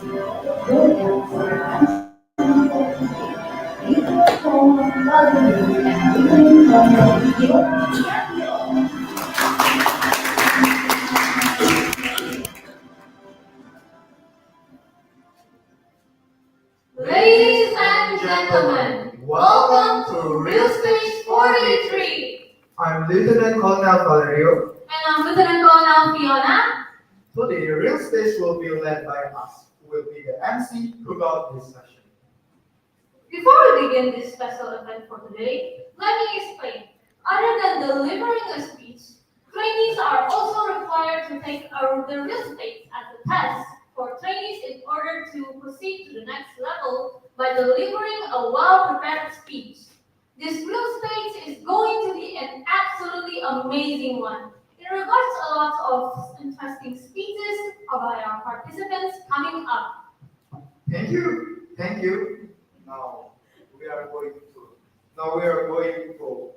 Ladies and gentlemen, welcome to Real Stage 43. I'm Lieutenant Colonel Valerio. And I'm Lieutenant Colonel Fiona. Today, Real Stage will be led by us, who will be the MC throughout this session. Before we begin this special event for today, let me explain. Other than delivering a speech, trainees are also required to take the real stage as a test for trainees in order to proceed to the next level by delivering a well-prepared speech. This real stage is going to be an absolutely amazing one. It regards a lot of interesting speeches by our participants coming up. Thank you. Now we are going to. Now we are going to.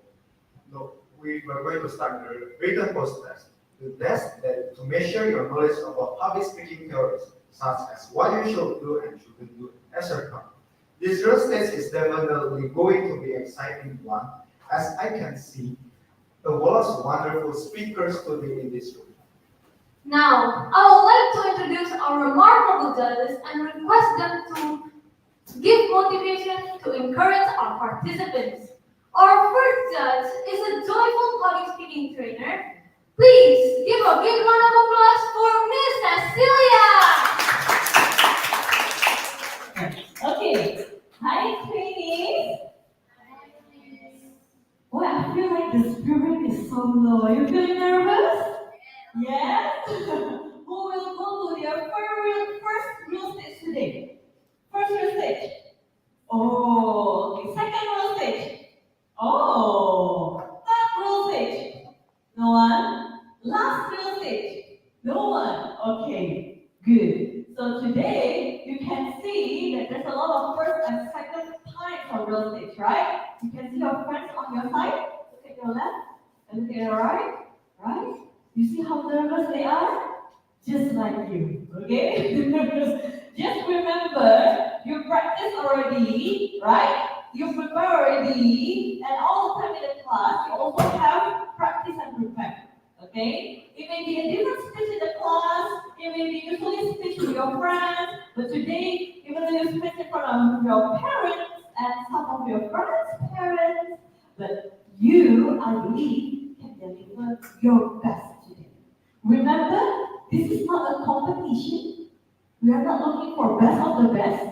No, we are going to start the written post test. The test that to measure your knowledge about public speaking theories, such as what you should do and shouldn't do as a come. This real stage is definitely going to be exciting one, as I can see a lot of wonderful speakers today in this room. Now, I would like to introduce our remarkable judges and request them to give motivation to encourage our participants. Our first judge is a joyful public speaking trainer. Please give a big round of applause for Miss Cecilia. Okay. Hi, trainees. Oh, I feel like the spirit is so low. Are you feeling nervous? Yes? Who will go to their first real stage today? First real stage. Oh, okay. Second real stage. Oh, third real stage. No one? Last real stage. No one. Okay, good. So today you can see that there's a lot of first and second times of real stage, right? You can see your friends on your side. Look at your left and look at your right. Right? You see how nervous they are? Just like you. Okay? Just remember, you practice already, right? You prepare already, and all the time in the class, you also have practice and prepare. Okay? It may be a different speech in the class, it may be usually speech with your friends, but today, even though you speak in front of your parents and some of your friends' parents, but you, I believe, can deliver your best today. Remember, this is not a competition. We are not looking for best of the best.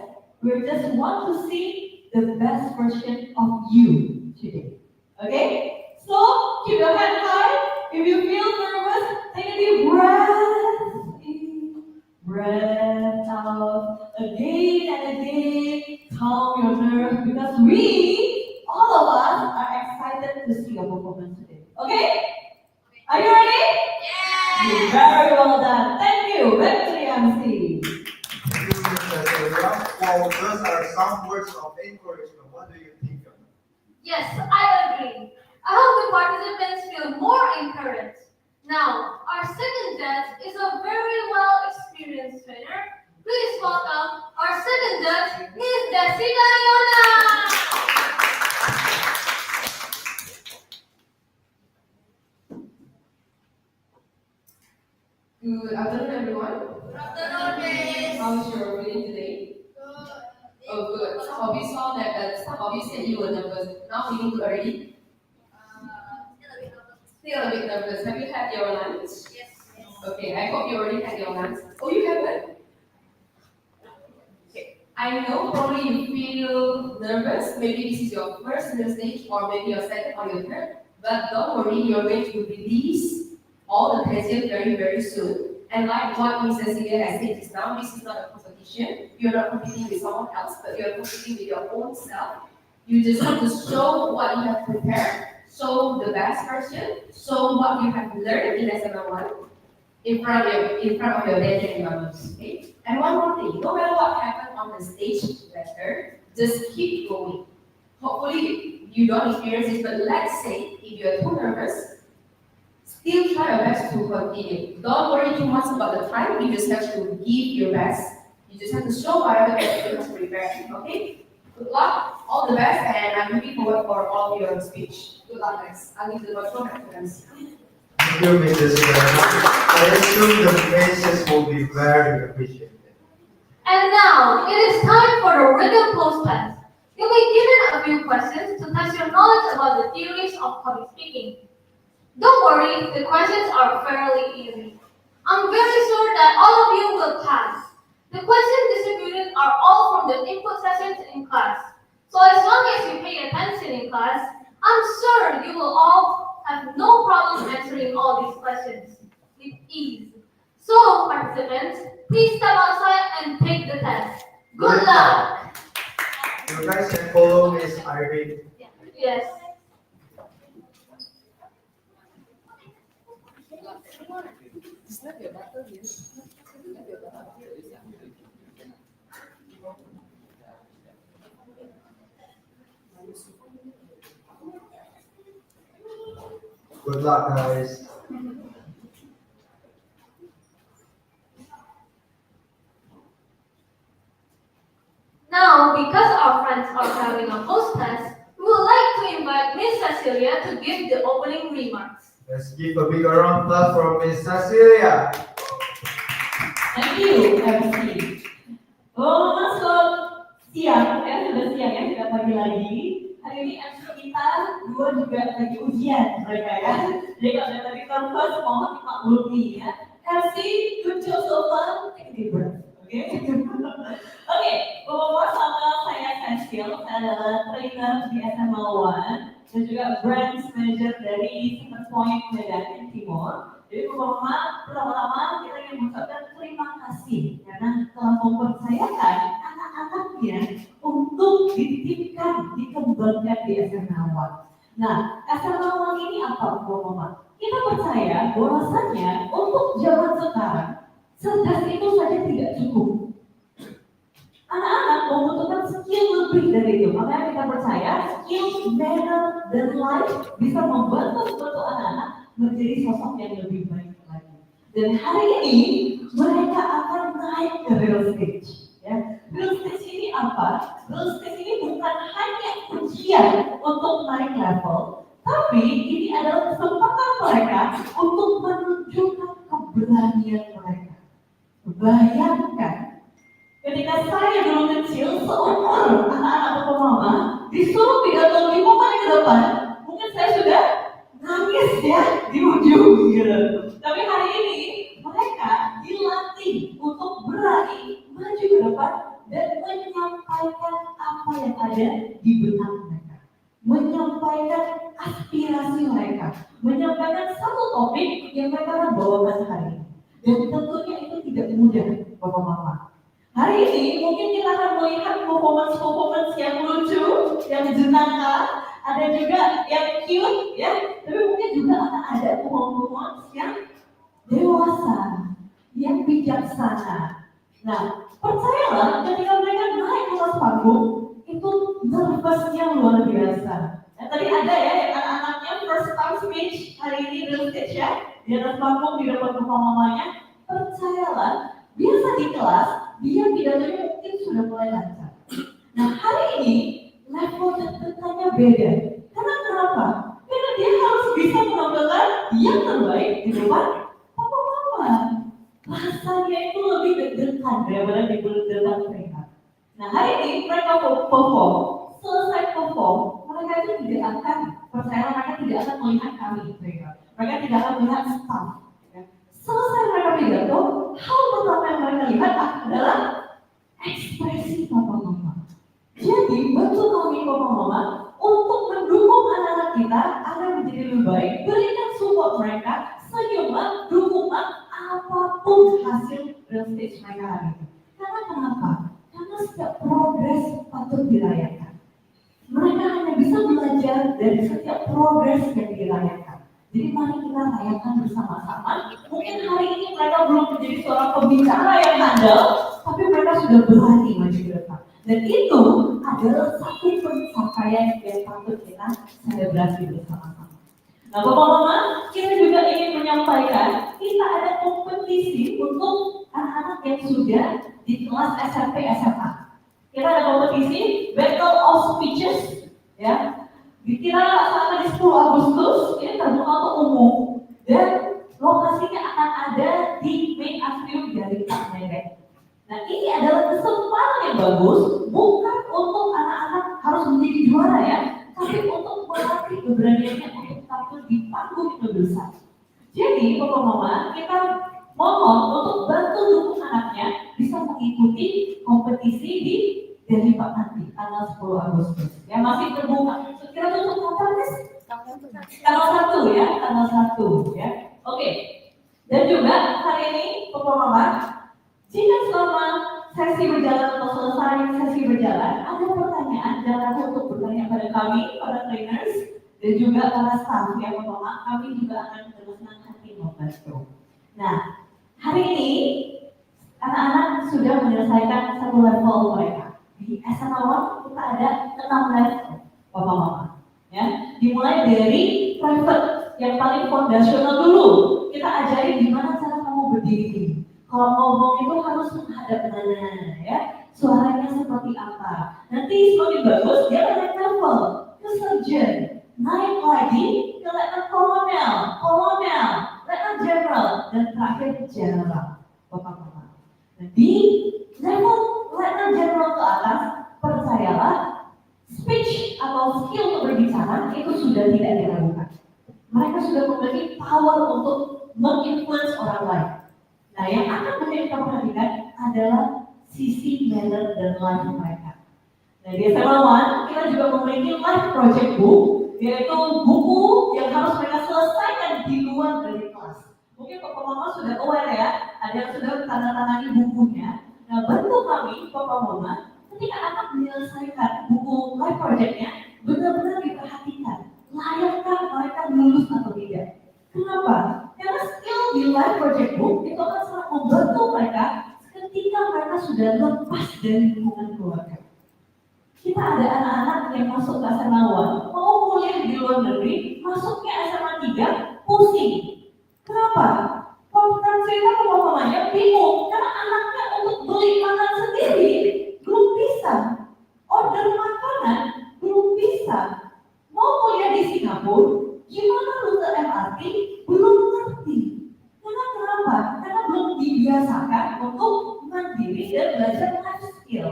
We just want to see the best version of you today. Okay? So, keep your head high. If you feel nervous, take a deep breath in, breath out, again and again. Calm your nerves because we, all of us, are excited to see your performance today. Okay? Are you ready? Yeah! Very well done. Thank you. Back to the MC. Thank you, Mr. Silva. Well, those are some words of encouragement. What do you think of them? Yes, I agree. I hope the participants feel more encouraged. Now, our second judge is a very well experienced trainer. Please welcome our second judge, Miss Jessica Leona. Good afternoon, everyone. Good afternoon, Miss. How's your feeling today? Oh, good. Some of you saw that. Some of you said you were nervous. Now feeling good already? Still a bit nervous. Have you had your lunch? Yes. Okay. I hope you already had your lunch. Oh, you haven't? Okay. I know probably you feel nervous. Maybe this is your first real stage, or maybe your second or your third. But don't worry, you're going to release all the tension very, very soon. And like what Miss Cecilia has said just now, this is not a competition. You're not competing with someone else, but you're competing with your own self. You just have to show what you have prepared, show the best version, show what you have learned in lesson number 1 in front of your dead members. Okay? And one more thing, no matter what happens on the stage later, just keep going. Hopefully you don't experience this, but let's say if you're too nervous, still try your best to continue. Don't worry too much about the time. You just have to give your best. You You just have to show whatever everything was prepared. Okay? Good luck, all the best, and I'm looking forward for all of your speech. Good luck, guys. I'll leave the microphone back to them. Thank you, Mrs. I assume the faces will be very appreciated. And now, it is time for the written post test. You'll be given a few questions to test your knowledge about the theories of public speaking. Don't worry, the questions are fairly easy. I'm very sure that all of you will pass. The questions distributed are all from the input sessions in class. So as long as you pay attention in class, I'm sure you will all have no problem answering all these questions with ease. So, participants, please step outside and take the test. Good luck! You guys can follow Miss Irene. Yes. Good luck, guys. Now, because our friends are having a post test, we would like to invite Miss Cecilia to give the opening remarks. Let's give a big round of applause for Miss Cecilia. Thank you, MC. Oh, masuk siang ya, sudah siang ya, tidak pagi lagi. Hari ini MC kita dua juga lagi ujian mereka ya. Jadi kalau ada tadi nervous, mohon dimaklumi ya. MC, good job so far, take a deep breath. Oke, oke, Bapak-bapak sama saya Cecil, saya adalah trainer di SMA 1 dan juga branch manager dari Single Point Medan Timur. Jadi Bapak-bapak, pertama-tama kita ingin mengucapkan terima kasih karena telah mempercayakan anak-anaknya untuk dititipkan, dikembangkan di SMA 1. Nah, SMA 1 ini apa Bapak-bapak? Kita percaya bahwasanya untuk zaman sekarang cerdas itu saja tidak cukup. Anak-anak membutuhkan skill lebih dari itu. Makanya kita percaya skill better than life bisa membantu anak-anak menjadi sosok yang lebih baik lagi. Dan hari ini mereka akan naik ke real stage. Ya. Real stage ini apa? Real stage ini bukan hanya ujian untuk naik level, tapi ini adalah kesempatan mereka untuk menunjukkan keberanian mereka. Bayangkan, ketika saya dulu kecil, seumur anak-anak atau mama, disuruh pidato 5 menit ke depan, mungkin saya sudah nangis ya di ujung gitu. Tapi hari ini mereka dilatih untuk berani maju ke depan dan menyampaikan apa yang ada di benak mereka, menyampaikan aspirasi mereka, menyampaikan satu topik yang mereka akan bawakan hari ini. Dan tentunya itu tidak mudah, Bapak Mama. Hari ini mungkin kita akan melihat performance yang lucu, yang jenaka, ada juga yang cute, ya. Tapi mungkin juga akan ada performance yang dewasa, yang bijaksana. Nah, percayalah ketika mereka naik ke atas panggung, itu nervousnya luar biasa. Nah, tadi ada ya yang anak-anaknya first time speech hari ini real stage ya. Di atas panggung di depan bapak mamanya, percayalah, biasa di kelas, dia pidatonya mungkin sudah mulai lancar. Nah hari ini, level deg-degannya beda. Karena kenapa? Karena dia harus bisa menampilkan yang terbaik di depan papa mama. Rasanya itu lebih deg-degan daripada di depan mereka. Nah hari ini mereka perform, selesai perform, mereka itu tidak akan, percayalah mereka tidak akan melihat kami mereka. Mereka tidak akan melihat staff. Ya. Selesai mereka pidato, hal pertama yang mereka lihat adalah ekspresi papa mama. Jadi bantu kami papa mama untuk mendukung anak-anak kita agar menjadi lebih baik. Berikan support mereka, senyuman, dukungan, apapun hasil real stage mereka hari ini. Karena kenapa? Karena setiap progres patut dirayakan. Mereka hanya bisa belajar dari setiap progres yang dirayakan. Jadi mari kita rayakan bersama-sama. Mungkin hari ini mereka belum menjadi seorang pembicara yang handal, tapi mereka sudah berani maju ke depan. Dan itu adalah satu pencapaian yang patut kita selebrasi bersama-sama. Nah, Bapak Mama, kita juga ingin menyampaikan kita ada kompetisi untuk anak-anak yang sudah di kelas SMP SMA. Kita ada kompetisi Battle of Speeches, ya. Kita laksanakan di 10 Agustus, ini terbuka untuk umum dan lokasinya akan ada di main atrium dari Pak Merek. Nah ini adalah kesempatan yang bagus, bukan untuk anak-anak harus menjadi juara ya, tapi untuk melatih keberaniannya untuk tampil di panggung yang lebih besar. Jadi Bapak Mama, kita mohon untuk bantu dukung anaknya bisa mengikuti kompetisi di Delhi Pak nanti tanggal 10 Agustus. Ya masih terbuka. Kira tutup kapan Mas? Tanggal 1 ya, tanggal 1 ya. Oke. Dan juga hari ini Bapak Mama, jika selama sesi berjalan atau selesai sesi berjalan, ada pertanyaan, jangan ragu untuk bertanya pada kami, para trainers, dan juga para staff ya Bapak Mama, kami juga akan dengan senang hati membantu. Nah, hari ini anak-anak sudah menyelesaikan satu level mereka. Di SMA 1 kita ada 6 level, Bapak Mama. Ya, dimulai dari private yang paling fondasional dulu. Kita ajari gimana cara kamu berdiri. Kalau ngomong itu harus menghadap mana, ya. Suaranya seperti apa. Nanti semakin bagus dia naik level ke surgeon, naik lagi ke lieutenant kolonel, lieutenant general, dan terakhir general, Bapak Mama. Nah, di level lieutenant general ke atas, percayalah, speech atau skill untuk berbicara itu sudah tidak diragukan. Mereka sudah memiliki power untuk menginfluence orang lain. Nah, yang akan menjadi kita perhatikan adalah sisi manner dan life mereka. Nah, di SMA 1 kita juga memiliki life project book, yaitu buku yang harus mereka selesaikan di luar dari kelas. Mungkin Bapak Mama sudah aware ya, ada yang sudah tanda-tangani bukunya. Nah, bantu kami, Bapak Mama, ketika anak menyelesaikan buku life project-nya, benar-benar diperhatikan. Layakkah mereka lulus atau tidak? Kenapa? Karena skill di life project book itu akan sangat membantu mereka ketika mereka sudah lepas dari lingkungan keluarga. Kita ada anak-anak yang masuk ke SMA 1, mau kuliah di luar negeri, masuknya SMA 3, pusing. Kenapa? Kalau cerita ke mamanya bingung, karena anaknya untuk beli makan sendiri belum bisa, order makanan belum bisa, mau kuliah di Singapura, gimana rute MRT belum ngerti. Karena kenapa? Karena belum dibiasakan untuk mandiri dan belajar life skill.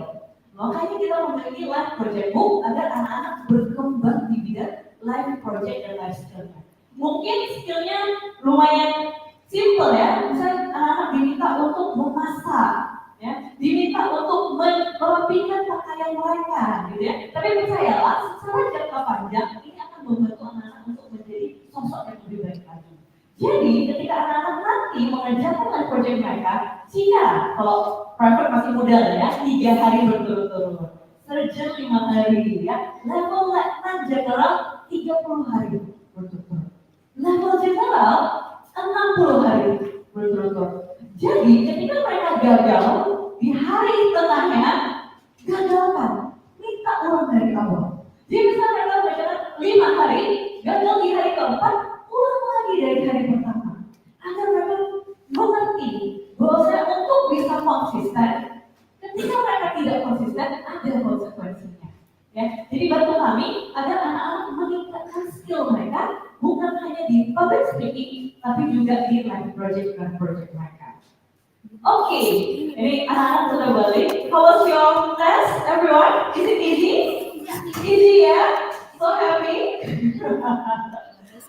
Makanya kita memiliki life project book agar anak-anak berkembang di bidang life project dan life skill. Mungkin skillnya lumayan simple ya, misalnya anak-anak diminta untuk memasak, ya, diminta untuk merapikan pakaian mereka, gitu ya. Tapi percayalah, secara jangka panjang ini akan membantu anak-anak untuk menjadi sosok yang lebih baik lagi. Jadi ketika anak-anak nanti mengerjakan life project mereka, jika kalau private masih muda ya, 3 hari berturut-turut, surgeon 5 hari ya, level lieutenant general 30 hari berturut-turut, level general 60 hari berturut-turut. Jadi ketika mereka gagal di hari tengahnya, gagalkan, minta ulang dari awal. Jadi misalnya mereka berjalan 5 hari, gagal di hari keempat, ulang lagi dari hari pertama. Agar mereka mengerti bahwa saya untuk bisa konsisten, ketika mereka tidak konsisten, ada konsekuensinya. Ya, jadi bantu kami agar anak-anak meningkatkan skill mereka, bukan hanya di public speaking, tapi juga di life project dan project mereka. Oke, ini anak-anak sudah balik. How was your test, everyone? Is it easy? Easy ya? So happy?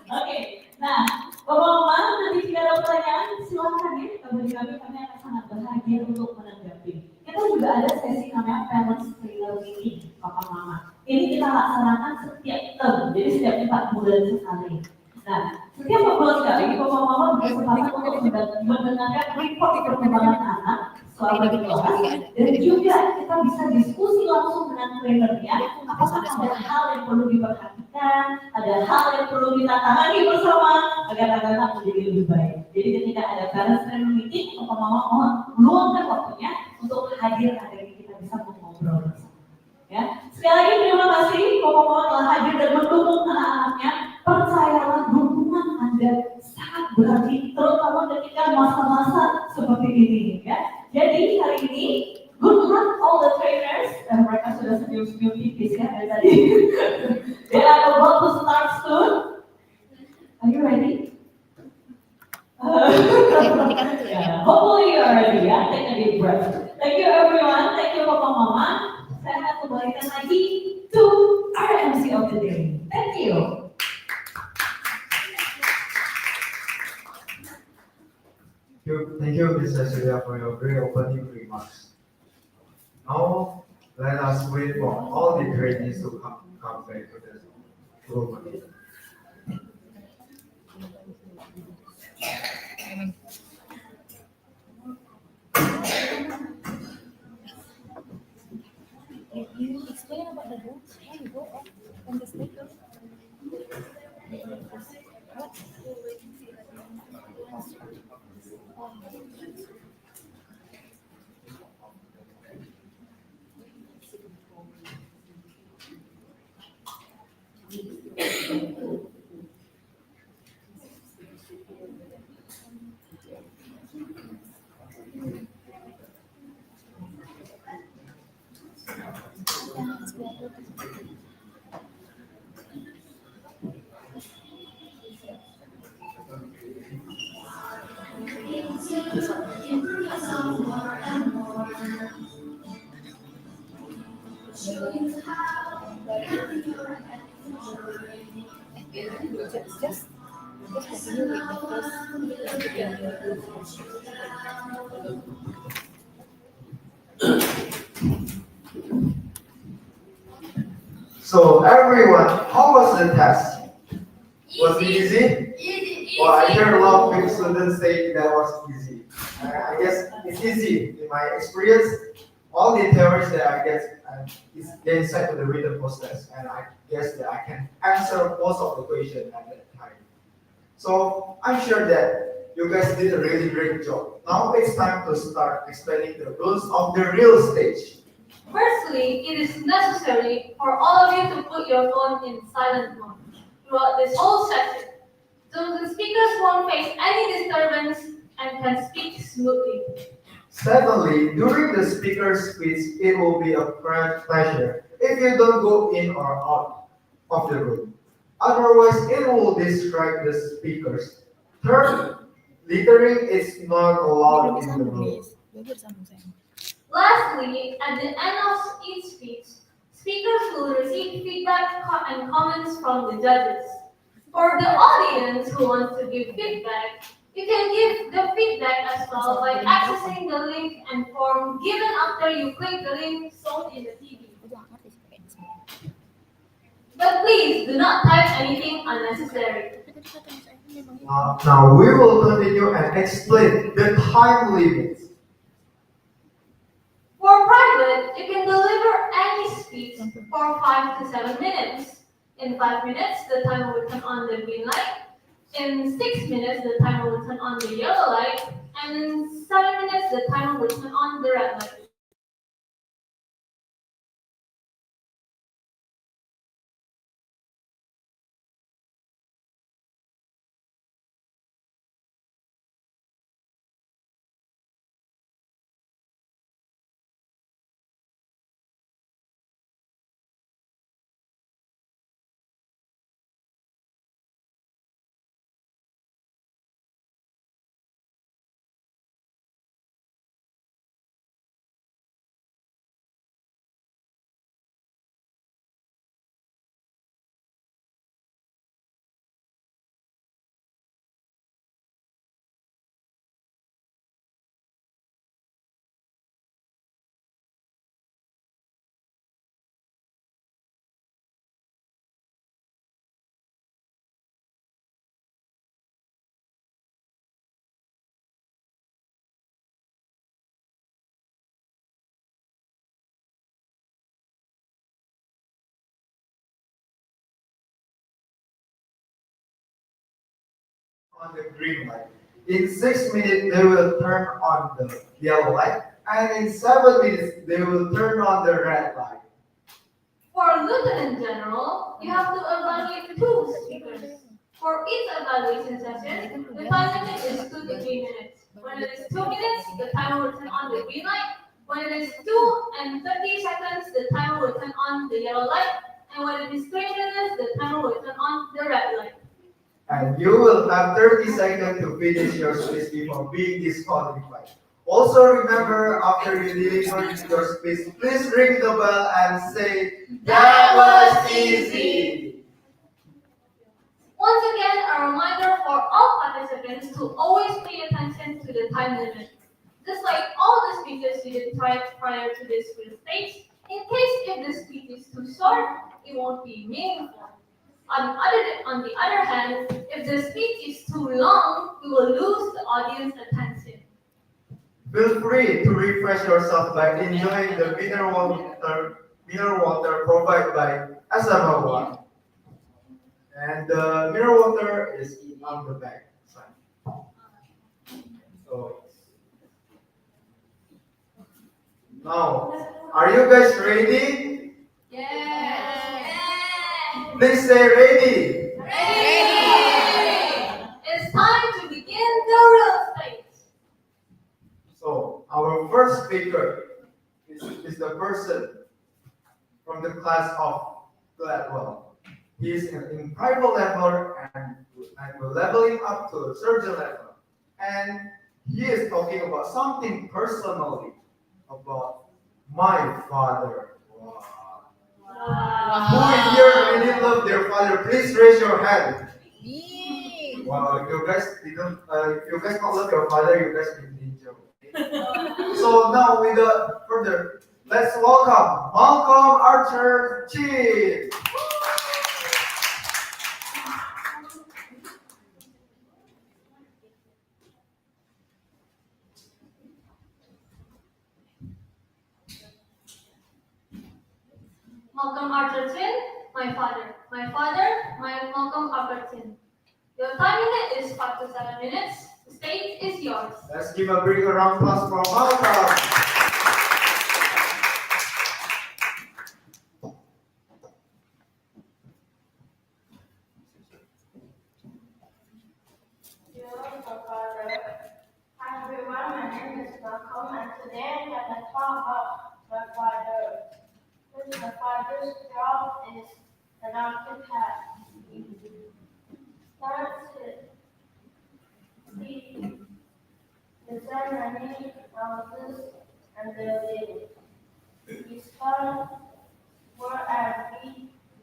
Oke, nah, Bapak-Bapak, nanti jika ada pertanyaan, silakan ya. Bagi kami akan sangat bahagia untuk menanggapi. Kita juga ada sesi namanya Parents Trainer Meeting, Papa Mama. Ini kita laksanakan setiap term, jadi setiap 4 bulan sekali. Nah, setiap 4 bulan sekali, Papa Mama berkesempatan untuk mendengarkan report perkembangan anak selama di kelas, dan juga kita bisa diskusi langsung dengan trainernya, apakah ada hal yang perlu diperhatikan, ada hal yang perlu kita tangani bersama agar anak-anak menjadi lebih baik. Jadi ketika ada Parents Trainer Meeting, Papa Mama mohon luangkan waktunya untuk hadir agar kita bisa mengobrol bersama. Ya, sekali lagi terima kasih Papa Mama telah hadir dan mendukung anak-anaknya. Percayalah dukungan Anda sangat berarti, terutama ketika masa-masa seperti ini. Ya, jadi hari ini Are you ready? Yeah, hopefully you are ready ya. Take a deep breath. Thank you everyone. Thank you Papa Mama. Saya akan kembalikan lagi to our MC of the day. Thank you. Thank you, Ms. Cecilia, for your very opening remarks. Now, let us wait for all the trainees to come back to the room again. Can you explain about the rules? How you go up on the speaker? What? Just continue with the first speaker. So, everyone, how was the test? Was it easy? Easy, Well, I easy. hear a lot of students say that was easy. I guess it's easy in my experience. All the theories that I get is then sent to the written post test, and I guess that I can answer most of the question at that time. So I'm sure that you guys did a really great job. Now it's time to start explaining the rules of the real stage. Firstly, it is necessary for all of you to put your phone in silent mode throughout this whole session, so the speakers won't face any disturbance and can speak smoothly. Secondly, during the speaker's speech, it will be a pleasure if you don't go in or out of the room. Otherwise, it will distract the speakers. Third, littering is not allowed in the room. Lastly, at the end of each speech, speakers will receive feedback and comments from the judges. For the audience who wants to give feedback, you can give the feedback as well by accessing the link and form given after you click the link shown in the TV. But please do not type anything unnecessary. Now we will continue and explain the time limits. For private, you can deliver any speech for 5 to 7 minutes. In 5 minutes, the timer will turn on the green light. In 6 minutes, the timer will turn on the yellow light. And in 7 minutes, the timer will turn on the red light. On the green light. In 6 minutes, they will turn on the yellow light, and in 7 minutes, they will turn on the red light. For Lieutenant General, you have to evaluate 2 speakers. For each evaluation session, the time limit is 2 to 3 minutes. When it is 2 minutes, the timer will turn on the green light. When it is 2 and 30 seconds, the timer will turn on the yellow light. And when it is 3 minutes, the timer will turn on the red light. And you will have 30 seconds to finish your speech before being disqualified. Also remember, after you deliver your speech, please ring the bell and say, "That was easy." Once again, a reminder for all participants to always pay attention to the time limit. Just like all the speeches you did prior to this quiz stage, in case if the speech is too short, it won't be meaningful. On the other hand, if the speech is too long, you will lose the audience attention. Feel free to refresh yourself by enjoying the mineral water provided by Asamawa. And the mineral water is on the back side. So now, are you guys ready? Yes. Please say ready. It's time to begin the real estate. So our first speaker is the person from the class of Gladwell. He is in private level and we're leveling up to surgeon level. And he is talking about something personally about my father. Wow. Who in here really love their father? Please raise your hand. Me. Wow, if you guys don't love your father, you guys will need to. So now without further, let's welcome Malcolm Archer Chief. Malcolm Arthurton, my father. Malcolm Arthurton. Your time limit is 5 to 7 minutes. The stage is yours. Let's give a big round of applause for Malcolm. Dear Father, hi everyone, my name is Malcolm and today I'm going to talk about my father. My father's job is an architect. He starts to design many houses and buildings. He starts work every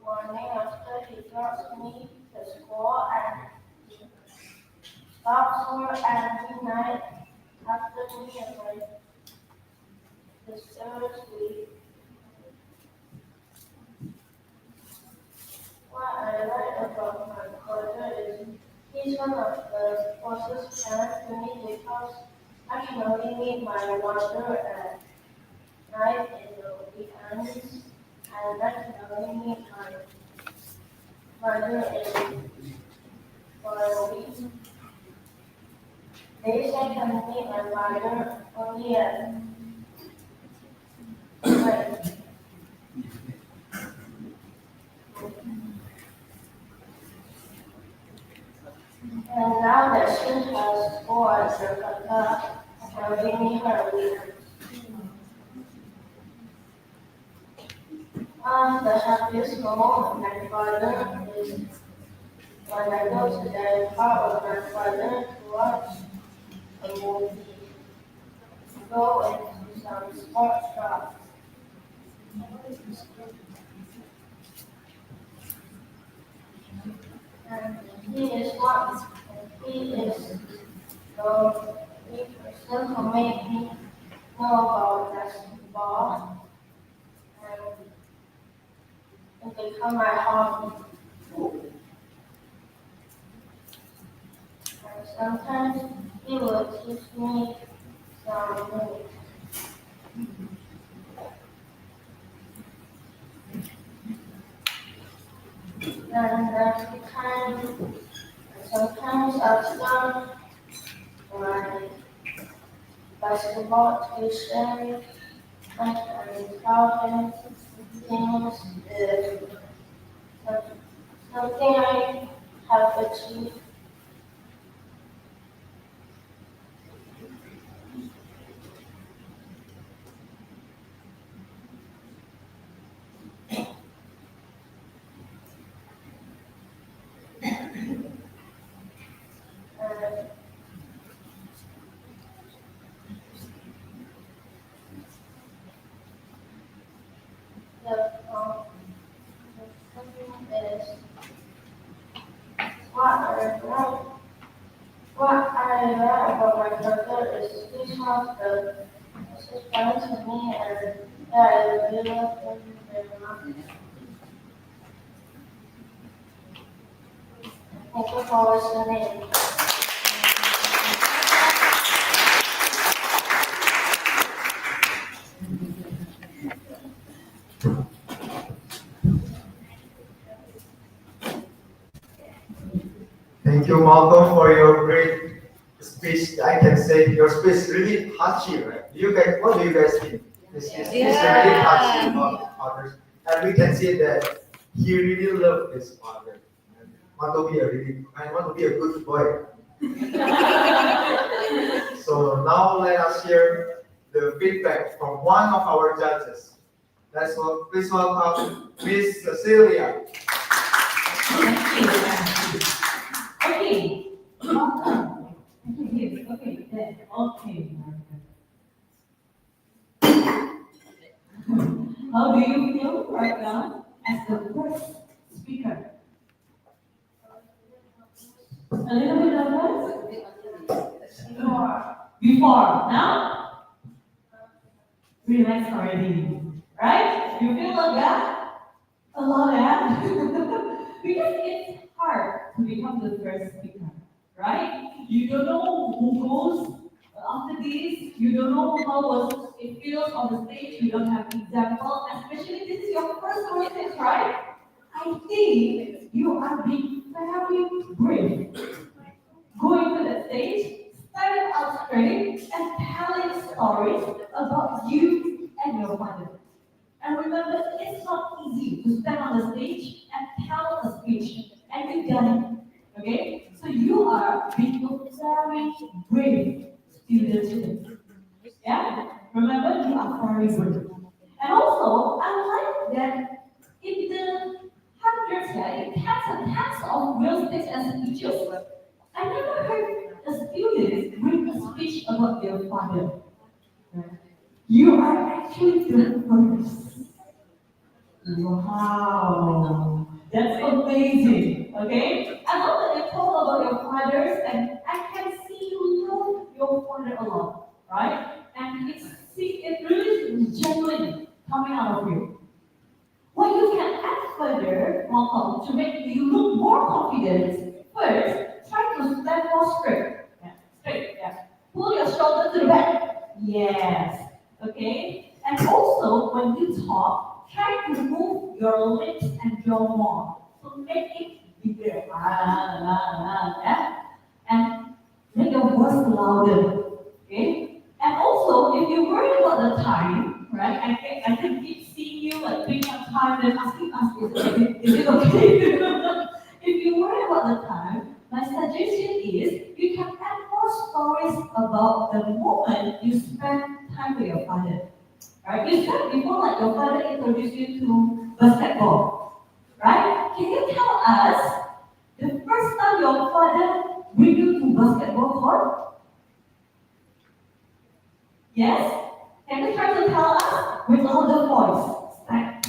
morning after he drops me to school and stops work every night after me and my sisters leave. What I like about my father is he's one of the closest parents to me because I can only meet my mother at night in the weekends, and I can only meet my mother in for a week. Days I can meet my mother only at night. And now that she has school at Jakarta, I can only meet her weekends. The happiest moment with my father is when I go to the park with my father to watch a movie, go into some sports shops. And he is one, he is the person who made me know about basketball and become my hobby. And sometimes he will teach me some moves. And sometimes after my basketball tuition, I can tell him things if something I have achieved. What I love about my brother is he has the parents to me and I really love him very much. Thank you for listening. Thank you, Malcolm, for your great speech. I can say your speech is really touchy, right? You guys, what do you guys think? This is really touchy about others, and we can see that he really loved his father. And I want to be a good boy. So now let us hear the feedback from one of our judges. Please welcome Miss Cecilia. Okay. Welcome. Okay, okay, then. Okay. How do you feel right now as the first speaker? A little bit nervous? Before. Now? Relax already. Right? You feel like that? A lot, yeah? Because it's hard to become the first speaker, right? You don't know who goes after this. You don't know how it feels on the stage. You don't have example, especially this is your first stage, right? I think you are being very brave. Going to the stage, standing up straight, and telling stories about you and your mother. And remember, it's not easy to stand on the stage and tell a speech, and you've done it. Okay? So you are being a very brave student today. Yeah? Remember, you are very brave. And also, I like that in the hundreds, yeah, in tens and tens of real stage and speeches, I never heard a student bring a speech about their father. You are actually the first. Wow, that's amazing. Okay, I love that you talk about your fathers, and I can see you love your father a lot, right? And it really is genuine coming out of you. What you can add further, Malcolm, to make you look more confident, first, try to stand more straight. Yeah, straight, yeah. Pull your shoulder to the back. Yes. Okay? And also, when you talk, try to move your lips and jaw more. So make it bigger. Yeah? And make your voice louder. Okay? And also, if you worry about the time, right? I can keep seeing you like being on time and asking us, is it okay? If you worry about the time, my suggestion is you can add more stories about the moment you spend time with your father. Right? You said before like your father introduced you to basketball. Right? Can you tell us the first time your father bring you to basketball court? Yes? Can you try to tell us with all the voice?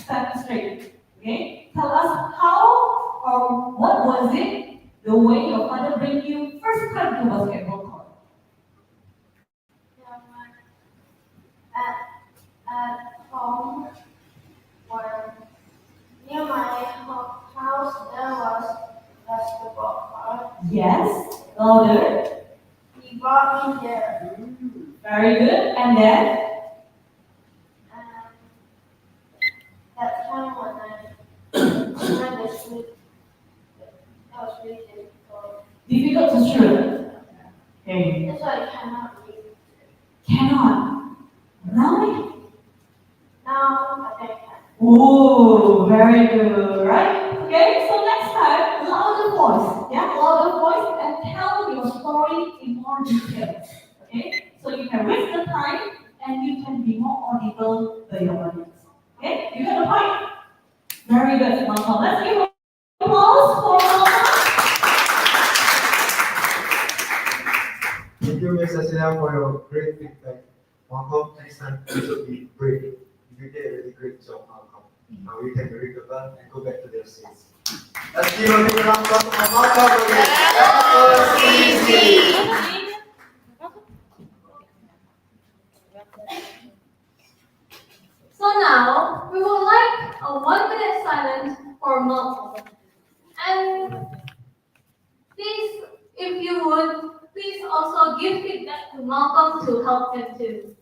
Stand straight. Okay? Tell us how or what was it the way your father bring you first time to basketball court? At home, when near my house, there was basketball court. Yes. Louder. He brought me there. Very good. And then? And that time when I tried to shoot, that was really difficult. Difficult to shoot. Okay. That's why I cannot read. Cannot. Really? Now I can. Oh, very good, right? Okay, so next time, louder voice. Yeah, louder voice and tell your story in more detail. Okay, so you can waste the time and you can be more audible to your audience. Okay, you got the point? Very good, Malcolm. Let's give applause for Malcolm. Thank you, Ms. Cecilia, for your great feedback. Malcolm, next time you should be brave. You did a really great job, Malcolm. Now we can ring the bell and go back to their seats. Let's give a big round of applause for Malcolm again. That was easy. now, we would like a 1 minute silence for Malcolm. And please, if you would, please also give feedback to Malcolm to help him too.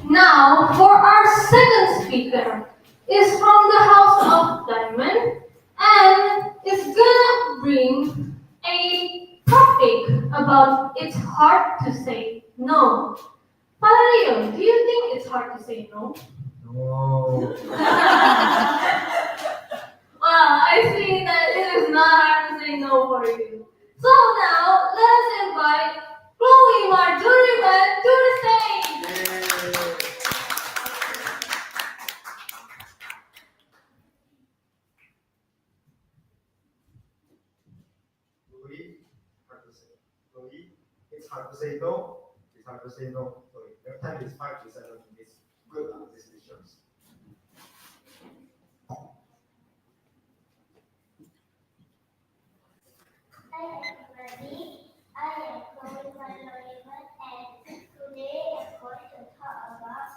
Now, for our second speaker, is from the House of Diamond and is gonna bring a topic about it's hard to say no. Valerio, do you think it's hard to say no? No. Well, I see that it is not hard to say no for you. So now, let us invite Chloe Marjoriban to the stage. Louis, hard to say. Louis, it's hard to say no. It's hard to say no. Louis, your time is 5 to 7 minutes. Good on these decisions. Hi everybody, I am Chloe Manoliman and today I'm going to talk about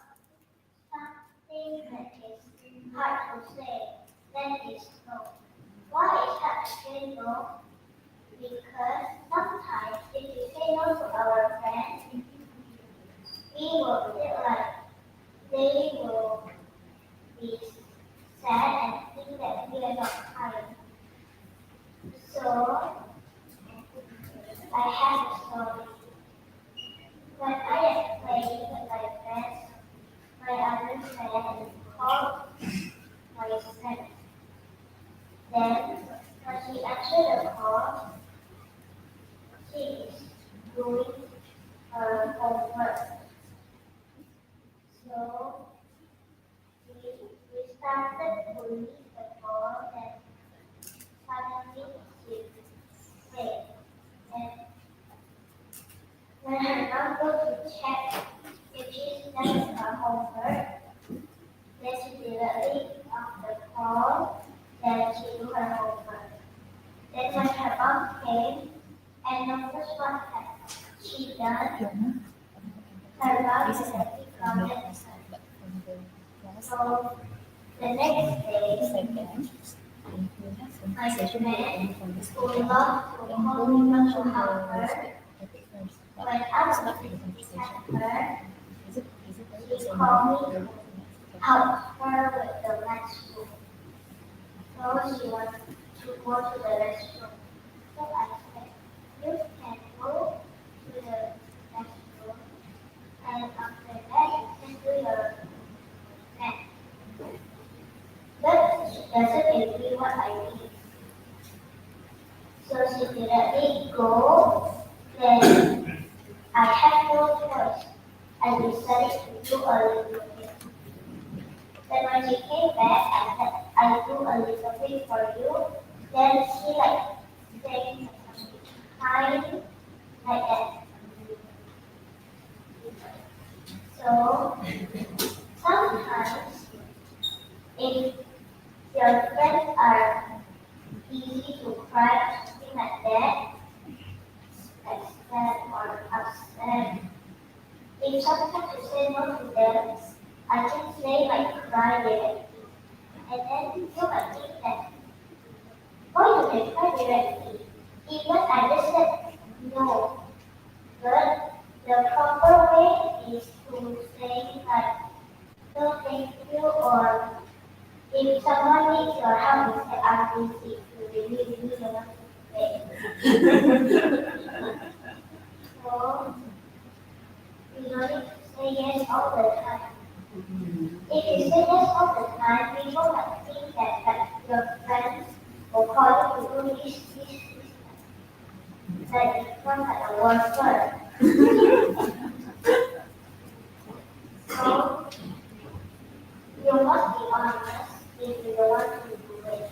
something that is hard to say, that is no. Why is hard to say no? Because sometimes if we say no to our friends, we will feel like they will be sad and think that we are not kind. So I have a story. When I am playing with my friends, my other friend called my friend. Then, when she answered the call, she is doing her homework. So, we started to leave the call and suddenly she said, and when her mom goes to check if she's done her homework, then she directly off the call, then she do her homework. Then when her mom came and noticed what had she done, her mom directly commented her. So the next day, my friend who loved to hold me to help her, when I was at her, she called me to help her with the restroom. So she wanted to go to the restroom. So I said, you can go to the restroom and after that you can do your nap. But she doesn't agree what I did. So she directly go, then I had no choice. I decided to do a little bit. Then when she came back, I said, I do a little bit for you. Then she like saying something kind like that. So sometimes if your friends are easy to cry or something like that, like sad or upset, if sometimes you say no to them, I can say like cry directly. And then you might think that, oh, you can cry directly. Even I just said no. But the proper way things like no thank you or if someone needs your help instead asking if you really want to say. So you don't need to say yes all the time. If you say yes all the time, people might think that your friends will call you to do this. That it becomes like a word word. So you must be honest if you don't want to do it.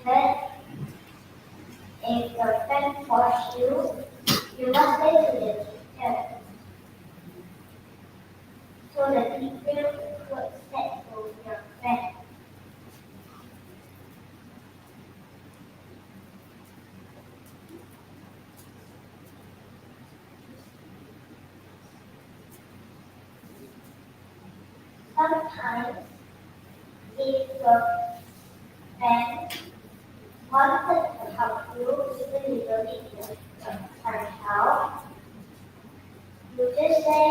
But if your friend force you, you must say to the teacher so the teacher could set to your friend. Sometimes if your friend wanted to help you, even you don't need your friend help, you just say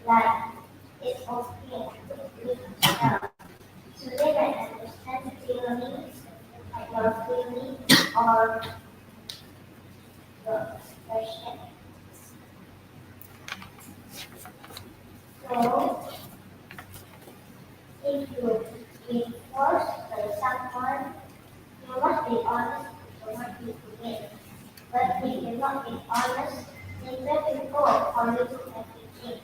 like it's okay to need help. So they might understand feelings, like your feelings or your expression. So if you get forced by someone, you must be honest to what you forget. But if you're not being honest, then let it go or you do everything.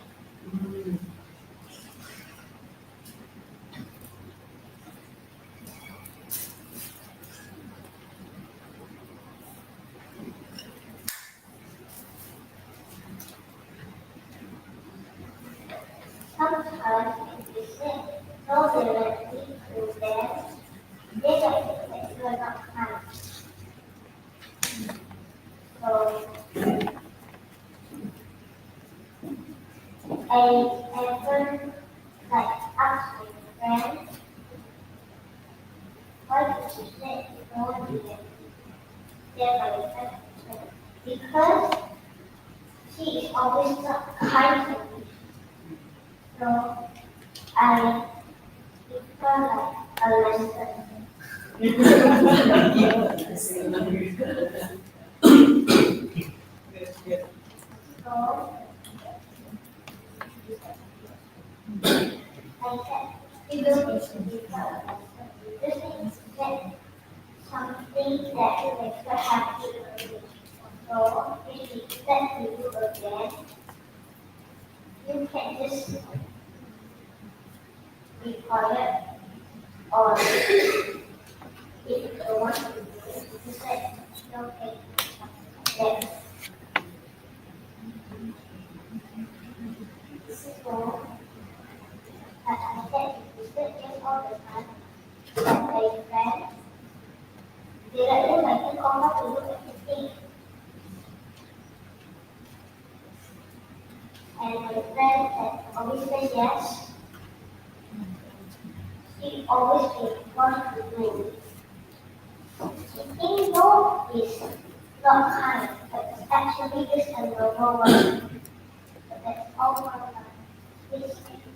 Sometimes if you say no directly to them, they might think that you are not kind. So I ever like ask my friend, why did you say no to them? Then my friend said, because she is always not kind to me. So I give her like a lesson. So I said, you don't need to give her a lesson. You just need to get something that makes her happy. So if she said to you again, you can just be quiet or if you don't want to do it, you say, okay, then so as I said, if you sit just all the time, and my friend, they let you like you come up to look at the thing. And my friend that always say yes, she always be forced to do it. Saying no is not kind, but it's actually just a normal one. But that's all for now. Please thank you.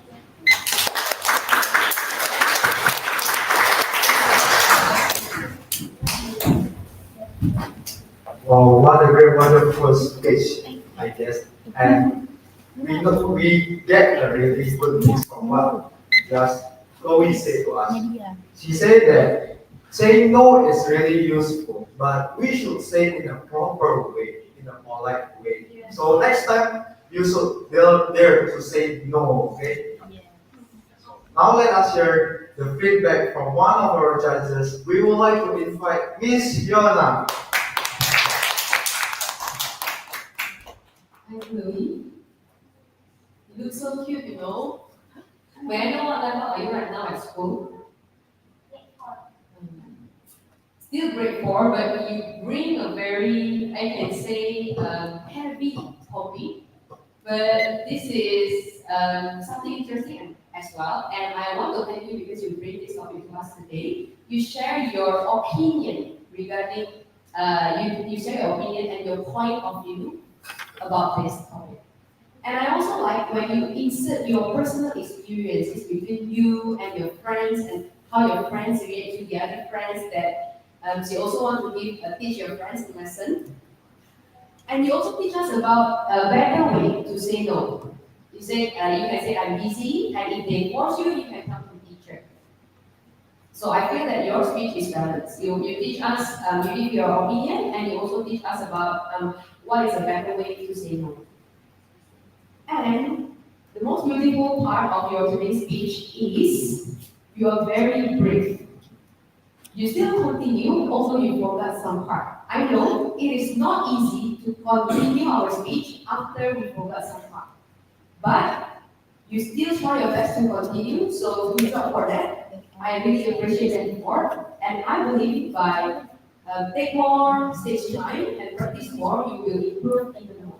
Wow, what a very wonderful speech, I guess. And we get a really good mix from what just Chloe said to us. She said that saying no is really useful, but we should say it in a proper way, in a polite way. So next time you should dare to say no, okay? Now let us hear the feedback from one of our judges. We would like to invite Miss Yona. Hi, Chloe. You look so cute, you know. May I know what level are you right now at school? Still grade 4, but you bring a very, I can say, heavy topic. But this is something interesting as well. And I want to thank you because you bring this topic to us today. You share your opinion regarding, you share your opinion and your point of view about this topic. And I also like when you insert your personal experiences between you and your friends and how your friends relate to the other friends that so you also want to teach your friends a lesson. And you also teach us about a better way to say no. You can say I'm busy, and if they force you, you can come to teacher. So I feel that your speech is balanced. You teach us, you give your opinion, and you also teach us about what is a better way to say no. And the most beautiful part of your today's speech is you are very brave. You still continue, although you forgot some part. I know it is not easy to continue our speech after we forgot some part. But you still try your best to continue, so good job for that. I really appreciate that effort, and I believe by take more stage time and practice more, you will improve even more.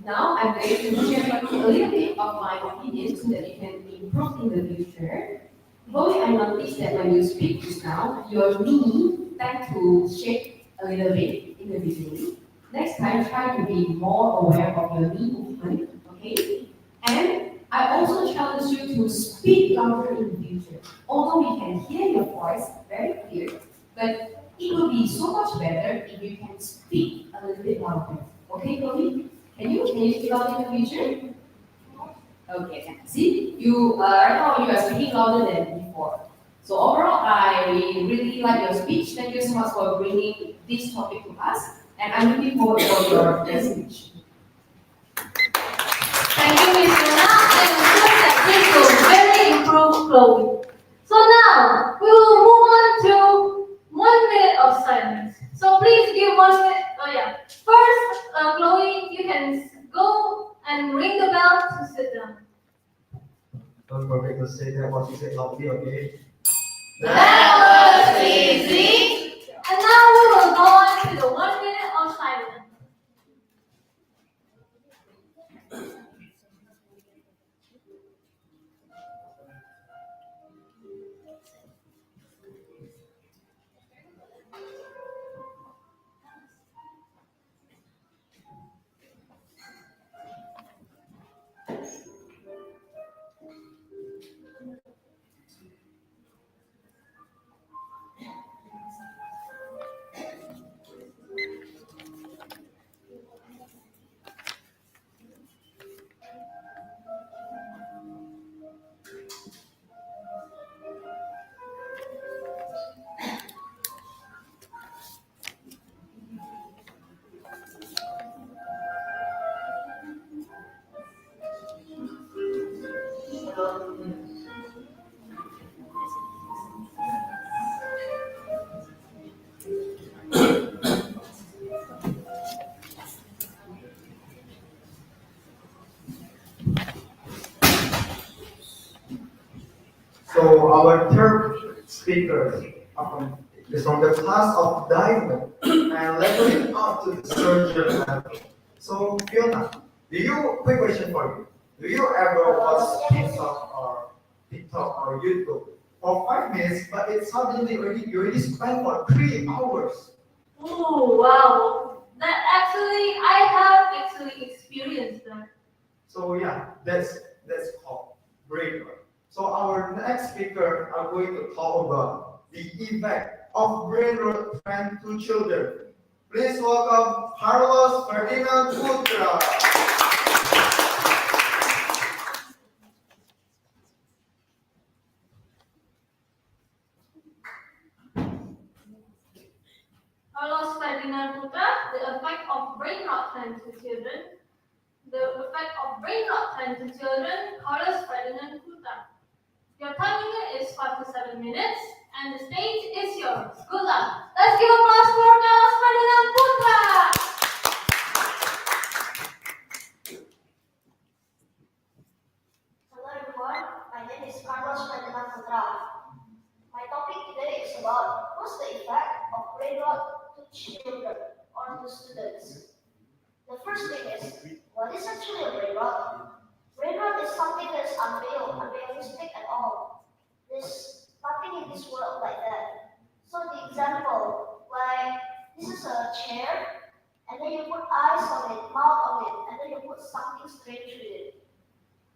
Now I'm going to share a little bit of my opinion so that you can improve in the future. Both I noticed that when you speak just now, your knee tend to shake a little bit in the beginning. Next time, try to be more aware of your knee movement, okay? And I also challenge you to speak louder in the future. Although we can hear your voice very clear, but it will be so much better if you can speak a little bit louder. Okay, Chloe? Can you speak louder in the future? Okay, see, you right now you are speaking louder than before. So overall, I really like your speech. Thank you so much for bringing this topic to us, and I'm looking forward for your next speech. Thank you, Miss Luna. I'm sure that this will very improve Chloe. So now we will move on to 1 minute of silence. So please give 1 minute. Oh yeah. First, Chloe, you can go and ring the bell to sit down. Don't forget to say that what you said loudly, okay? That was easy. And now we will go on to the 1 minute of silence. So our third speaker is from the class of diamond and leveling up to the surgeon level. So Fiona, quick question for you. Do you ever watch TikTok or YouTube for 5 minutes, but it suddenly you already spent for 3 hours? Oh wow. I have actually experienced that. So yeah, that's called brain rot. So our next speaker are going to talk about the effect of brain rot friend to children. Please welcome Carlos Ferdinand Putra. Carlos Ferdinand Putra, the effect of brain rot time to children. The effect of brain rot time to children, Carlos Ferdinand Putra. Your time limit is 5 to 7 minutes, and the stage is yours. Good luck. Let's give applause for Carlos Ferdinand Putra. Hello everyone, my name is Carlos Ferdinand Putra. My topic today is about what's the effect of brain rot to children or to students. The first thing is, what is actually a brain rot? Brain rot is something that's unrealistic at all. There's nothing in this world like that. So the example, like this is a chair and then you put eyes on it, mouth on it, and then you put something strange with it.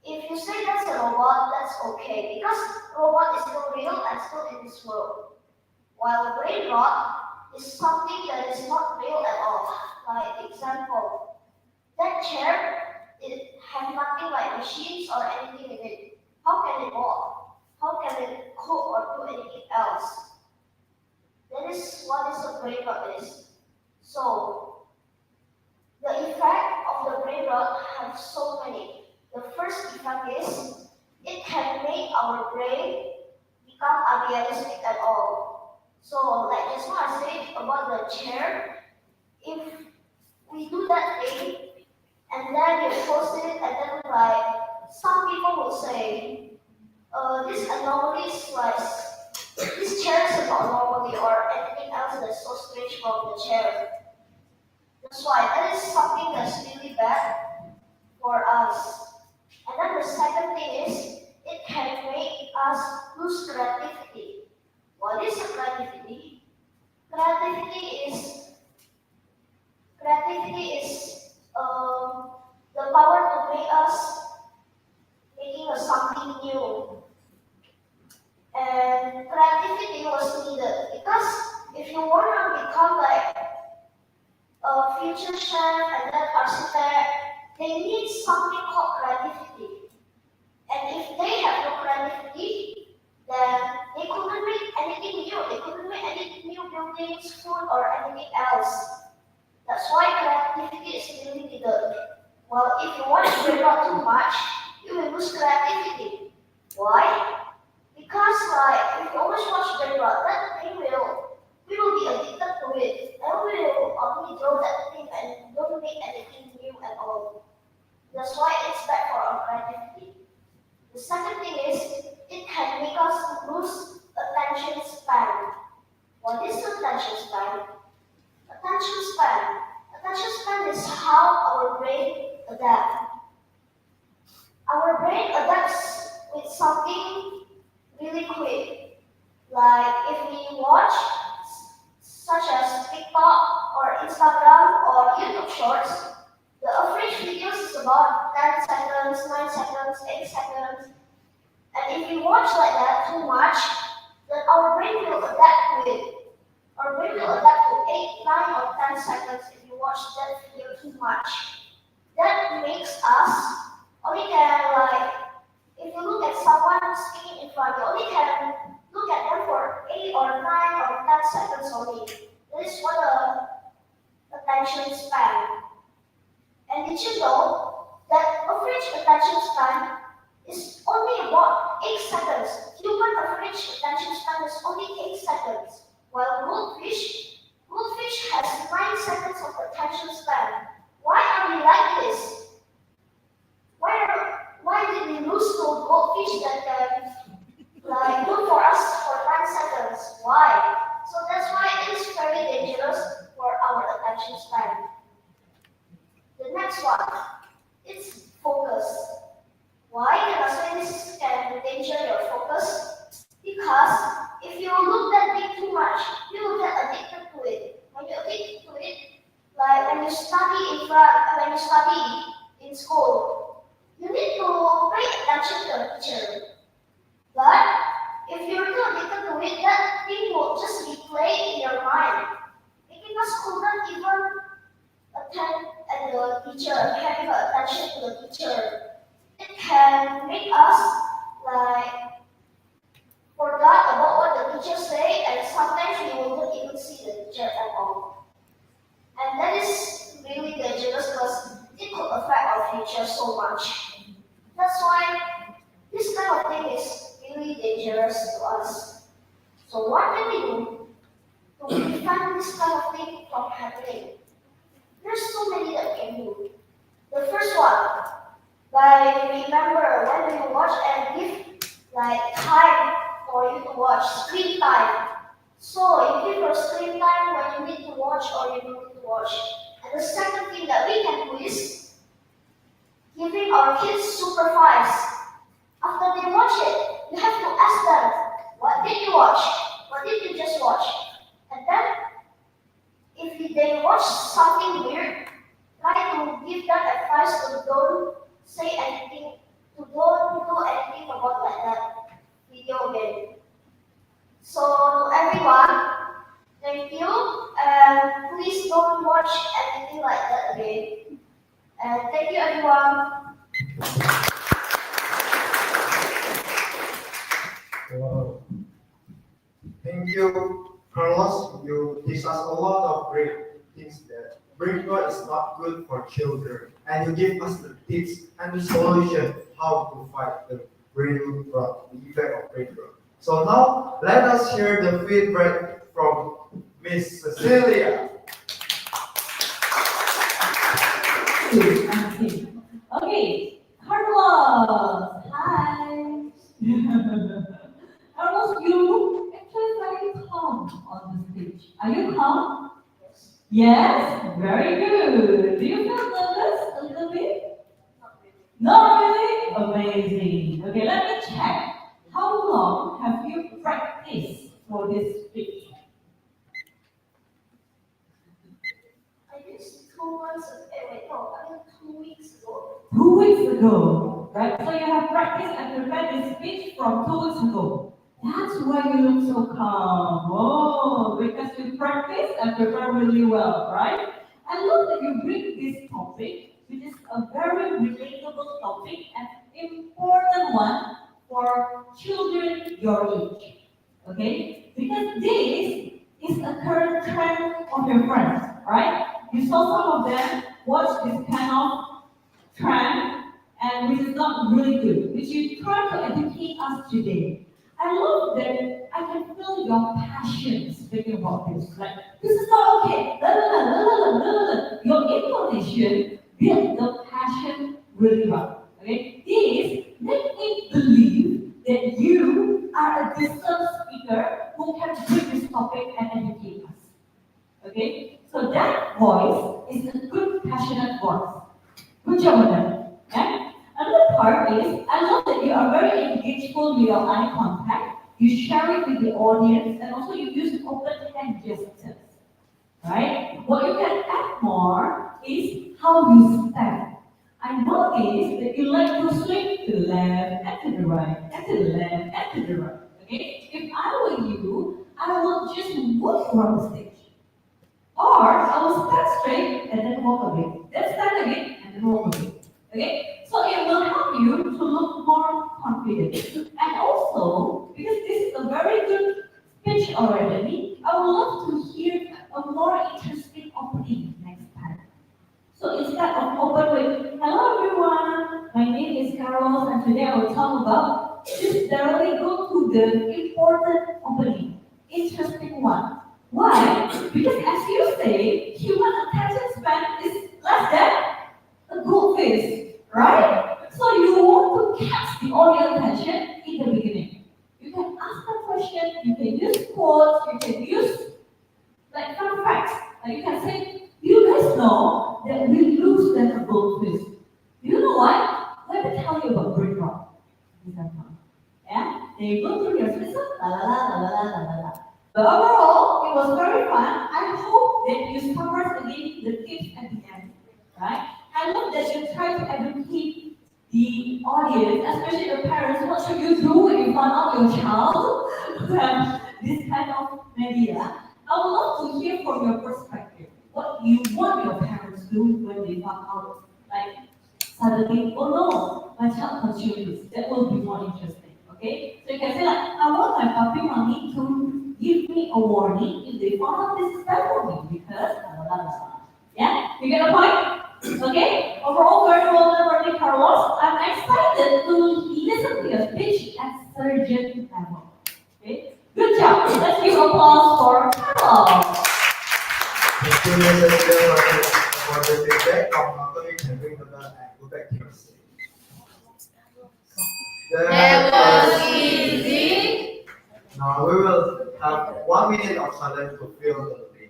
If you say that's a robot, that's okay, because robot is still real and still in this world. While brain rot is something that is not real at all. Like example, that chair, it has nothing like machines or anything in it. How can it walk? How can it cook or do anything else? That is what is a brain rot is. So the effect of the brain rot have so many. The first effect is it can make our brain become unrealistic at all. So like just now I said about the chair, if we do that thing and then you post it and then like some people will say, this anomaly is like this chair is about anomaly or anything else that's so strange from the chair. That's why that is something that's really bad for us. And then the second thing is it can make us lose creativity. What is creativity? Creativity is the power to make us making us something new. And creativity was needed because if you want to become like a future chef and then architect, they need something called creativity. And if they have no creativity, then they couldn't make anything new. They couldn't make any new buildings, food, or anything else. That's why creativity is really needed. Well, if you want to break out too much, you will lose creativity. Why? Because like if you always watch brain rot, that thing we will be addicted to it. And we will only draw that thing and don't make anything new at all. That's why it's bad for our creativity. The second thing is it can make us lose attention span. What is attention span? Attention span. Attention span is how our brain adapts. Our brain adapts with something really quick. Like if we watch such as TikTok or Instagram or YouTube shorts, the average videos is about 10 seconds, 9 seconds, 8 seconds. And if we watch like that too much, then our brain will adapt to it. Our brain will adapt to 8, 9, or 10 seconds if you watch that video too much. That makes us only can like, if you look at someone speaking in front, you only can look at them for 8 or 9 or 10 seconds only. That is what the attention span. And did you know that average attention span is only about 8 seconds? Human average attention span is only 8 seconds. While goldfish has 9 seconds of attention span. Why are we like this? Why did we lose to goldfish that can like good for us for 9 seconds? Why? So that's why it is very dangerous for our attention span. The next one, it's focus. Why can I say this can endanger your focus? Because if you look that thing too much, you will get addicted to it. When you're addicted to it, like when you study in school, you need to pay attention to the teacher. But if you're too addicted to it, that thing will just be playing in your mind, making us couldn't even attend at the teacher, having attention to the teacher. It can make us like forgot about what the teacher say, and sometimes we won't even see the teacher at all. And that is really dangerous because it could affect our future so much. That's why this kind of thing is really dangerous to us. So what can we do to prevent this kind of thing from happening? There's so many that we can do. The first one, like remember when you watch and give like time for you to watch, screen time. So you give your screen time when you need to watch or you don't need to watch. And the second thing that we can do is giving our kids supervise. After they watch it, you have to ask them, what did you watch? What did you just watch? And then if they watch something weird, say anything, to don't do anything about like that video game. So to everyone, thank you, and please don't watch anything like that again. And thank you everyone. Wow. Thank you, Carlos. You teach us a lot of great things that brain rot is not good for children, and you give us the tips and the solution how to fight the brain rot, the effect of brain rot. So now let us hear the feedback from Miss Cecilia. Okay. Okay, Carlos. Hi. Carlos, you look actually very calm on the stage. Are you calm? Yes. Very good. Do you feel nervous a little bit? Not really? Amazing. Okay, let me check. How long have you practiced for this speech? I guess 2 months ago, wait, no, I think 2 weeks ago. 2 weeks ago, right? So you have practiced and prepared this speech from 2 weeks ago. That's why you look so calm. Oh, because you practiced and prepared really well, right? I love that you bring this topic, which is a very relatable topic and important one for children your age. Okay? Because this is a current trend of your friends, right? You saw some of them watch this kind of trend and which is not really good, which you try to educate us today. I love that I can feel your passion speaking about this. Like, this is not okay. La, la, la, la, la, la, la, la. Your intonation builds the passion really well. Okay? This makes me believe that you are a discerned speaker who can bring this topic and educate us. Okay? So that voice is a good, passionate voice. Good job on that. Yeah? Another part is, I love that you are very engageful with your eye contact. You share it with the audience, and also you use open hand gestures. Right? What you can add more is how you stand. I noticed that you like to swing to the left and to the right, and to the left and to the right. Okay? If I were you, I would just walk around the stage. Or I will stand straight and then walk away. Then stand again and then walk away. Okay? So it will help you to look more confident. And also, because this is a very good speech already, I would love to hear a more interesting opening next time. So instead of open with, hello everyone, my name is Carol and today I will talk about, just directly go to the important opening, interesting one. Why? Because as you say, human attention span is less than a goldfish, right? So you want to catch the audience attention in the beginning. You can ask a question, you can use quotes, you can use like fun facts. Like you can say, do you guys know that we lose than a goldfish? Do you know why? Let me tell you about brain rot. Is that fun? Yeah? They go through your system, la la la la la la la la. But overall, it was very fun. I hope that you summarize again the tips at the end. Right? I love that you try to educate the audience, especially the parents. What should you do when you find out your child who have this kind of media? I would love to hear from your perspective what you want your parents to do when they find out. Like suddenly, oh no, my child consumed this. That will be more interesting. Okay? So you can say like, I want my puppy mommy to give me a warning if they found out this is bad for me because blah, blah, blah, blah. Yeah? You get the point? Okay? Overall, very well done, Rodney Carlos. I'm excited to listen to your speech at surgeon level. Okay? Good job. Let's give applause for Carlos. Thank you, Miss Cecilia, for the feedback. Now you can bring the bell and go back to your seat. That was easy. Now we will have 1 minute of silence to feel the day.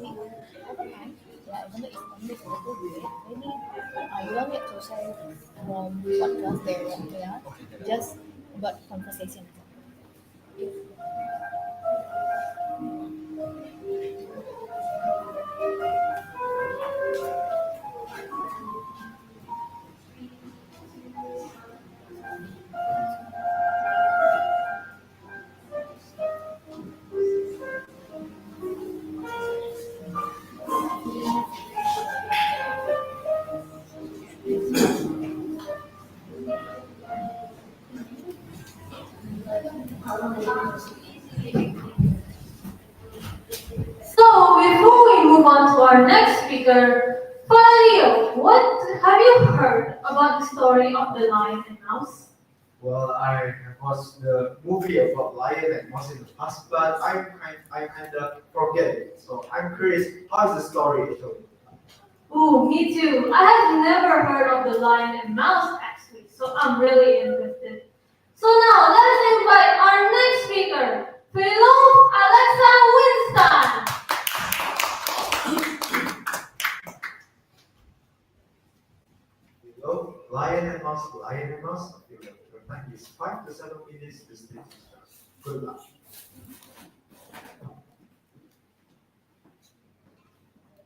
see over time, yeah, even though it's only a little bit, maybe you don't need to say what class they are, just about conversation. So before we move on to our next speaker, finally, what have you heard about the story of the lion and mouse? Well, I have watched the movie about lion and mouse in the past, but I kind of forget it. So I'm curious, how's the story actually? Ooh, me too. I have never heard of the lion and mouse actually, so I'm really interested. So now let us invite our next speaker, Philo Alexa Winston. Hello, lion and mouse, lion and mouse. Okay, your time is 5 to 7 minutes. The stage is done. Good luck.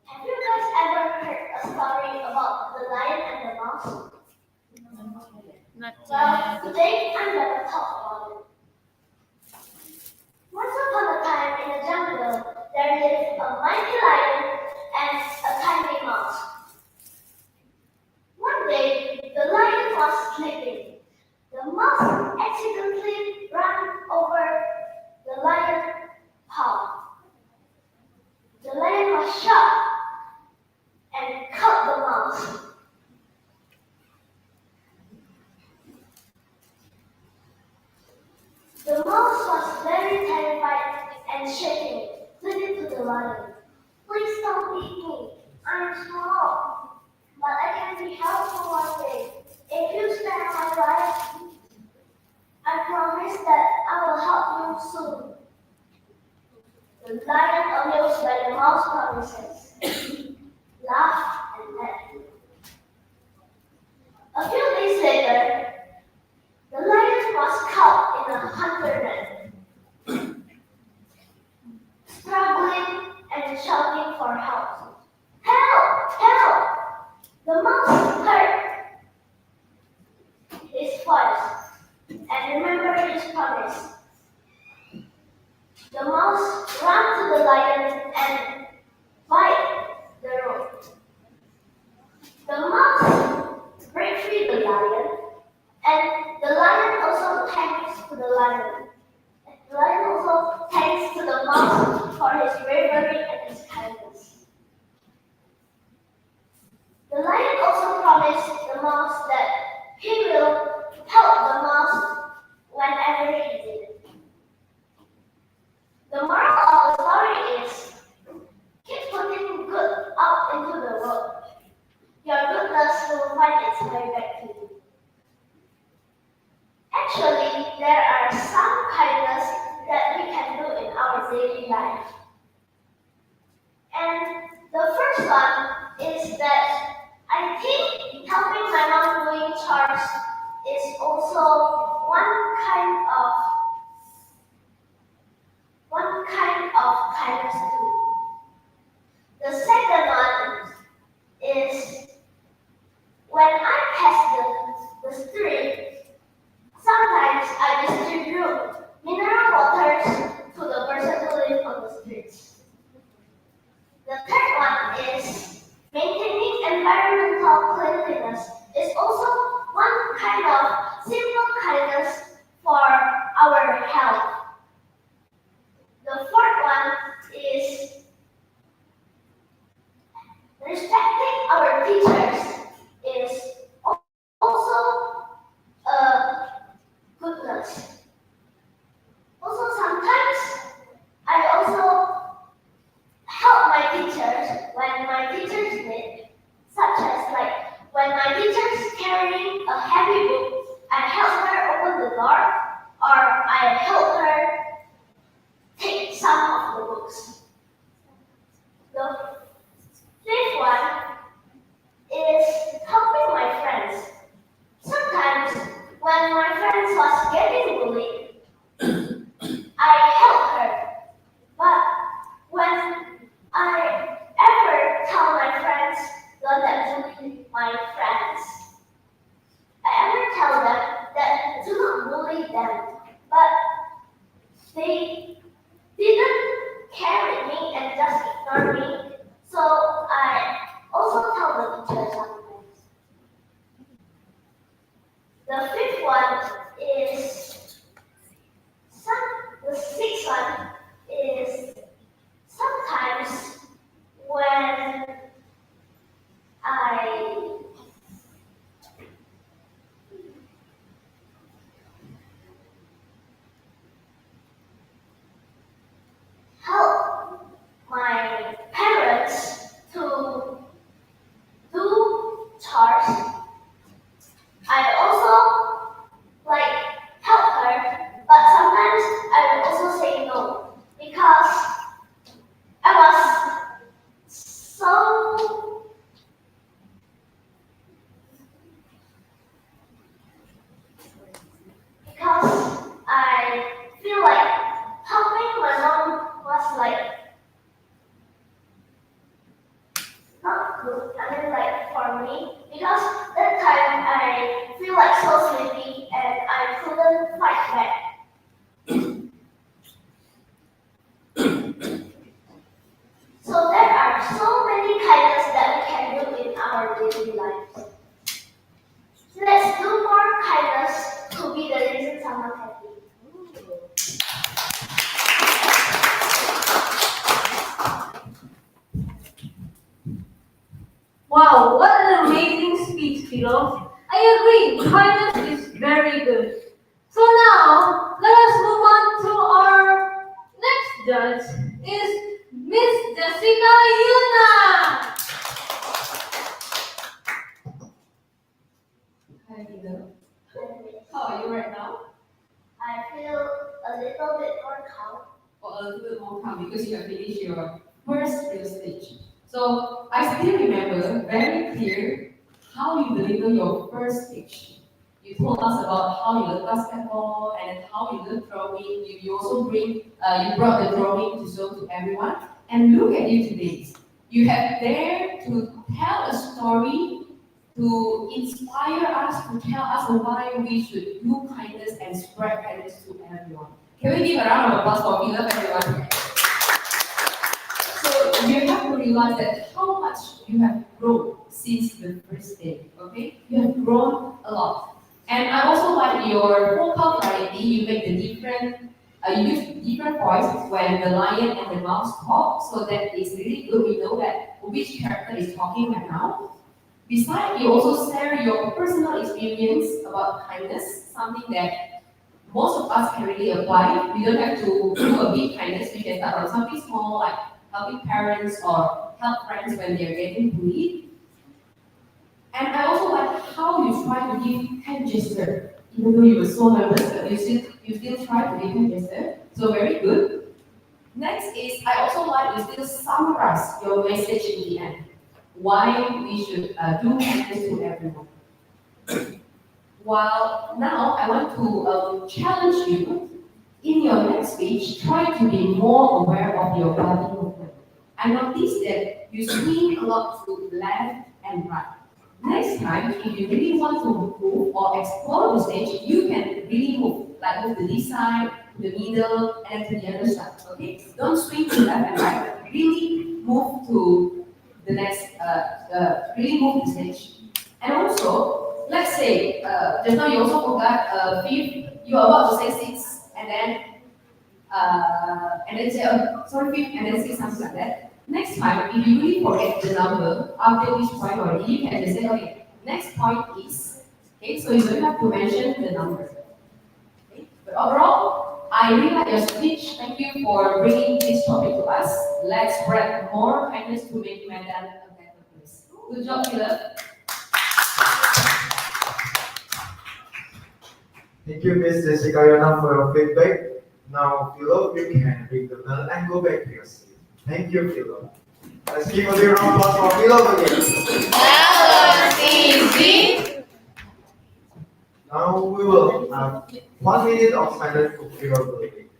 Have you guys ever heard a story about the lion and the mouse? Not Well, today I'm gonna talk about it. Once upon a time in the jungle, there lived a mighty lion and a tiny mouse. One day, the lion was sleeping. The mouse accidentally ran over the lion's paw. The lion was shocked and caught the mouse. The mouse was very terrified and shaking, pleaded to the lion. Please don't eat me. I'm small, but I can be helpful one day. If you spare my life, I promise that I will help you soon. The lion, amused by the mouse promises, laughed and left. A few days later, the lion was caught in a hunter net, struggling and shouting for help. Help! Help! The mouse heard his voice and remembered his promise. The mouse ran to the lion and bit the rope. The mouse break free the lion, and the lion also thanks to the lion. The lion also thanks to the mouse for his bravery and his kindness. The lion also promised the mouse that he will help the mouse whenever he did. The moral of the story is keep putting good out into the world. Your goodness will find its way back to you. Actually, there are some kindness that we can do in our daily life. And the first one is that I think helping my mom doing chores is also one kind of kindness too. The second one is when I pass the street, sometimes I distribute mineral waters to the person who lives on the streets. The third one is maintaining environmental cleanliness is also one kind of simple kindness for our health. The fourth one is respecting our teachers is also a goodness. Also sometimes I also help my teachers when my teachers need, such as like when my teacher is carrying a heavy book, I help her open the door or I help her take some of the books. The them, but they didn't carry me and just ignored me. So I also tell the teacher sometimes. The fifth one is the sixth one is sometimes when I help my parents to do chores. I also like help her, but sometimes I will also say no because I was so because I feel like helping my mom was like not good. I mean like for me because that time I feel like so sleepy and I couldn't fight back. So there are so many kindness that we can do in our daily lives. Let's do more kindness to be the reason someone happy. Wow, what an amazing speech, Philo. I agree, kindness is very good. So now, let us move on to our next judge, is Miss Jessica Yuna. Hi, Tina. How are you right now? I feel a little bit more calm. Or a little bit more calm because you have finished your first real stage. So I still remember very clear how you deliver your first speech. You told us about how you love basketball and how you love drawing. You also you brought the drawing to show to everyone. And look at you today. You have dared to tell a story to inspire us, to tell us why we should do kindness and spread kindness to everyone. Can we give a round of applause for Mila, everyone? So you have to realize that how much you have grown since the first day. Okay, you have grown a lot. And I also like your vocal variety. You make the different. You use different voices when the lion and the mouse talk, so that is really good. We know that which character is talking right now. Besides, you also share your personal experience about kindness, something that most of us can really apply. We don't have to do a big kindness. We can start from something small, like helping parents or help friends when they're getting bullied. And I also like how you try to give hand gesture, even though you were so nervous, but you still try to give hand gesture. So very good. Next is I also like you still summarize your message in the end. Why we should do kindness to everyone. While now I want to challenge you in your next speech, try to be more aware of your body movement. I noticed that you swing a lot to left and right. Next time, if you really want to move or explore the stage, you can really move, like move to this side, to the middle, and to the other side. Okay? Don't swing to left and right, but really move to the next, really move the stage. And also, let's say, just now you also forgot fifth, you are about to say six, and then say, sorry, fifth, and then say something like that. Next time, if you really forget the number after each point already, you can just say, okay, next point is, okay, so you don't have to mention the number. Okay? But overall, I really like your speech. Thank you for bringing this topic to us. Let's spread more kindness to make Medan a better place. Good job, Philip. Thank you, Miss Jessica Yona, for your feedback. Now, Philo, you can ring the bell and go back to your seat. Thank you, Philo. Let's give a big round of applause for Philo again. That was easy. Now we will have 1 minute of silence for Philo building.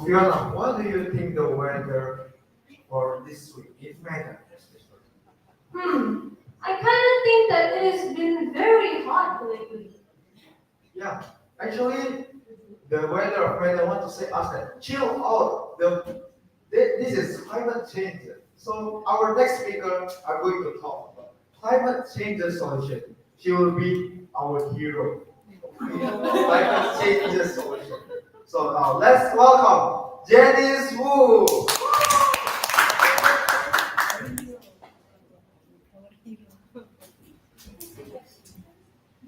Fiona, what do you think the weather for this week? It matters. I kind of think that it has been very hot lately. Yeah, actually, the weather of weather want to say us that chill out. This is climate change. So our next speaker are going to talk about climate change solution. She will be our hero. Climate change solution. So now let's welcome Janice Wu.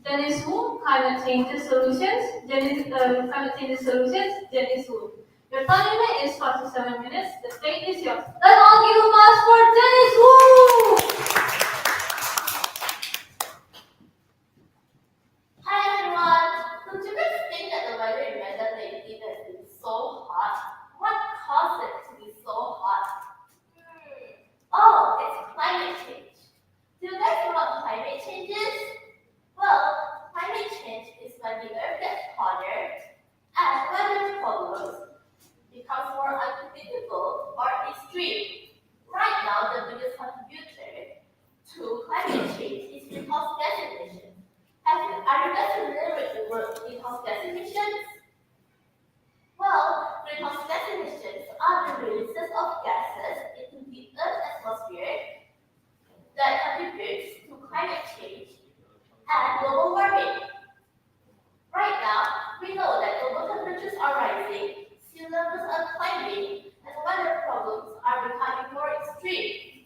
Janice Wu, Climate Change Solutions. Climate Change Solutions, Janice Wu. Your time limit is 47 minutes. The stage is yours. Let's all give a applause for Janice Wu! Hi everyone! Don't you guys think that the weather in Medan lately has been so hot? What caused it to be so hot? Oh, it's climate change. Do you guys know what climate change is? Well, climate change is when the earth gets hotter and weather problems becomes more unpredictable or extreme. Right now, the biggest contributor to climate change is greenhouse gas emissions. Are you guys familiar with the word greenhouse gas emissions? Well, greenhouse gas emissions are the releases of gases into the Earth's atmosphere that contributes to climate change and global warming. Right now, we know that global temperatures are rising, sea levels are climbing, and weather problems are becoming more extreme.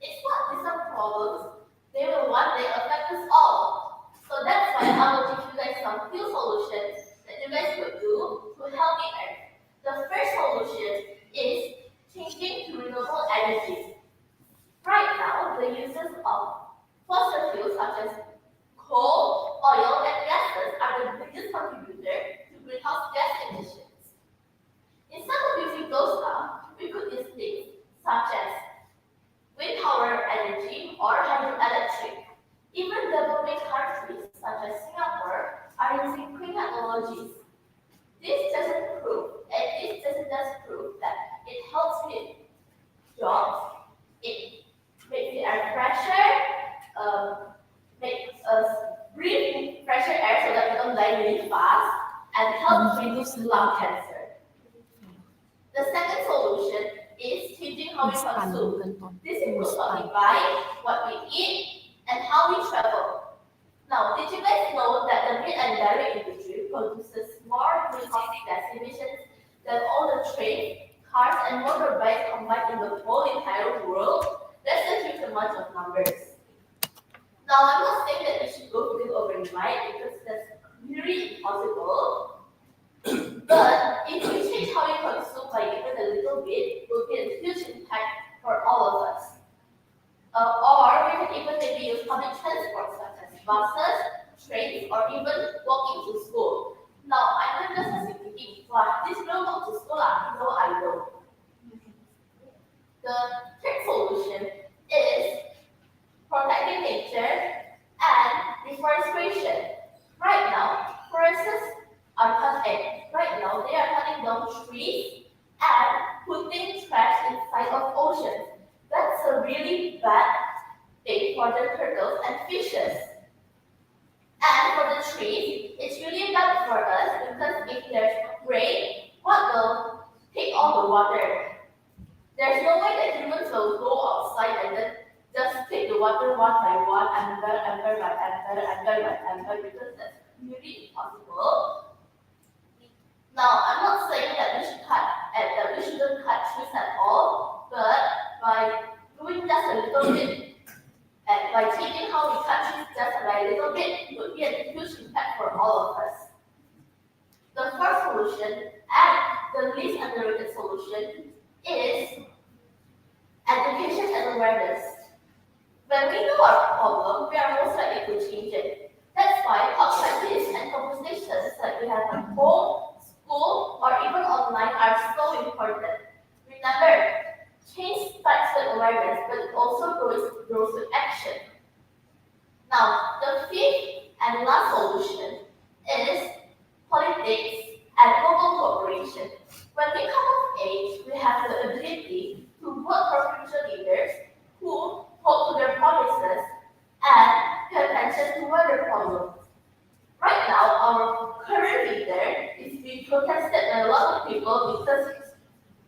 It's not distant problems, they will one day affect us all. So that's why I will teach you guys some few solutions that you guys could do to help the earth. The first solution is changing to renewable energies. Right now, the uses of fossil fuels such as coal, oil, and gases are the biggest contributor to greenhouse gas emissions. Instead of using those now, we could use things such as wind power energy or hydroelectric. Even developing countries such as Singapore are using clean technologies. This doesn't prove that it helps with jobs. It makes the air fresher, makes us breathe fresher air so that we don't die really fast, and helps reduce lung cancer. The second solution is changing how we consume. This includes what we buy, what we eat, and how we travel. Now, did you guys know that the meat and dairy industry produces more greenhouse gas emissions than all the trains, cars, and motorbikes combined in the whole entire world? That's a huge amount of numbers. Now, I'm not saying that we should go vegan overnight because that's really impossible. But if we change how we consume by even a little bit, it will be a huge impact for all of us. Or we can even maybe use public transport such as buses, trains, or even walking to school. Now, I know just as thinking, wow, this girl walk to school, no, I don't. The third solution is protecting nature and deforestation. Right now, forests are right now they are cutting down trees and putting trash inside of oceans. That's a really bad thing for the turtles and fishes. And for the trees, it's really bad for us because if there's rain, what will take all the water? There's no way that humans will go outside and then just take the water one by one, amber by amber, because that's really impossible. Now, I'm not saying that we should cut and that we shouldn't cut trees at all, but by doing just a little bit and by changing how we cut trees just by a little bit, it would be a huge impact for all of us. The first solution and the least underrated solution is education and awareness. When we know our problem, we are most likely to change it. That's why talks like this and conversations that we have at home, school, or even online are so important. Remember, change starts with awareness, but it also grows with action. Now, the fifth and last solution is politics and global cooperation. problem. Right now, our current leader is being protested by a lot of people because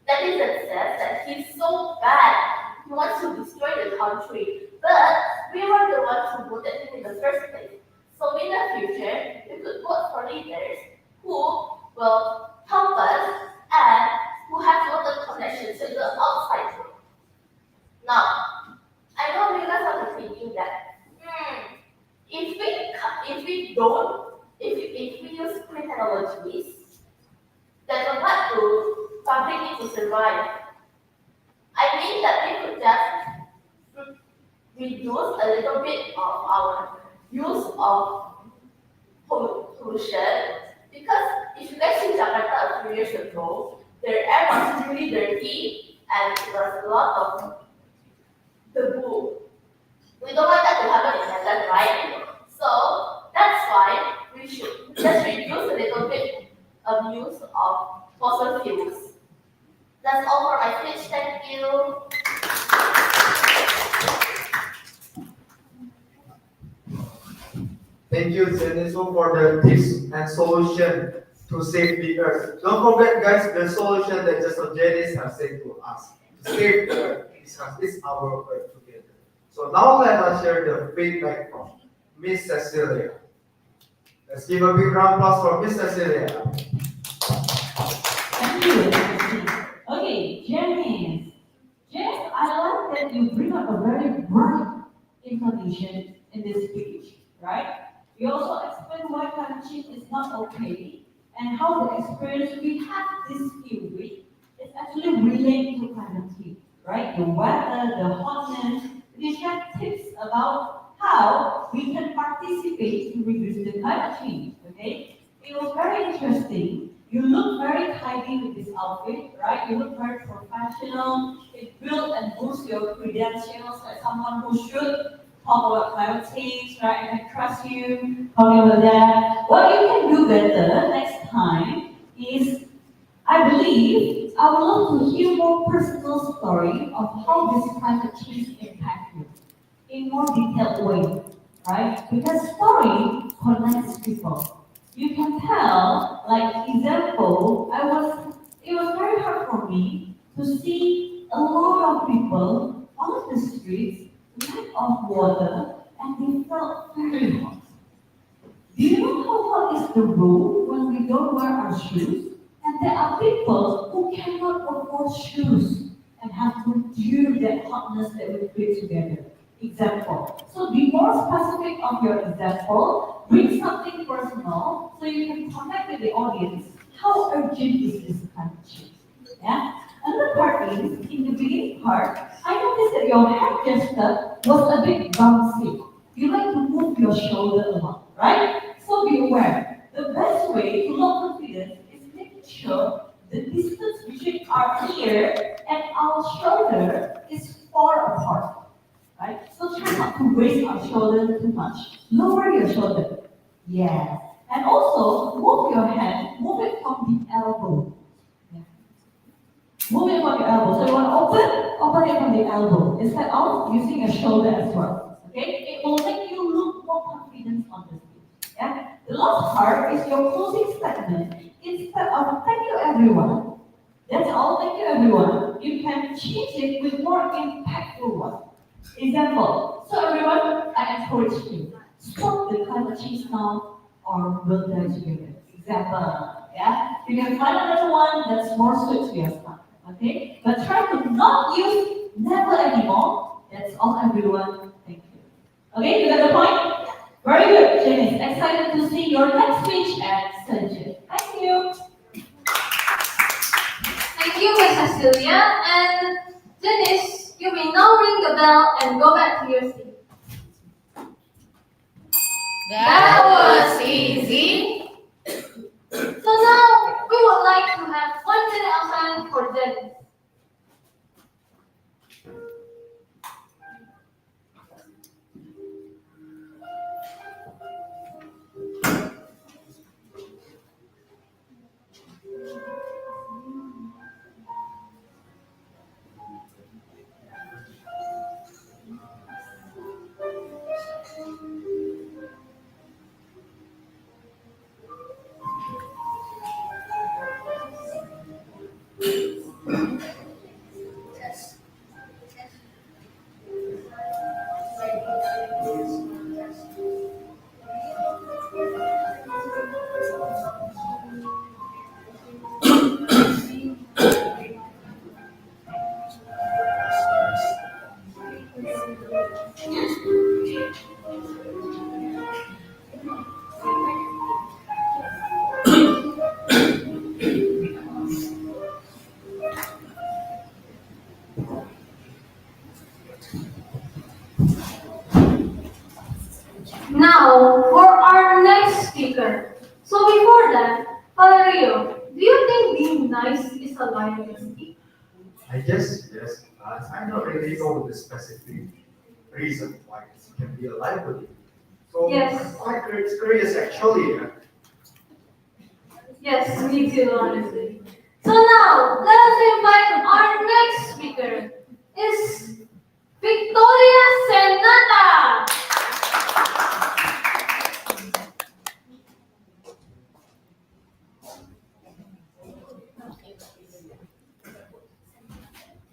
netizens says that he's so bad. He wants to destroy the country. But we were the ones who voted him in the first place. So in the future, we could vote for leaders who will help us and who have local connections to the outside world. Now, I know you guys are thinking that, if we don't, if we use clean technologies, then what do public need to survive? I mean that we could just reduce a little bit of our use of pollution because if you guys see Jakarta a few years ago, their air was really dirty and there was a lot of debu. We don't want that to happen in Thailand, right? So that's why we should just reduce a little bit of use of fossil fuels. That's all for my speech. Thank you. Thank you, Zeniso, for the tips and solution to save the earth. Don't forget, guys, the solution that just Janice has said to us. To save the earth is our earth together. So now let us share the feedback from Miss Cecilia. Let's give a big round of applause for Miss Cecilia. Thank you. Okay, Janice. Janice, I like that you bring up a very bright information in this speech, right? You also explain why climate change is not okay and how the experience we had this few weeks is actually related to climate change, right? The weather, the hotness, we share tips about how we can participate to reduce the climate change, okay? It was very interesting. You look very tidy with this outfit, right? You look very professional. It builds and boosts your credentials as someone who should talk about climate change, right? I can trust you talking about that. What you can do better next time is, I believe, I would love to hear more personal story of how this climate change impact you in more detailed way, right? Because story connects people. You can tell, like example, it was very hard for me to see a lot of people on the streets, lack of water, and they felt very hot. Do you know how hot is the road when we don't wear our shoes? And there are people who cannot afford shoes and have to endure that hotness that we create together. Example. So be more specific of your example, bring something personal so you can connect with the audience. How urgent is this climate change? Yeah? Another part is, in the beginning part, I noticed that your head gesture was a bit bouncy. You like to move your shoulder a lot, right? So be aware. The best way to look confidence is making sure the distance between our ear and our shoulder is far apart, right? So try not to raise our shoulder too much. Lower your shoulder. Yes. And also move your hand, move it from the elbow. Yeah. Move it from your elbow. So you want to open it from the elbow instead of using your shoulder as well. Okay? It will make you look more confident on the stage. Yeah? The last part is your closing statement. Instead of thank you everyone, that's all, thank you everyone, you can change it with more impactful one. Example. So everyone, I encourage you, stop the climate change now or we'll die together. Example. Yeah? You can find another one that's more suited to your style. Okay? But try to not use never anymore. That's all everyone. Thank you. Okay, you got the point? Very good, Janice. Excited to see your next speech at Sunshine. Thank you. Thank you, Miss Cecilia. And Dennis, you may now ring the bell and go back to your seat. That was easy. So now we would like to have 1 minute of silence for Dennis. Now, for our next speaker. So before that, Valerio, do you think being nice is a liability? I guess yes, but I don't really know the specific reason why it can be a liability. So Yes. I'm quite curious actually. Yes, me too, honestly. So now, let us invite our next speaker. Is Victoria Senata.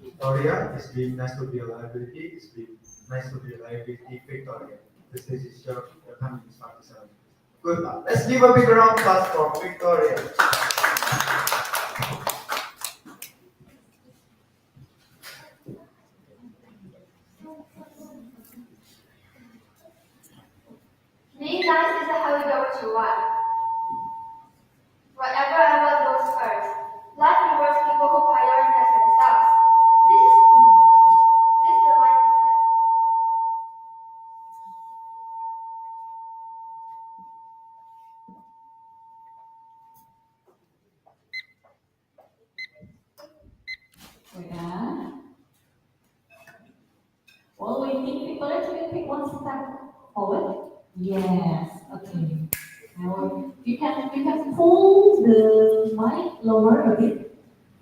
Victoria is being nice to be a liability. It's being nice to be a liability, Victoria. The stage is your time is 47. Good luck. Let's give a big round of applause for Victoria. Being nice is how you get what you want. Whatever I want goes first. Life rewards people who prioritize themselves. This is the mindset. Wait, while waiting, Victoria, can you take one step forward? Yes, okay. Now you can pull the mic lower a bit.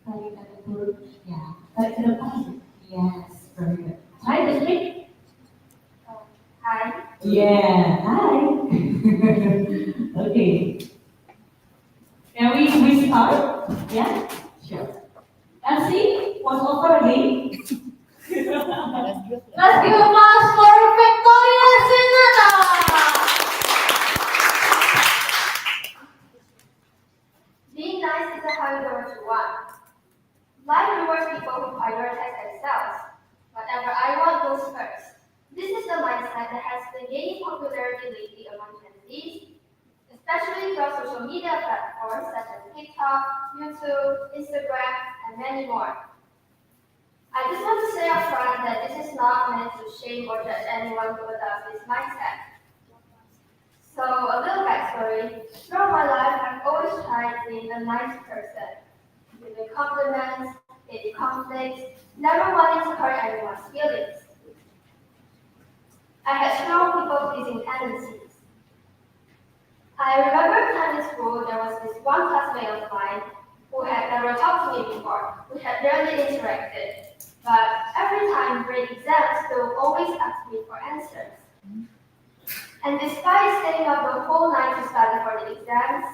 Tarik ke turun. Yeah, tarik ke depan. Yes, very good. Try this mic. Hi. Yeah, hi. Okay. Can we start? Yeah, sure. And see what's over again. Let's give applause for Victoria Senata. Being nice is how you get what you want. Life rewards people who prioritize themselves. Whatever I want goes first. This is the mindset that has been gaining popularity lately among Gen Zs, especially across social media platforms such as TikTok, YouTube, Instagram, and many more. I just want to say up front that this is not meant to shame or judge anyone who adopts this mindset. So, a little backstory. Throughout my life, I've always tried being a nice person, giving compliments, hating conflicts, never wanting to hurt anyone's feelings. I had strong people-pleasing tendencies. I remember a time in school, there was this one classmate of mine who had never talked to me before. We had rarely interacted. But every time during exams, they would always ask me for answers. And despite staying up the whole night to study for the exams,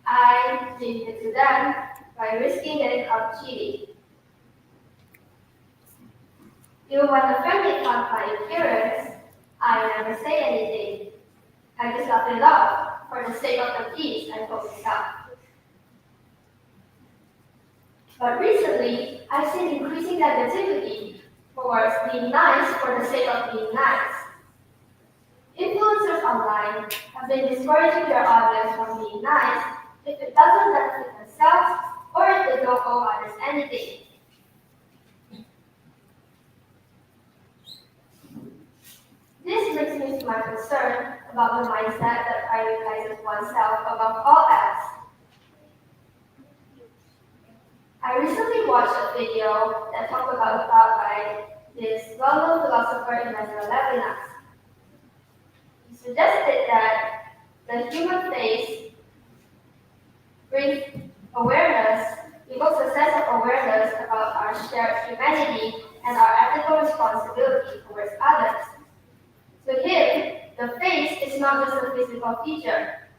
I gave it to them by risking getting caught cheating. Even when a friend made fun of my appearance, I never say anything. I just laugh it off for the sake of the peace and focus up. But recently, I've seen increasing negativity towards being nice for the sake of being nice. Influencers online have been discouraging their audience from being nice if it doesn't benefit themselves or if they don't owe others anything. This brings me to my concern about the mindset that prioritizes oneself above all else. I recently watched a video that talked about a thought by this well-known philosopher Emmanuel Levinas. He suggested that the human face brings awareness, evokes a sense of awareness about our shared humanity and our ethical responsibility towards others. To him, the face is not just a physical feature.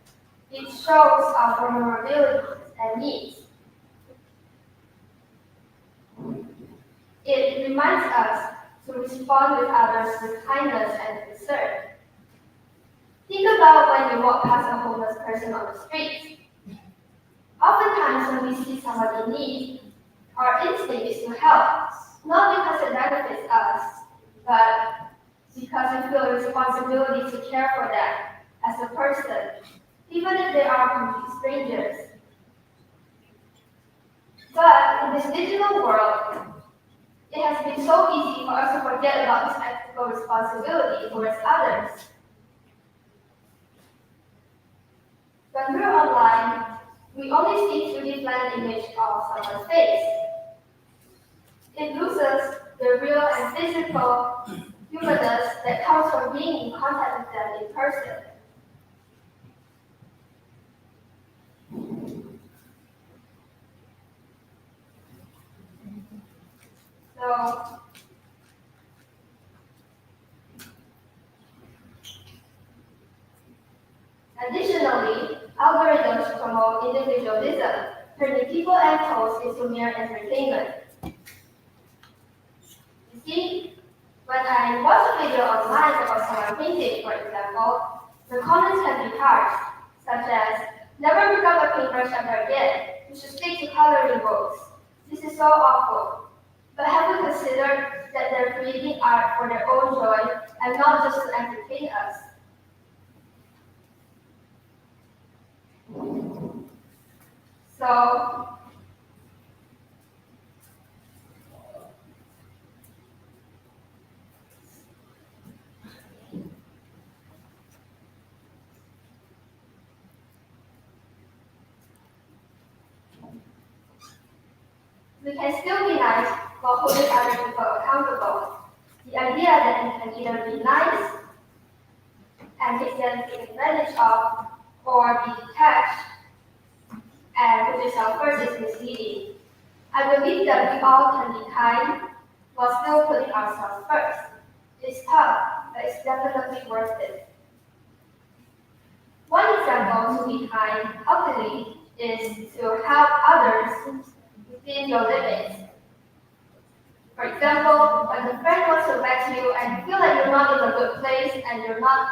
It shows our vulnerabilities and needs. It reminds us to respond with others with kindness and concern. Think about when you walk past a homeless person on the street. Oftentimes when we see someone in need, our instinct is to help, not because it benefits us, but because we feel a responsibility to care for them as a person, even if they are complete strangers. But in this digital world, it has been so easy for us to forget about this ethical responsibility towards others. When we're online, we only see 2D bland image of someone's face. It loses the real and physical humanness that comes from being in contact with them in person. So, additionally, algorithms promote individualism, turning people and posts into mere entertainment. You see, when I watch a video online about someone painting, for example, the comments can be harsh, such as, never become a paintbrush ever again, you should stick to coloring books. This is so awful. But have you considered that they're creating art for their own joy and not just to entertain us? So, we can still be nice while holding other people accountable. The idea that we can either be nice and take them taken advantage of, or be detached and put yourself first is misleading. I believe that we all can be kind while still putting ourselves first. It's tough, but it's definitely worth it. One example to be kind healthily is to help others within your limits. For example, when a friend wants to vent to you and you feel like you're not in a good place and you're not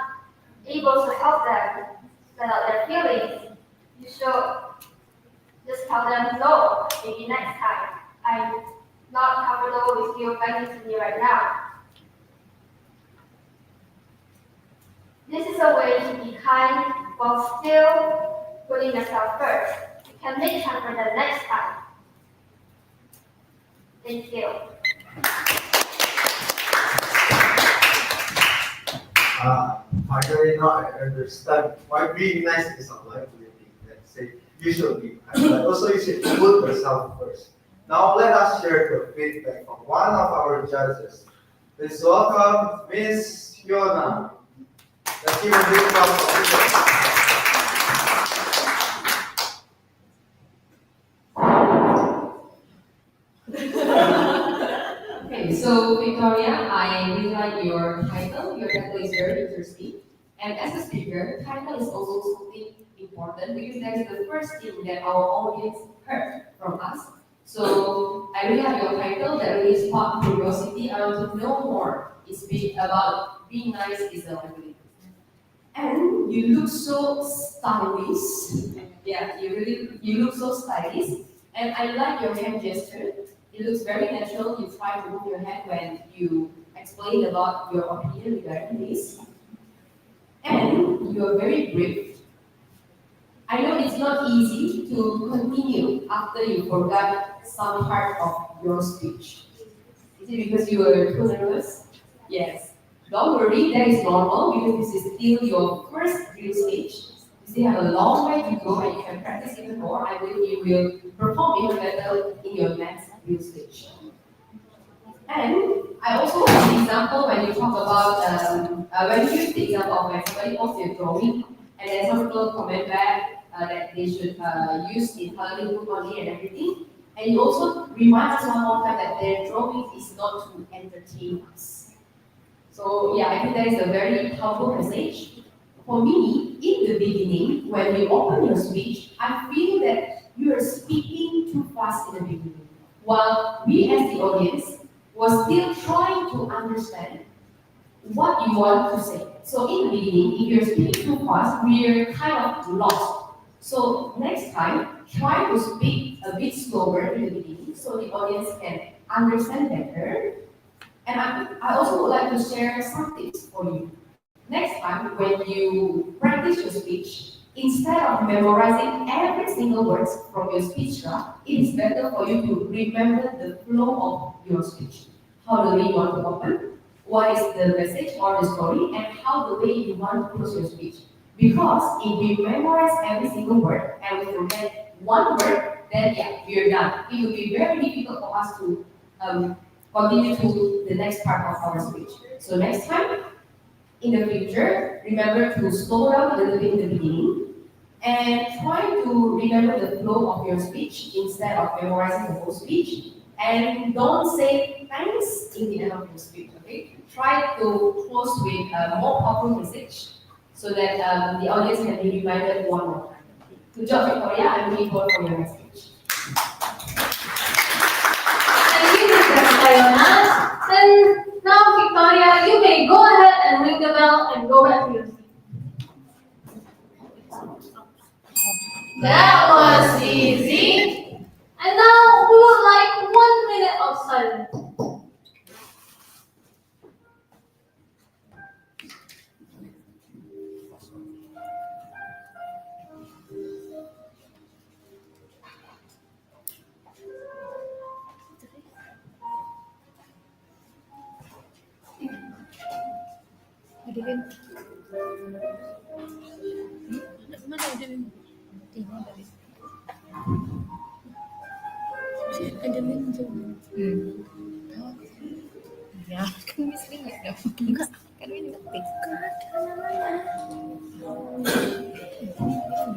able to help them let out their feelings, you should just tell them, no, maybe next time. I'm not comfortable with you venting to me right now. This is a way to be kind while still putting yourself first. You can make time for them next time. Thank you. Finally, now I understand why being nice is a lively thing. Let's say you should be kind, but also you should put yourself first. Now let us share the feedback from one of our judges. Please welcome Miss Fiona. Let's give a big round of applause. Okay, so Victoria, I really like your title. Your title is very interesting. And as a speaker, title is also something important because that is the first thing that our audience heard from us. So I really like your title that really sparked curiosity. I want to know more. It's about being nice is a language. And you look so stylish. Yeah, you look so stylish. And I like your hand gesture. It looks very natural. You try to move your hand when you explain about your opinion regarding this. And you are very brave. I know it's not easy to continue after you forgot some part of your speech. Is it because you were too nervous? Yes. Don't worry, that is normal because this is still your first real stage. You still have a long way to go and you can practice even more. I believe you will perform even better in your next real stage. And I also want the example when you talk about, when you use the example of when somebody posts their drawing and then some people comment back that they should use the coloring book only and everything. And you also remind us one more time that their drawing is not to entertain us. So yeah, I think that is a very powerful message. For me, in the beginning, when you open your speech, I feel that you are speaking too fast in the beginning. While we as the audience was still trying to understand what you want to say. So in the beginning, if you're speaking too fast, we're kind of lost. So next time, try to speak a bit slower in the beginning so the audience can understand better. And I also would like to share some tips for you. Next time, when you practice your speech, instead of memorizing every single word from your speech draft, it is better for you to remember the flow of your speech. How the way you want to open, what is the message or the story, and how the way you want to close your speech. Because if we memorize every single word and we forget one word, then yeah, we're done. It will be very difficult for us to continue to the next part of our speech. So next time, in the future, remember to slow down a little bit in the beginning and try to remember the flow of your speech instead of memorizing the whole speech. And don't say thanks in the end of your speech, okay? Try to close with a more powerful message so that the audience can be reminded one more time. Good job, Victoria. I'm looking forward for your next speech. Thank you, Mr. Sayona. Then now, Victoria, you may go ahead and ring the bell and go back to your seat. That was easy. And now we would like 1 minute of silence. Adeline. Mana Adeline? Tinggal dari. Si Adeline jauh. Oh. Ya, kan mesti nggak ada. Enggak, kan ini ngetik.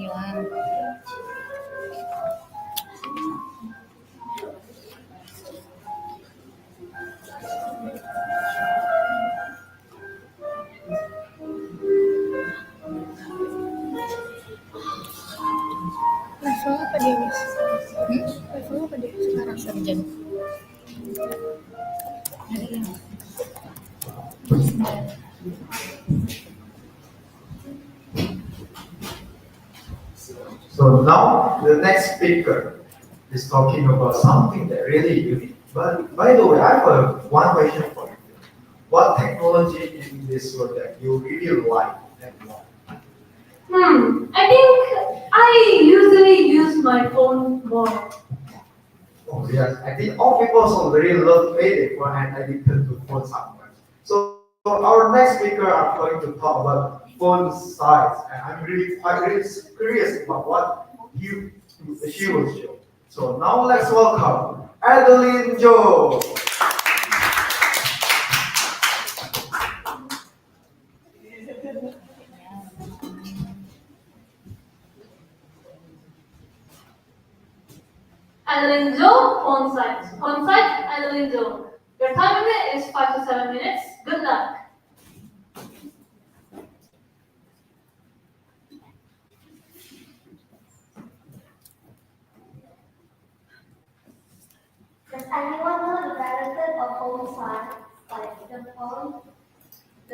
Bilang. Level apa dia, Miss? Level apa dia sekarang sarjana? Ada yang So now the next speaker is talking about something that really unique. But by the way, I have one question for you. What technology in this world that you really like and why? I think I usually use my phone more. Oh yes, I think all people also really love payday for and addicted to phone sometimes. So our next speaker are going to talk about phone size, and I'm really curious about what she will show. So now let's welcome Adeline Joe. Adeline Joe, phone size. Phone size, Adeline Joe. Your time limit is 5 to 7 minutes. Good luck. Does anyone know the benefit of home science? Like the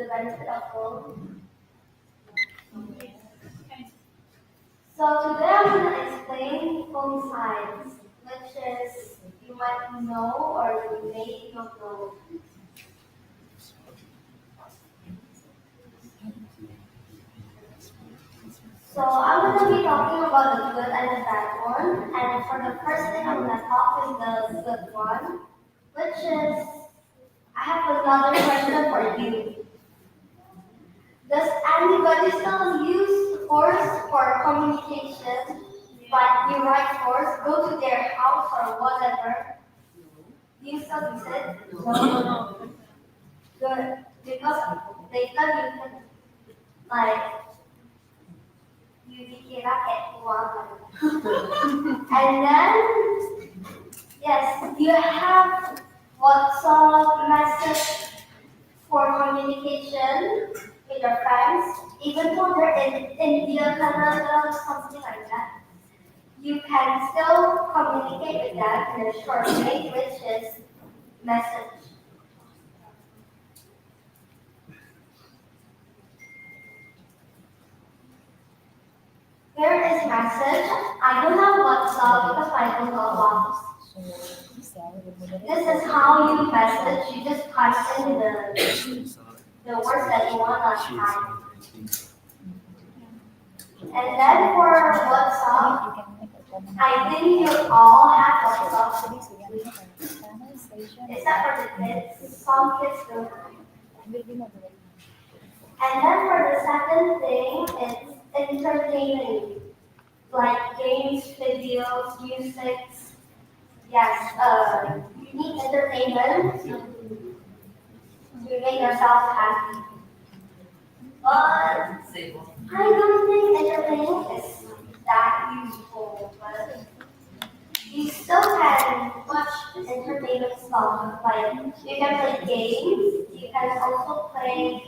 benefit of home? So today I'm going to explain home science, which is you might know or you may not know. So I'm going to be talking about the good and the bad one. And for the first thing I'm going to talk is the good one, which is I have another question for you. Does anybody still use force for communication? Like you write force, go to their house or whatever. Do you still use it? No. Good. Because later you can like you dikira kayak uang. And then yes, you have WhatsApp message for communication with your friends, even though they're in India, Canada, something like that. You can still communicate with them in a short way, which is message. Here is message. I don't have WhatsApp because I don't got lost. This is how you message. You just type in the words that you want to type. And then for WhatsApp, I think you all have WhatsApp. Except for the kids. Some kids don't have. And then for the second thing, it's entertaining, like games, videos, music. Yes, you need entertainment to make yourself happy. But I don't think entertainment is that useful, but you still can watch entertainment stuff. Like you can play games, you can also play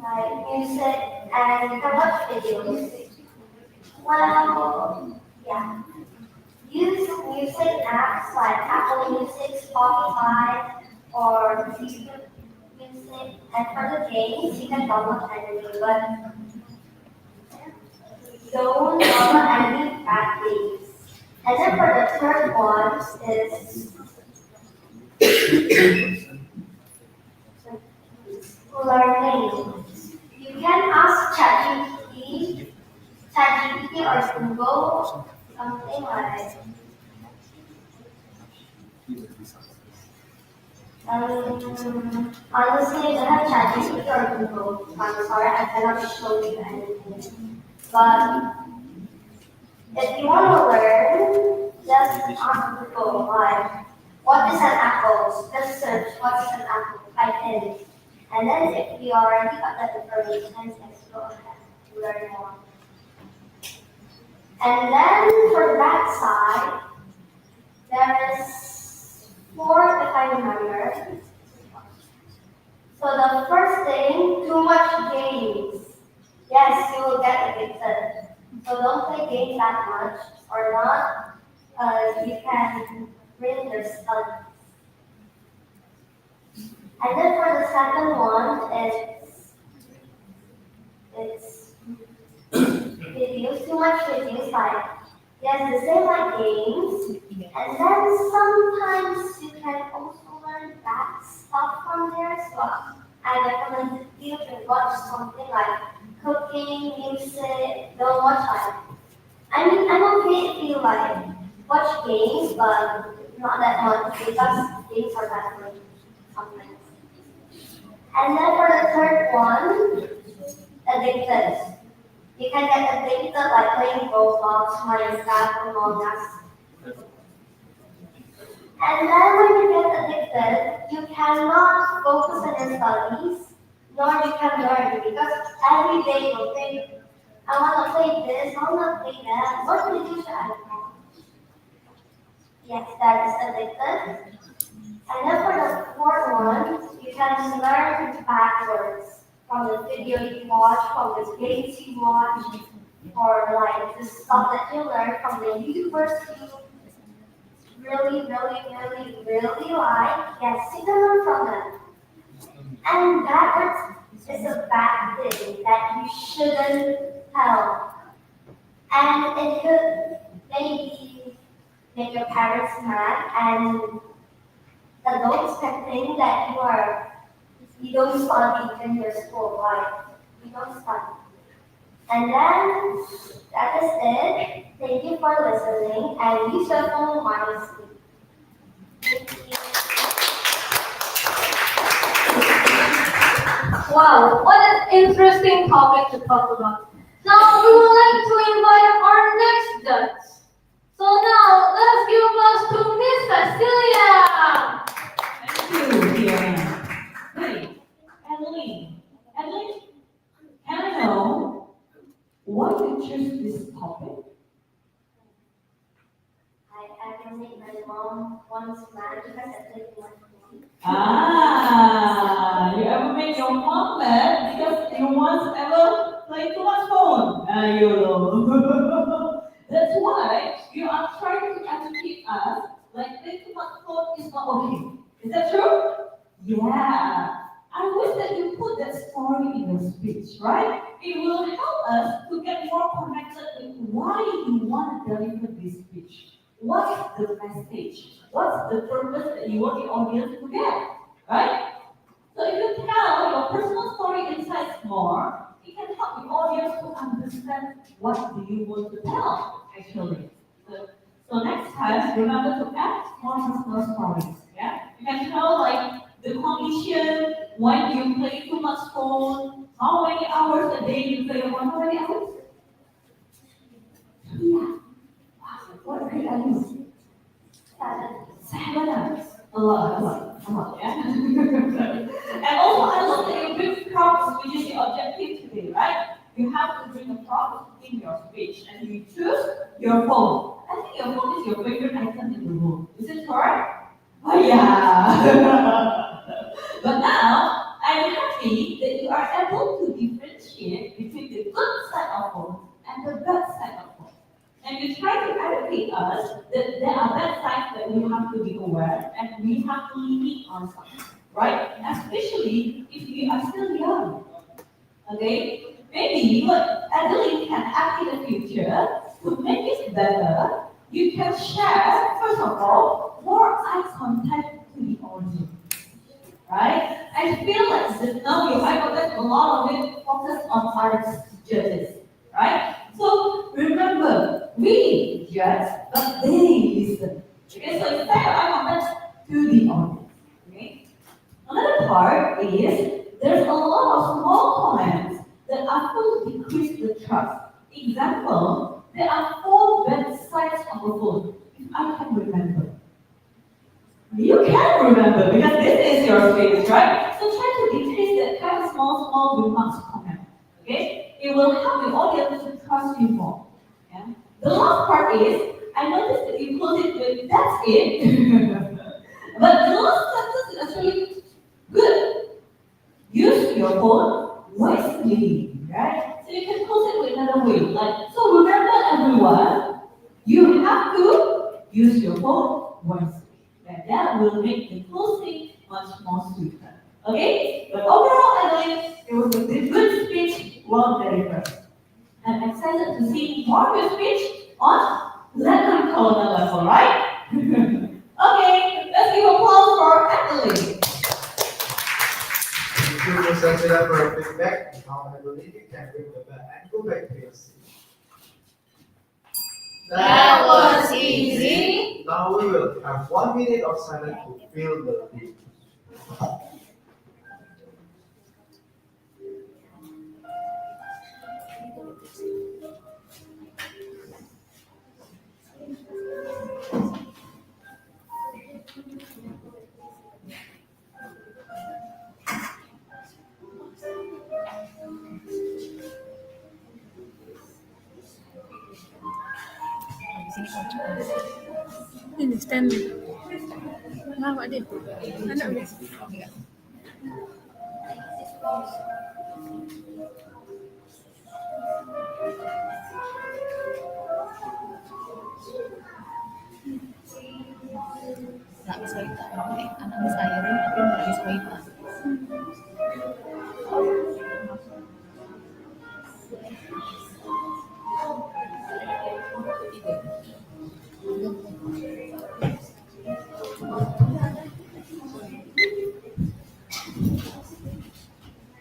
like music, and you can watch videos. Well, yeah. Use music apps like Apple Music, Spotify, or YouTube Music. And for the games, you can download any, but don't download any bad games. And then for the third one is learning. You can ask ChatGPT or Google something like honestly, I have ChatGPT or Google. I'm sorry, I cannot show you anything. But if you want to learn, just ask Google, like, what is an apple? Just search, what is an apple? Type in. And then if you already got that information, just go ahead and learn more. And then for that side, there is four, if I remember. So the first thing, too much games. Yes, you will get addicted. So don't play games that much, or not. You can ruin your studies. And then for the second one, it's videos, too much videos. Like yes, the same like games. And then sometimes you can also learn that stuff from there. So I recommend you to watch something like cooking, music. Don't watch like. I mean, I'm okay if you like watch games, but not that much because games are bad for you sometimes. And then for the third one, addicted. You can get addicted like playing Roblox, Minecraft, Among Us. And then when you get addicted, you cannot focus on your studies, nor you can learn because every day you think, I want to play this, I want to play that. What video should I watch? Yes, that is addicted. And then for the fourth one, you can learn backwards from the video you watch, from the games you watch, or like the stuff that you learn from the YouTubers you really like. Yes, you can learn from them. And backwards is a bad thing that you shouldn't help. And it could maybe make your parents mad and adults can think that you don't study in your school, like you don't study. And then that is it. Thank you for listening and use your phone wisely. Thank you. Wow, what an interesting topic to talk about. Now we would like to invite our next judge. So now let us give applause to Miss Cecilia. Thank you, dear. Wait, Adeline. Adeline, can I know why you choose this topic? I can make my mom once mad because I played one phone. You ever made your mom mad because you once ever played too much phone? You know. That's why you are trying to educate us like playing too much phone is not okay. Is that true? Yeah. I wish that you put that story in your speech, right? It will help us to get more connected with why you want to deliver this speech. What's the message? What's the purpose that you want the audience to get? Right? So if you tell your personal story insights more, it can help the audience to understand what do you want to tell, actually. So next time, remember to add more personal stories. Yeah? You can tell like the condition, when you play too much phone, how many hours a day you play on? How many hours? Yeah. Wow, what grade are you? 7 hours. A lot, yeah. And also, I love that you bring props, which is the objective today, right? You have to bring a prop in your speech, and you choose your phone. I think your phone is your favorite item in the room. Is it correct? Oh yeah. But now, I'm happy that you are able to differentiate between the good side of phone and the bad side of phone. And you try to educate us that there are bad sides that we have to be aware and we have to limit ourselves, right? Especially if we are still young. Okay? Maybe what Adeline can add in the future to make it better, you can share, first of all, more eye contact to the audience. Right? I feel like this now you I got that a lot of it focused on arts judges. Right? So remember, we judge, but they listen. Okay, so instead I contact to the audience. Okay? Another part is there's a lot of small comments that often decrease the trust. Example, there are 4 sides of a phone, if I can remember. You can remember because this is your space, right? So try to decrease that kind of small remarks comment. Okay? It will help the audience to trust you more. Yeah? The last part is I noticed that you close it with that's it. But the last sentence is actually good. Use your phone wisely, right? So you can close it with another way. Like, so remember everyone, you have to use your phone wisely. And that will make the closing much more sweeter. Okay? But overall, I believe it was a good speech, well delivered. I'm excited to see more of your speech on letter colonel level, right? Okay, let's give applause for Emily. Thank you, Ms. Angela, for your feedback. Now I believe you can bring the bell and go back to your seat. That was easy. Now we will have 1 minute of silence to fill the beat. Di sini kocok. Ini stand. Lawak dia. Anak dia. Enggak. Nak bisa kita anak bisa airin tapi nggak bisa kita.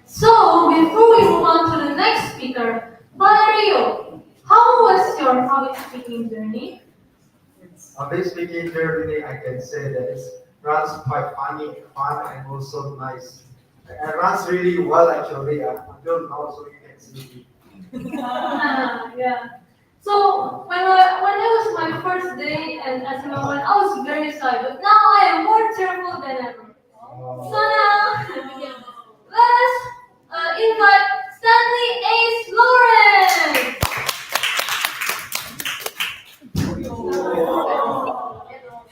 So, before we move on to the next speaker, Valerio, how was your public speaking journey? Public speaking journey, I can say that it runs quite funny, fun, and also nice. It runs really well actually until now, so you can see me. Yeah. So when it was my first day and as a moment, I was very shy, but now I am more cheerful than ever. So now let us invite Stanley Ace Lawrence.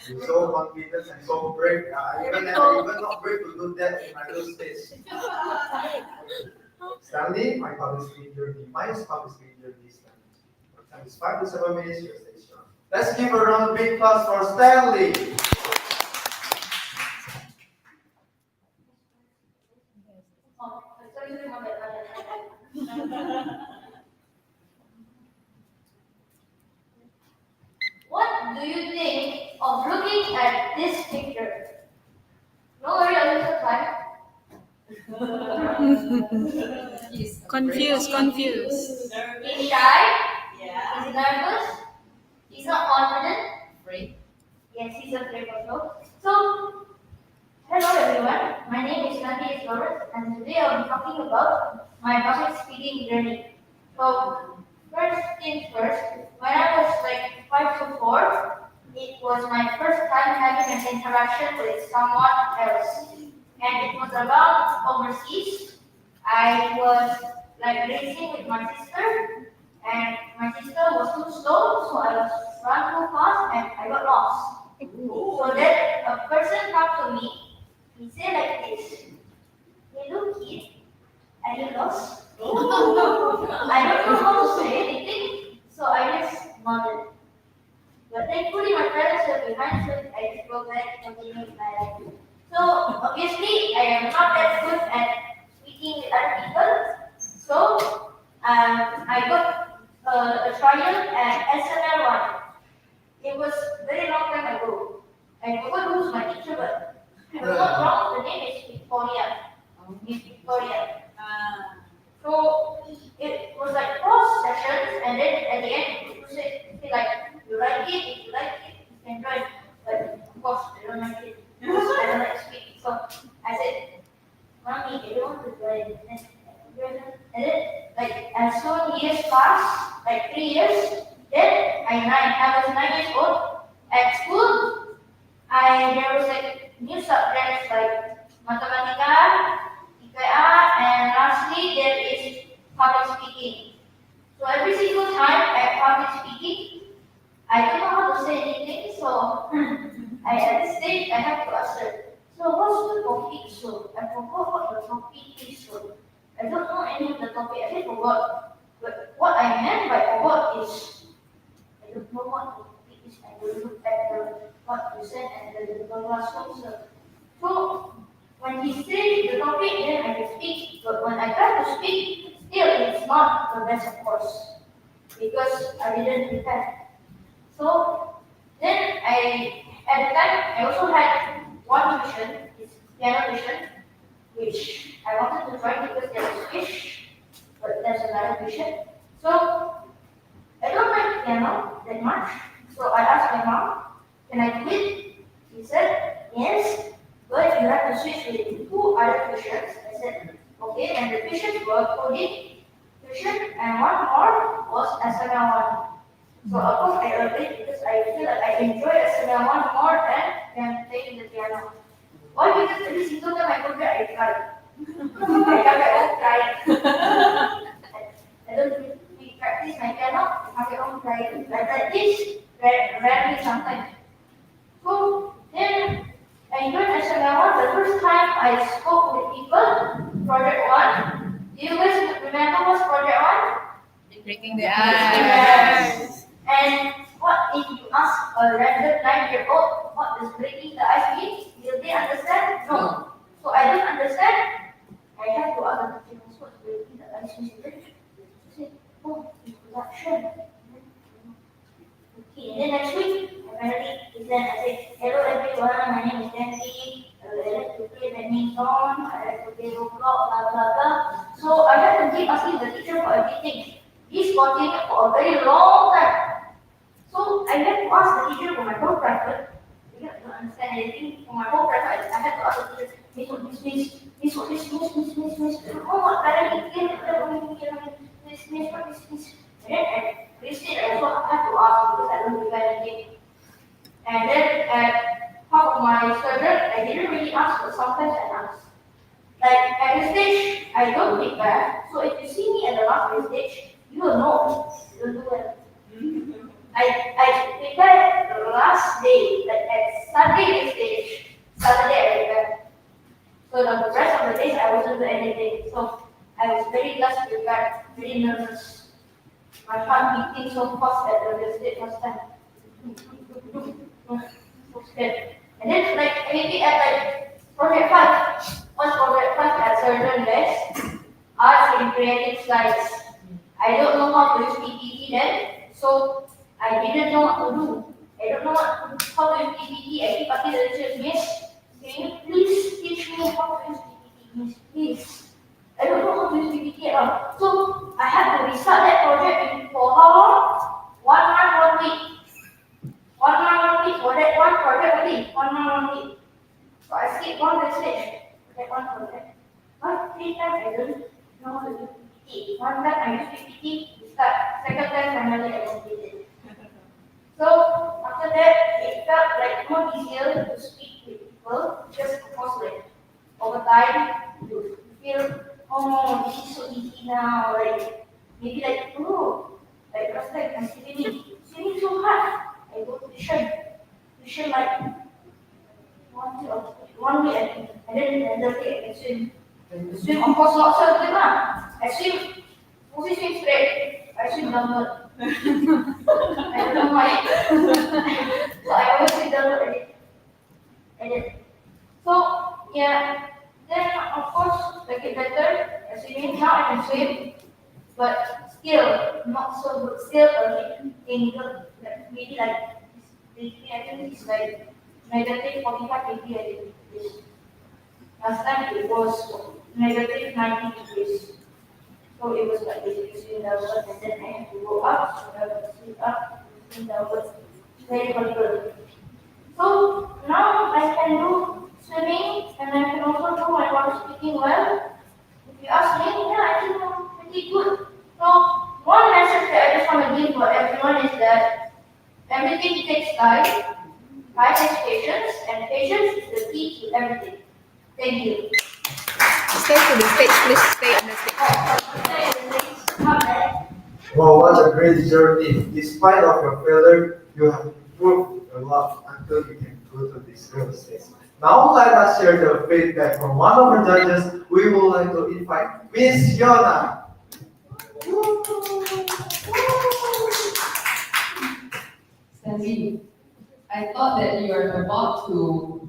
You're so confident and so brave. Even not brave to do that in my little stage. Stanley, my public speaking journey. My public speaking journey is time is 5 to 7 minutes. Your stage one. Let's give a round of big applause for Stanley. What do you think of looking at this picture? No worry, I'll use the time. Confused. He's shy. Yeah. He's nervous. He's not confident. Afraid? Yes, he's afraid also. So, Hello everyone, my name is Nandy Flores and today I'll be talking about my public speaking journey. So first things first, when I was like 5 to 4, it was my first time having an interaction with someone else. And it was about overseas. I was like racing with my sister and my sister was too slow, so I was run too fast and I got lost. So then a person come to me, he said like this, hello kid, are you lost? I don't know how to say anything, so I just nodded. But thankfully my parents were behind, so I just go back and continue my life. So obviously I am not that good at speaking with other people, so I got a trial at SML1. It was very long time ago. I forgot who's my teacher, but if I'm not wrong, the name is Victoria. Miss Victoria. So it was like 4 sessions, and then at the end, you say like, you like it, if you like it, you can join. But of course, I don't like it. Because I don't like speaking. So I said, Mommy, I don't want to join. And then, like, as soon years passed, like 3 years, then I was 9 years old. At school, there was like new subjects like Mathematica, IPA, and lastly there is public speaking. So every single time at public speaking, I don't know how to say anything, so at this stage I have to ask her, so what's the topic so? I forgot what the topic is so. I don't know any of the topic, I just forgot. But what I meant by forgot is I don't know what the topic is. I will look at what you said and the classroom. So when he says the topic, then I can speak. But when I try to speak, still it's not the best, of course, because I didn't prepare. So then at the time, I also had one tuition, it's piano tuition, which I wanted to try because there was fish, but there's another tuition. So I don't like piano that much, so I asked my mom, can I quit? She said, yes, but you have to switch with 2 other tuitions. I said, okay, and the tuitions were coding tuition, and one more was SML1. So of course I agreed because I feel like I enjoy SML1 more than playing the piano. Why? Because every single time I go there, I cry. I have my own crying. I don't really practice my piano, I have my own crying. I practice rarely sometimes. So then I joined SML1. The first time I spoke with people, Project 1. Do you guys remember what's Project 1? Breaking the Yes. And what if you ask a random 9-year-old what does breaking the ice mean? Will they understand? No. So I don't understand. I have to ask the teacher what's breaking the ice mean. She said, oh, introduction. Okay, and then next week, apparently, then I said, hello everyone, my name is Dandy. I like to play badminton, I like to play Roblox, blah blah blah. So I have to keep asking the teacher for everything. This continued for a very long time. So I had to ask the teacher for my whole private. Because I don't understand anything for my whole private. I had to ask the teacher, Miss, oh, what kind of thing? Miss, what is this? And then I listed, I also had to ask because I don't remember anything. And then at half of my subject, I didn't really ask, but sometimes I asked. Like at the stage, I don't prepare. So if you see me at the last stage, you will know you will do it. I prepared the last day, like at Sunday stage. Saturday I prepared. So the rest of the days I wasn't doing anything. So I was very last prepared, very nervous. My heart beating so fast at the stage last time. So scared. And then like maybe at like project 5, once project 5 at certain days, arts and creative slides. I don't know how to use PPT then, so I didn't know what to do. I don't know how to use PPT. I keep asking the teacher, Miss, can you please teach me how to use PPT, Miss, please. I don't know how to use PPT at all. So I had to restart that project for how long? 1 month, 1 week. 1 month, 1 week for that one project only. 1 month, 1 week. So I skip one message. Okay, one for that. But three times I don't know how to do PPT. One time I use PPT, we start. Second time finally I completed. So after that, it felt like more easier to speak with people just because like over time you feel, oh, this is so easy now. Like maybe like, oh, like last time I'm swimming so hard. I go to tuition like one week and then another day I swim. Swim of course not so good lah. I swim, mostly swim straight. I swim downward. I don't know why. So I always swim downward and then so yeah. Then of course like it better. I swimming now I can swim, but still not so good. Still a angle like maybe like degree. I think it's like negative 45 degree. I think it is. Last time it was negative 90 degrees. So it was like basically swing downwards and then I have to go up, swing up, swing downwards. Very difficult. So now I can do swimming and I can also do my water speaking well. If you ask me, yeah, I think I'm pretty good. So one message that I just want to give for everyone is that everything takes time, time takes patience, and patience is the key to everything. Thank you. Stay to the stage, please. Stay on the stage. Wow, what a great journey. Despite of your failure, you have improved a lot until you can go to this real stage. Now let us share the feedback from one of our judges. We would like to invite Miss Yona. Sesi, I thought that you are about to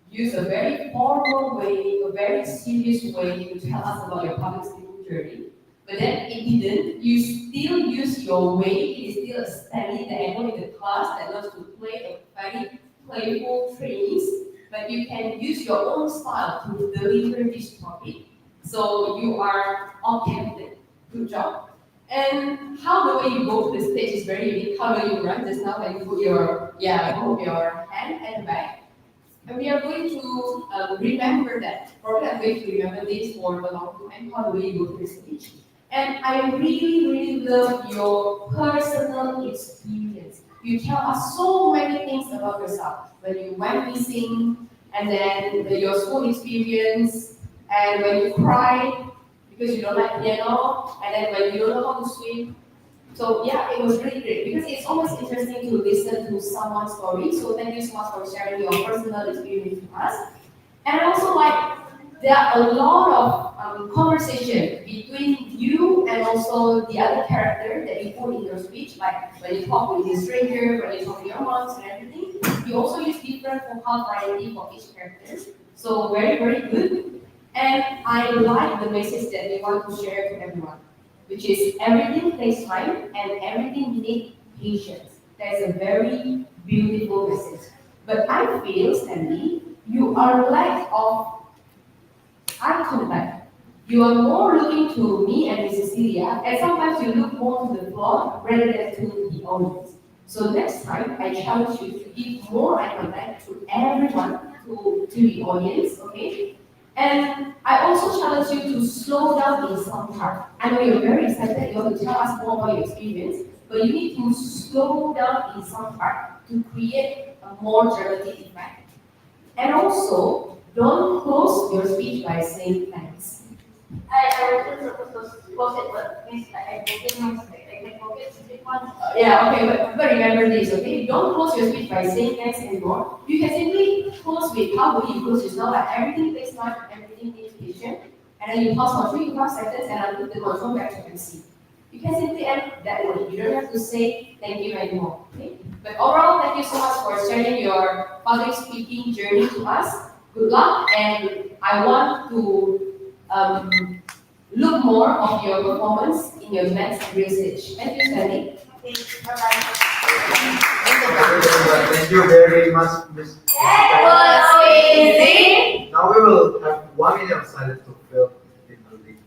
use a very formal way, a very serious way to tell us about your public speaking journey. But then it didn't. You still use your way. It is still a study that I know in the class that loves to play a very playful trainees. But you can use your own style to deliver this topic. So you are on campus. Good job. And how the way you go to the stage is very unique. How do you run just now when you put put your hand at the back. And we are going to remember that. Probably I'm going to remember this for a long time, how the way you go to the stage. And I really, really love your personal experience. You tell us so many things about yourself. When you went missing, and then your school experience, and when you cried because you don't like piano, and then when you don't know how to swim. So yeah, it was really great because it's always interesting to listen to someone's story. So thank you so much for sharing your personal experience with us. And also like there are a lot of conversation between you and also the other character that you put in your speech, like when you talk with a stranger, when you talk with your moms and everything. You also use different vocal variety for each character. So very, very good. And I like the message that we want to share to everyone, which is everything takes time and everything needs patience. That's a very beautiful message. But I feel, Stanley, you are lack of eye contact. You are more looking to me and Mrs. Celia, and sometimes you look more to the floor rather than to the audience. So next time, I challenge you to give more eye contact to everyone, to the audience, okay? And I also challenge you to slow down in some part. I know you're very excited, you want to tell us more about your experience, but you need to slow down in some part to create a more dramatic effect. And also, don't close your speech by saying thanks. I wasn't supposed to close it, but means I forget my mistake. I can forget to take one. Yeah, okay, but remember this, okay? Don't close your speech by saying thanks anymore. You can simply close with how do you close yourself, like everything takes time, everything needs patience, and then you pause for 3 to 5 seconds and I'll put the control back to MC. You can simply end that way. You don't have to say thank you anymore, okay? But overall, thank you so much for sharing your public speaking journey to us. Good luck, and I want to look more of your performance in your next real stage. Thank you, Stanley. Okay, bye-bye. Thank you very much, Miss. That was amazing. Now we will have 1 minute of silence to fill the building.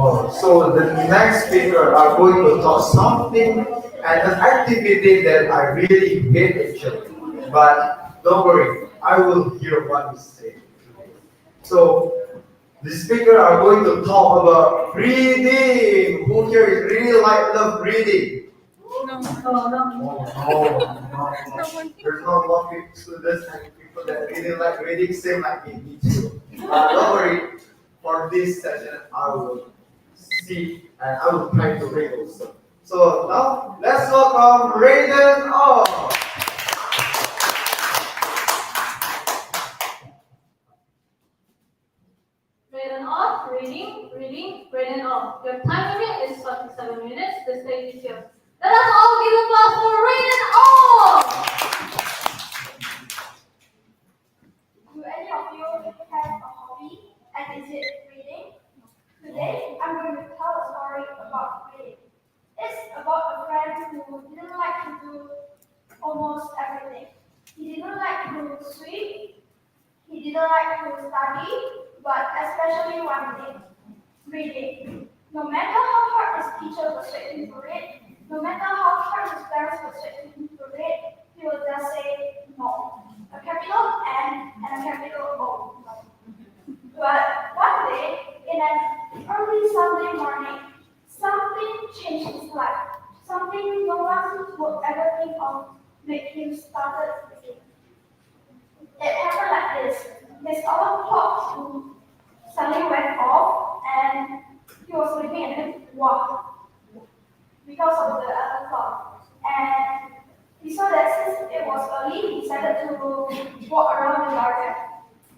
Oh, so the next speaker are going to talk something and an activity that I really hate actually. But don't worry, I will hear what you say. So the speaker are going to talk about reading. Who here is really like love reading? Oh, no. There's not a lot of students and people that really like reading, same like me too. But don't worry, for this session, I will see and I will try to read also. So now, let's welcome Raiden on. Raiden off, reading off. Your time limit is 47 minutes. The stage is yours. Let us all give applause for Raiden off! Do any of you have a hobby and is it reading? Today, I'm going to tell a story about reading. It's about a friend who didn't like to do almost everything. He didn't like to swim, he didn't like to study, but especially one thing, reading. No matter how hard his teacher persuaded him to read, no matter how hard his parents persuaded him to read, he will just say no. A capital N and a capital O. But one day, in an early Sunday morning, something changed his life. Something no one would ever think of made him start reading. It happened like this. His alarm clock suddenly went off and he was sleeping and then wow because of the alarm clock. And he saw that since it was early, he decided to walk around the garden.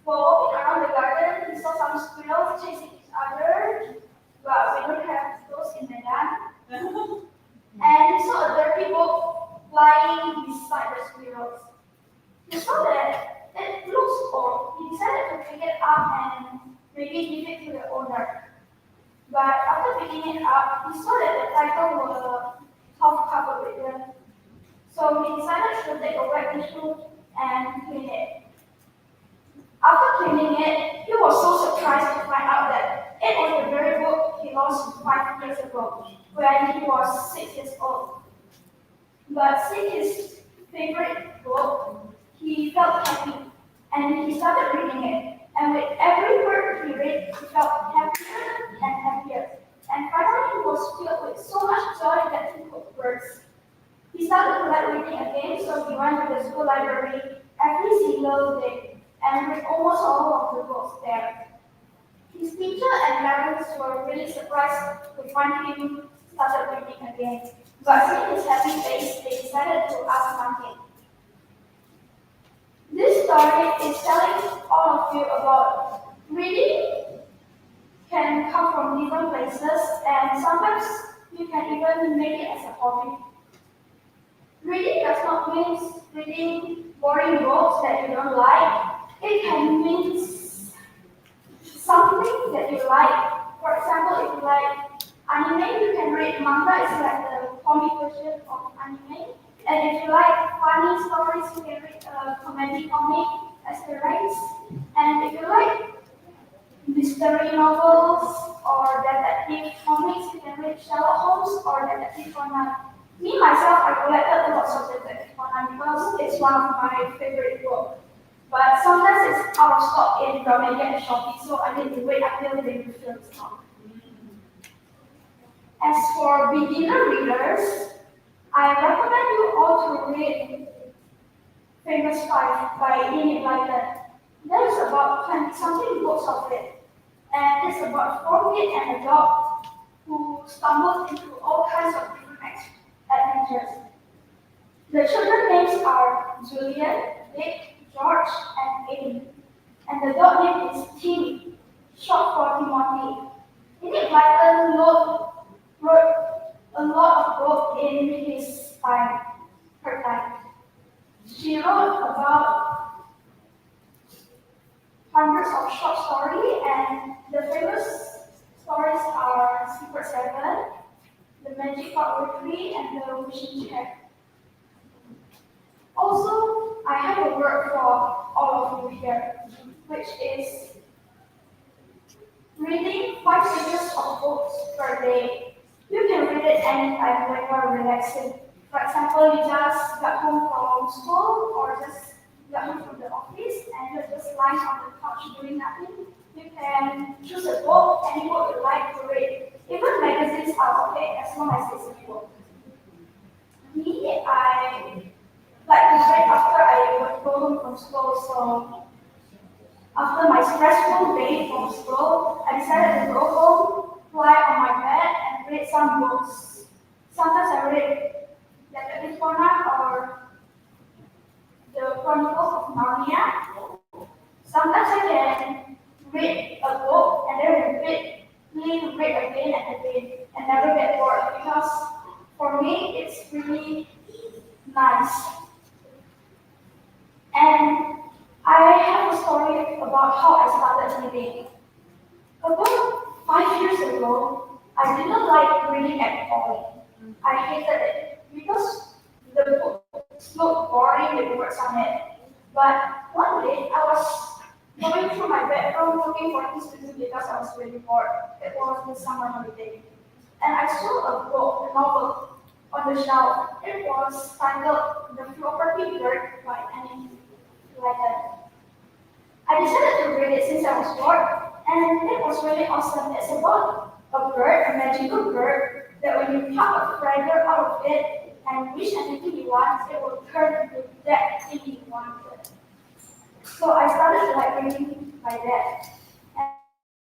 While walking around the garden, he saw some squirrels chasing each other, but we don't have those in Medan. And he saw a dirty book lying beside the squirrels. He saw that it looks old. He decided to pick it up and maybe give it to the owner. But after picking it up, he saw that the title was half covered with dirt. So he decided to take a wet tissue and clean it. After cleaning it, he was so surprised to find out that it was the very book he lost 5 years ago when he was 6 years old. But seeing his favorite book, he felt happy and he started reading it. And with every word he read, he felt happier and happier. And finally, he was filled with so much joy that he could burst. He started to like reading again, so he went to the school library every single day and read almost all of the books there. His teacher and parents were really surprised to find him started reading again. But seeing his happy face, they decided to ask something. This story is telling all of you about reading can come from different places and sometimes you can even make it as a hobby. Reading does not mean reading boring books that you don't like. It can mean something that you like. For example, if you like anime, you can read manga. It's like the comic version of anime. And if you like funny stories, you can read a comedy comic as the rights. And if you like mystery novels or detective comics, you can read Sherlock Holmes or Detective Conan. Me myself, I collected lots of Detective Conan because it's one of my favorite books. But sometimes it's out of stock in Gramedia and Shopee, so I need to wait until they refill stock. As for beginner readers, I recommend you all to read Famous Five by Enid Blyton. There is about 20-something books of it, and it's about 4 kids and a dog who stumbled into all kinds of different adventures. The children's names are Julian, Dick, George, and Aiden, and the dog name is Timmy, short for Timothy. Enid Blyton wrote a lot of books in her time. She wrote about hundreds of short stories, and the famous stories are Secret Seven, The Magic Pot Weekly, and The Wishing Chair. Also, I have a word for all of you here, which is reading 5 pages of books day. You can read it anytime when you are relaxing. For example, you just got home from school or just got home from the office and you're just lying on the couch doing nothing. You can choose a book, any book you like to read. Even magazines are okay as long as it's a book. Me, I like to read after I would go home from school, so after my stressful day from school, I decided to go home, lie on my bed, and read some books. Sometimes I read like the Corner or the Chronicles of Narnia. Sometimes I can read a book and then repeatedly read again and again and never get bored because for me it's really nice. And I have a story about how I started reading. About 5 years ago, I didn't like reading at all. I hated it because the books looked boring with words on it. But one day, I was going through my bedroom looking for things to do because I was really bored. It was the summer holiday. And I saw a book, a novel, on the shelf. It was titled The Property Bird by Annie Letter. I decided to read it since I was bored, and it was really awesome. It's about a bird, a magical bird, that when you pluck a feather out of it and wish anything you want, it will turn into that thing you wanted. So I started like reading by that.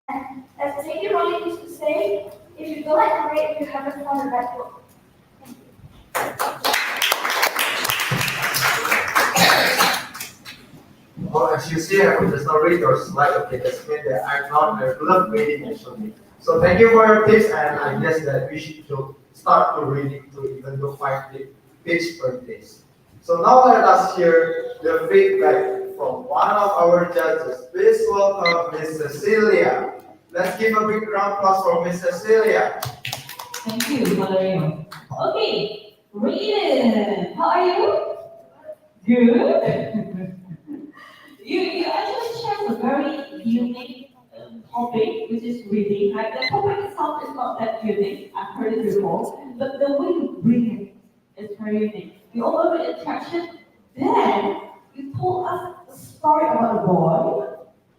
And as J.K. Rowling used to say, if you don't like to read, you haven't found the right book. Well, as you see, I put the story your slide. Okay, that's mean that I'm not a love reading actually. So thank you for your tips, and I guess that we should start to reading to even though 5 pages per day. So now let us hear the feedback from one of our judges. Please welcome Miss Cecilia. Let's give a big round of applause for Miss Cecilia. Thank you, Valerio. Okay, Raiden, how are you? Good. You actually shared a very unique topic, which is reading. Like the topic itself is not that unique. I've heard it before, but the way you bring it is very unique. You open with attraction, then you told us a story about a boy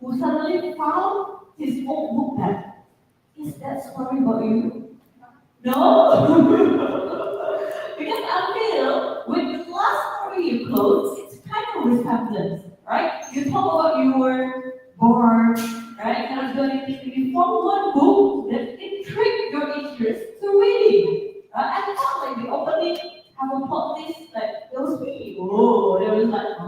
who suddenly found his old book bag. Is that story about you? No? Because I feel with the last story you close, it's kind of resemblance, right? You talk about you were born, right? Kind of doing anything. You found one book that intrigued your interest to reading. I thought like the opening have a plot twist like there was me. Oh, there was like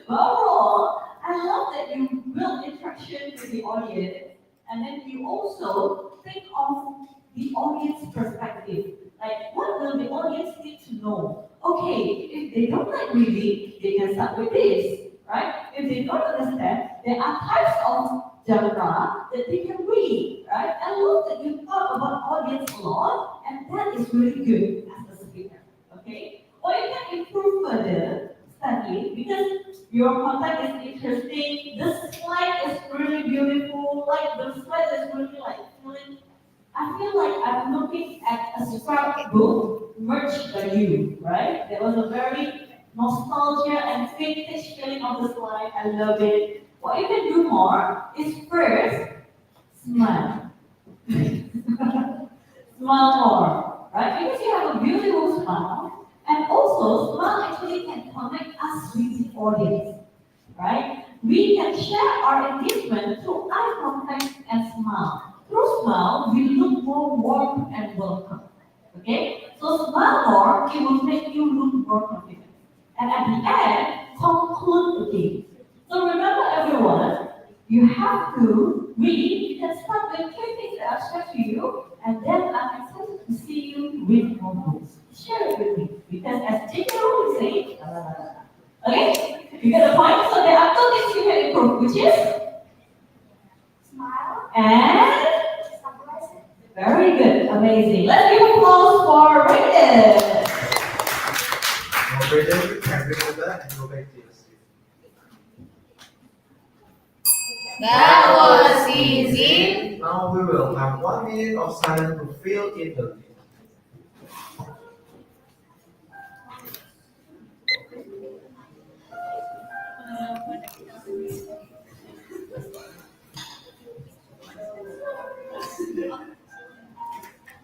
but overall, I love that you build interaction with the audience, and then you also think of the audience perspective. Like, what will the audience need to know? Okay, if they don't like reading, they can start with this, right? If they don't understand, there are types of genre that they can read, right? I love that you thought about audience a lot, and that is really good as a speaker, okay? Or you can improve further, Stanley, because your content is interesting, the slide is really beautiful, like the slide is really like feeling I feel like I'm looking at a scrapbook merged by you, right? There was a very nostalgia and vintage feeling on the slide. I love it. What you can do more is first smile. Smile more, right? Because you have a beautiful smile, and also smile actually can connect us with the audience, right? We can share our engagement through eye contact and smile. Through smile, we look more warm and welcome. Okay? So smile more, it will make you look more confident. And at the end, conclude again. So remember everyone, you have to read. You can start with 3 things that are shared to you, and then I'm excited to see you read more books. Share it with me. Because as J.K. Rowling said, okay? You get the point? So there are 2 things you can improve, which is Smile and stabilize it. very good, amazing. Let's give applause for Raiden. No pressure, can bring it back and go back to your seat. That was easy. Now we will have 1 minute of silence to fill in the list.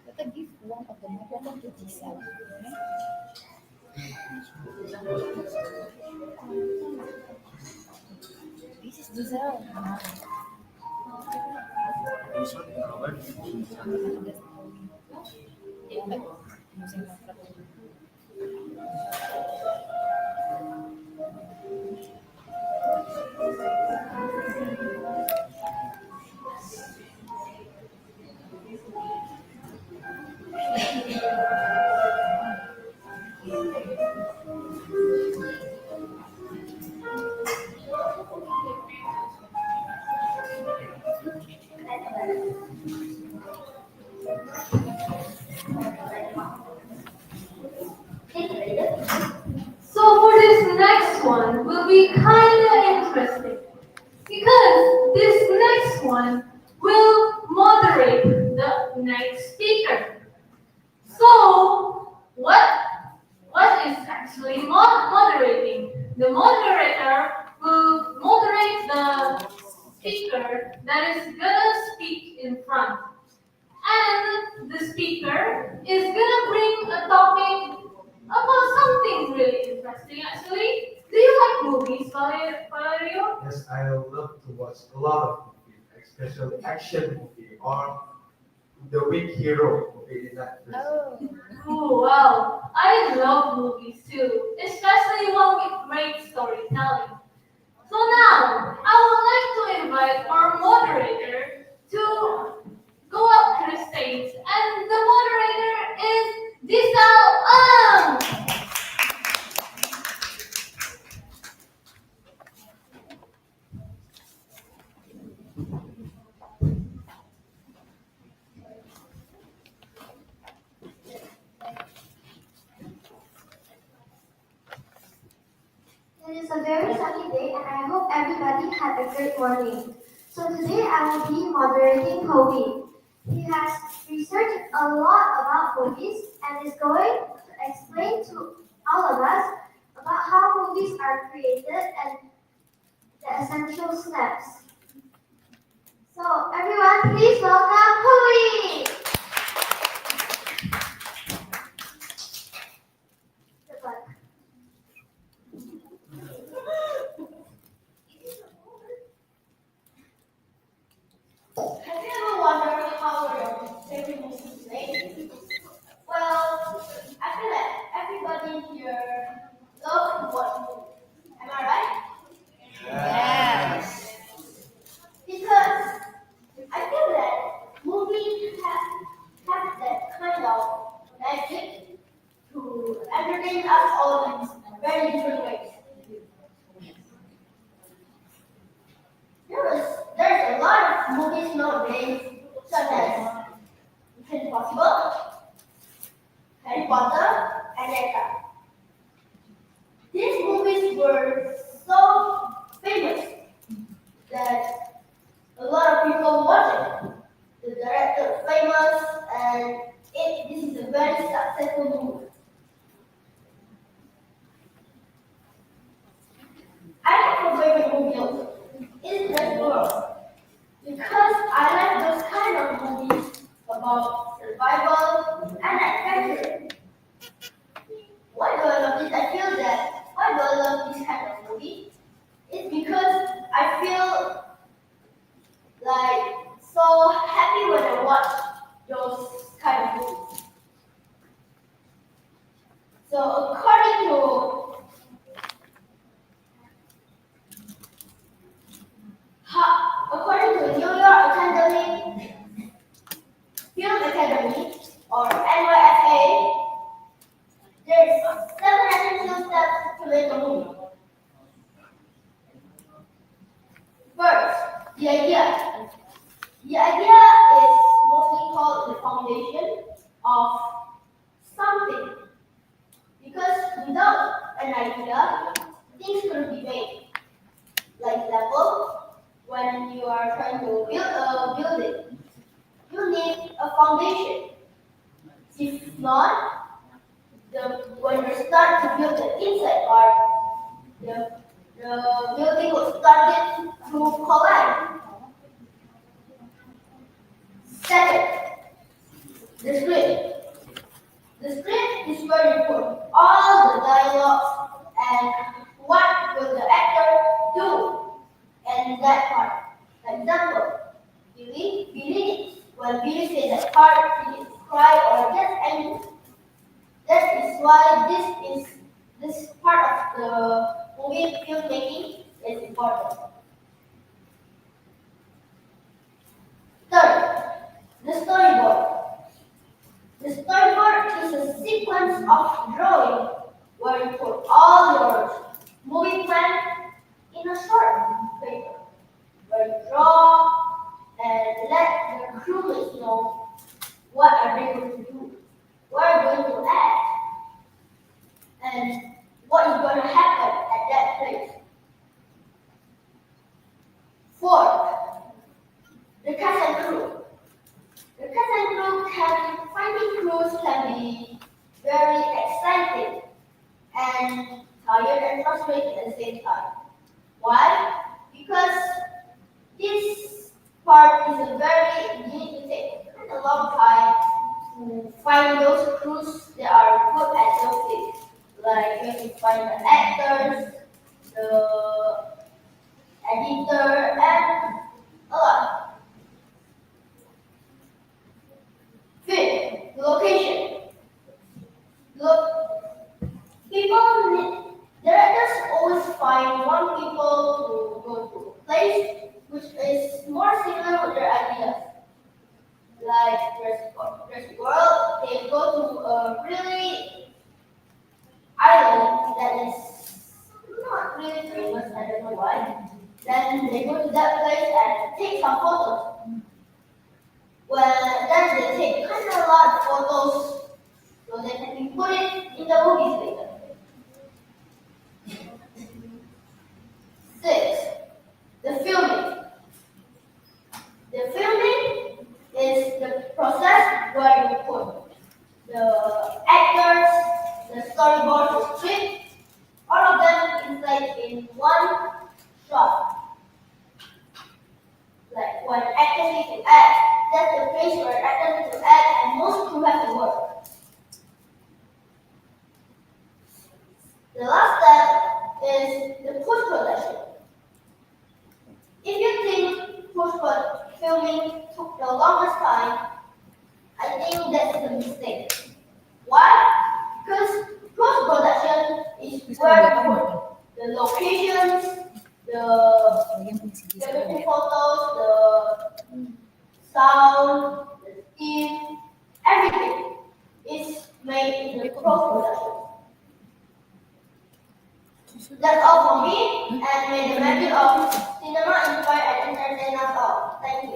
Kita give one of the microphone to Giselle. Okay? This is Giselle. Yeah, like using microphone. So for this next one will be kind of interesting because this next one will moderate the next speaker. So what is actually moderating? The moderator will moderate the speaker that is gonna speak in front. And the speaker is gonna bring a topic about something really interesting actually. Do you like movies, Valerio? Yes, I love to watch a lot of movies, especially action movie or the weak hero movie in Netflix. Oh. Oh wow, I love movies too, especially one with great storytelling. So now, I would like to invite our moderator to go up to the stage, and the moderator is Disal Ang. It is a very sunny day and I hope everybody had a great morning. So today I will be moderating Kobe. He has researched a lot about movies and is going to explain to all of us about how movies are created and the essential steps. So everyone please welcome Kobe! Good luck. Have you ever wondered how your favorite movie is made? Well, I feel like everybody here loves to watch movies. Am I right? Yes. Because I feel that movies have that kind of magic to entertain us all in very different ways. There's a lot of movies nowadays, such as Mission Impossible, Harry Potter, etc. These movies were so famous that a lot of people watch it. The director is famous, and this is a very successful movie. I have a favorite movie also. It's Red World. Because I like those kind of movies about survival and adventure. Why do I love this? I feel that why do I love this kind of movie? It's because I feel like so happy when I watch those kind of movies. So according to New York Academy, Film Academy, or NYFA, there's 702 steps to make a movie. First, the idea. The idea is mostly called the foundation of something. Because without trying to build a building, you need a foundation. If not, when you start to build the inside part, the building will start to collapse. Second, the script. The script is where you put all the dialogues and what will the actor do in that part. For example, Billy, when Billy says that part, he is cry or get angry. That is why this part of the movie filmmaking is important. Third, the storyboard. The storyboard is a sequence of drawing where you put all your movie plan in a short paper, where you draw and let the crewmates know what are they going to do, what are going to act, and what is going to happen at that place. Fourth, the cast and crew. The cast and crew finding crews can be very exciting and tired and frustrating at the same time. Why? Because this part is a very, you need to take quite a long time to find those crews that are good at those things. Like you have to find the actors, the editor, and a lot. Fifth, the location. Look, directors always find one people to go to a place which is more similar with their ideas. Like Jurassic World, they go to a really island that is not really famous, I don't know why. Then they go to that place and take some photos. Well, then they take kind of a lot of photos so they can put it in the movies later. Six, the filming. The filming is the process where you put the actors, the storyboard, the script, all of them inside in one shot. Like when actors need to act, that's the place where actors need to act and most crew have to work. The last step is the post-production. If you think filming took the longest time, I think that's a mistake. Why? Because post-production is where you put the locations, the photos, the sound, the theme, everything is made in the post-production. That's all for me, and may the magic of cinema inspire and entertain us all. Thank you.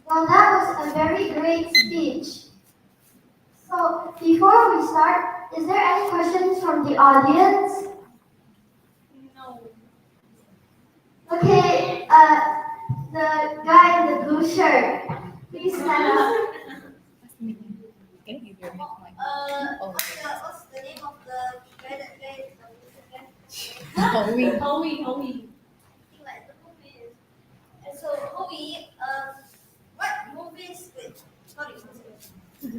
Well, that was a very great speech. So, before we start, is there any questions from the audience? No. Okay, the guy in the blue shirt, please stand up. Can you give your mic? What's the name of the guy that played Howie. like the movies? And so, Howie, what movies? Wait, sorry.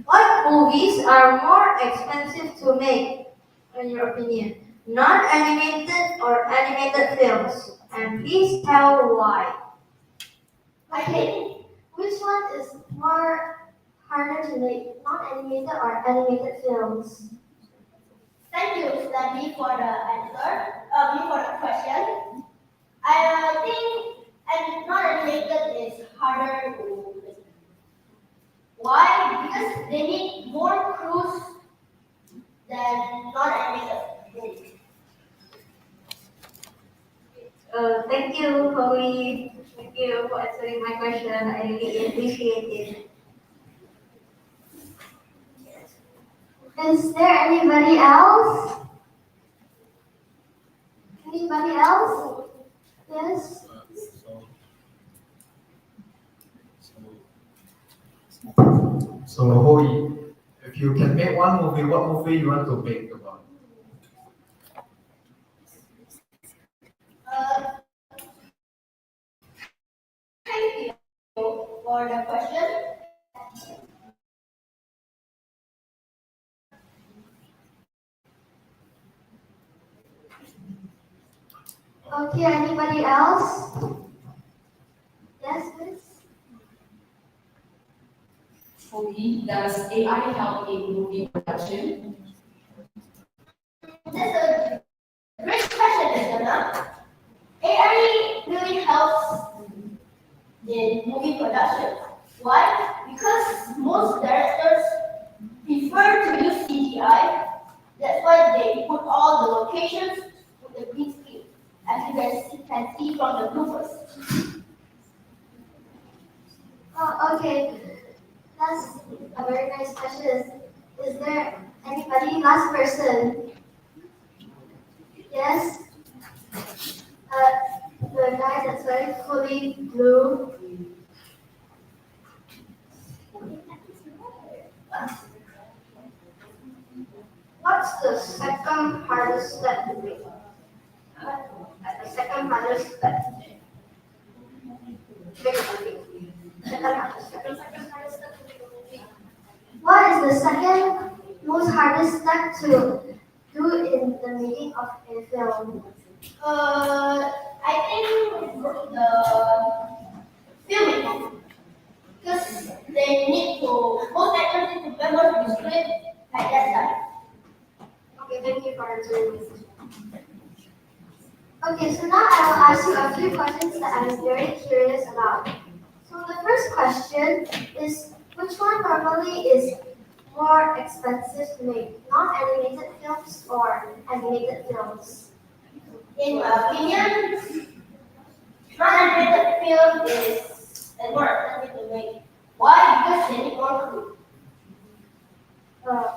What movies are more expensive to make, in your opinion? Non-animated or animated films? And please tell why. I think which one is more harder to make, non-animated or animated films? Thank you, Stanley, for the answer. For the question. I think non-animated is harder to make. Why? Because they need more crews than non-animated movies. Thank you, Chloe. Thank you for answering my question. I really appreciate it. Is there anybody else? Anybody else? Yes? So, Hoi, if you can make one movie, what movie you want to make about? For the question. Okay, anybody else? Yes, please. For me, does AI help in movie production? That's a great question, Isana. AI really helps in movie production. Why? Because most directors prefer to use CGI. That's why they put all the locations with the green screen, as you guys can see from the bloopers. Oh, okay. That's a very nice question. Is there anybody? Last person. Yes? The guy that's wearing fully blue. What's the second hardest step to make? The second hardest step to make a movie. Second hardest step. What is the second most hardest step to do in the making of a film? I think the filming, because they need to, most actors need to remember the script at that time. Okay, thank you for answering this. Okay, so now I will ask you a few questions that I'm very curious about. So the first question is, which one normally is more expensive to make, non-animated films or animated films? In my opinion, non-animated film is more expensive to make. Why? Because they need more crew.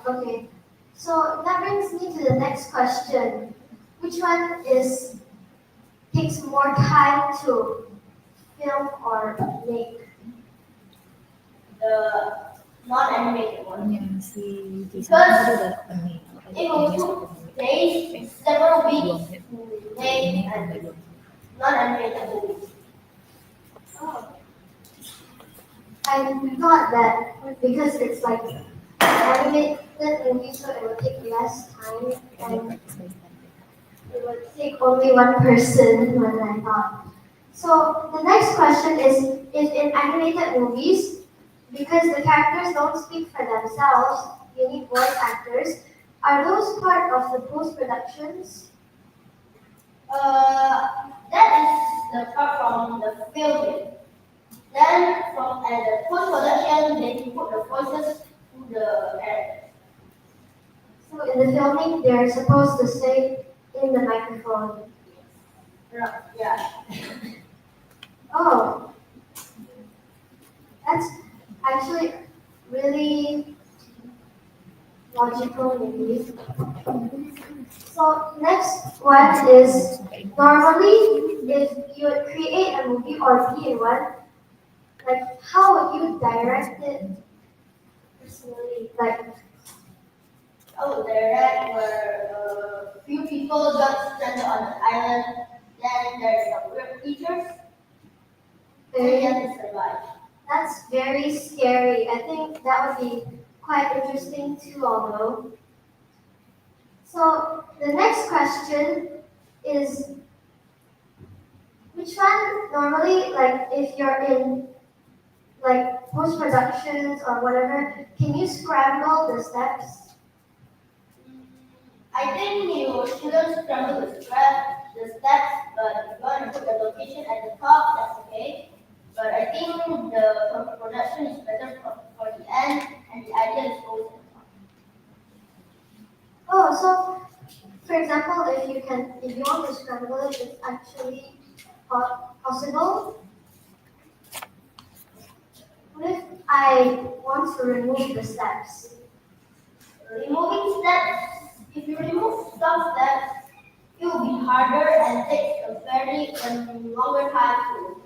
Okay. So that brings me to the next question. Which one takes more time to film or make? The non-animated one. Because it will take days, several weeks to make a non-animated movie. Oh. I thought that because it's like animated movie, so it would take less time and it would take only one person when I thought. So the next question is, if in animated movies, because the characters don't speak for themselves, you need voice actors, are those part of the post-productions? That is the part from the filming. Then from the post-production, they put the voices to the characters. So in the filming, they're supposed to say in the microphone. Yeah. Oh, that's actually really logical, maybe. So next one is, normally if you would create a movie or be in one, like how would you direct it personally? Like, oh, direct where few people just stranded on the island, then there's some weird creatures, and you have to survive. That's very scary. I think that would be quite interesting too, although. So the next question is, which one normally, like if you're in like post productions or whatever, can you scramble the steps? I think you shouldn't scramble the steps, but if you want to put the location at the top, that's okay. But I think the production is better for the end, and the idea is always at the top. Oh, so for example, if you want to scramble it, it's actually possible. What if I want to remove the steps? Removing longer time too.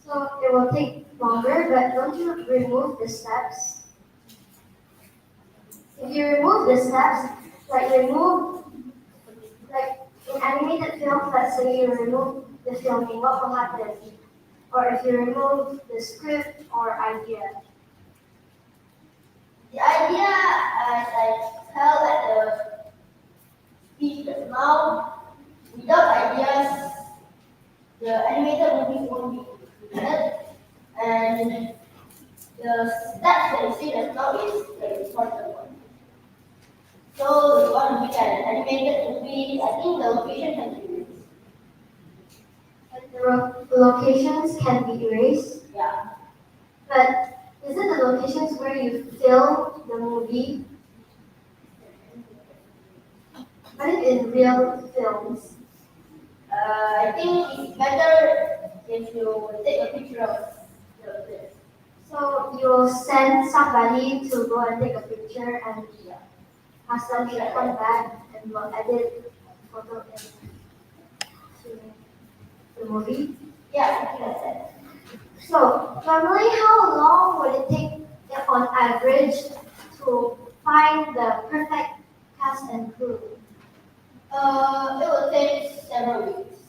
So it will take longer, but don't you remove the steps? If you remove the steps, like in animated films, let's say you remove the filming, what will happen? Or if you remove the script or idea. The idea, as I tell at the speech just now, without ideas, the animated movie won't be good. And the steps that you see just now is the important one. So if you want to make an animated movie, I think the location can be used. But the locations can be erased. Yeah. But is it the locations where you film the movie? What if in real films? I think it's better if you take a picture of the place. So you'll send somebody to go and take a picture and ask them to come back and will edit photo into the movie. Yeah, I think that's it. So normally, how long would it take on average to find the perfect cast and crew? It will take several weeks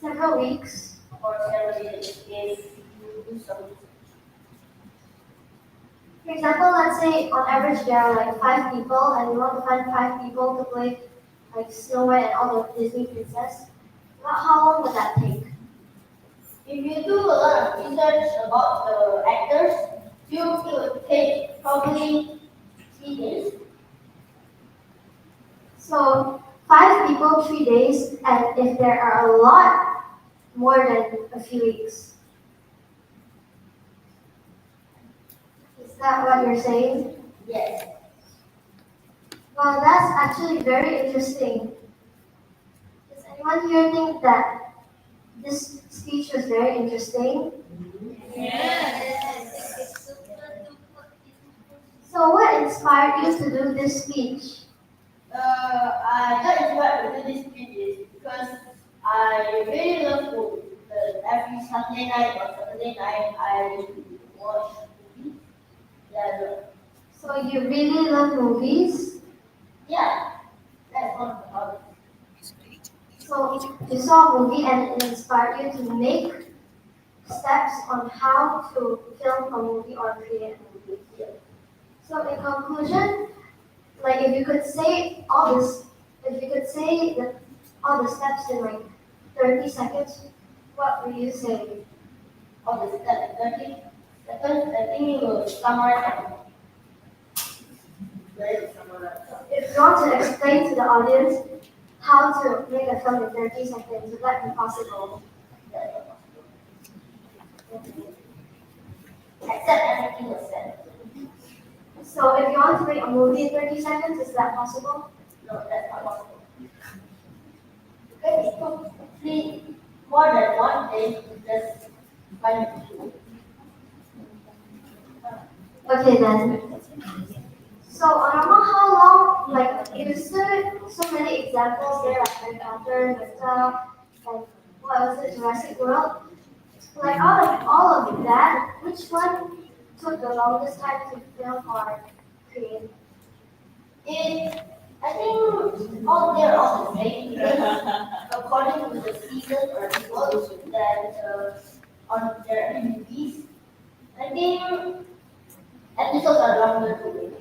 Several weeks. or several days if you do some. For example, let's say on average there are like 5 people, and you want to find 5 people to play like Snow White and all the Disney princess. How long would that take? If you do a lot of research about the actors, it will take probably 3 days. So 5 people, 3 days, and if there are a lot, more than a few weeks. Is that what you're saying? Yes. Well, that's actually very interesting. Does anyone here think that this speech was very interesting? So what inspired you to do this speech? I got inspired to do this video because I really love food. Every Sunday night or Saturday night, I watch movies. Yeah, So you really love movies? yeah, that's one of the hobbies. So you saw a movie and it inspired you to make steps on how to film a movie or create a movie. So in conclusion, like if you could say all this, if you could say all the steps in like 30 seconds, what would you say? All the steps, 30 seconds, I think you will summarize. Very summarize. If you want to explain to the audience how to make a film in 30 seconds, would that be possible? Except everything was said. So if you want to make a movie in 30 seconds, is that possible? No, that's not possible. Because it took more than one day to just find the clue. Okay then. So normal, how long, like you said so many examples there, like Harry Potter, Meta, and what was it, Jurassic World? Like out of all of that, which one took the longest time to film or create? I think they're all the same because according to the season or episodes that on their movies, I think episodes are longer to make.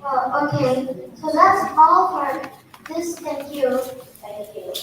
Well, okay, so that's all for this. Thank you. Thank you.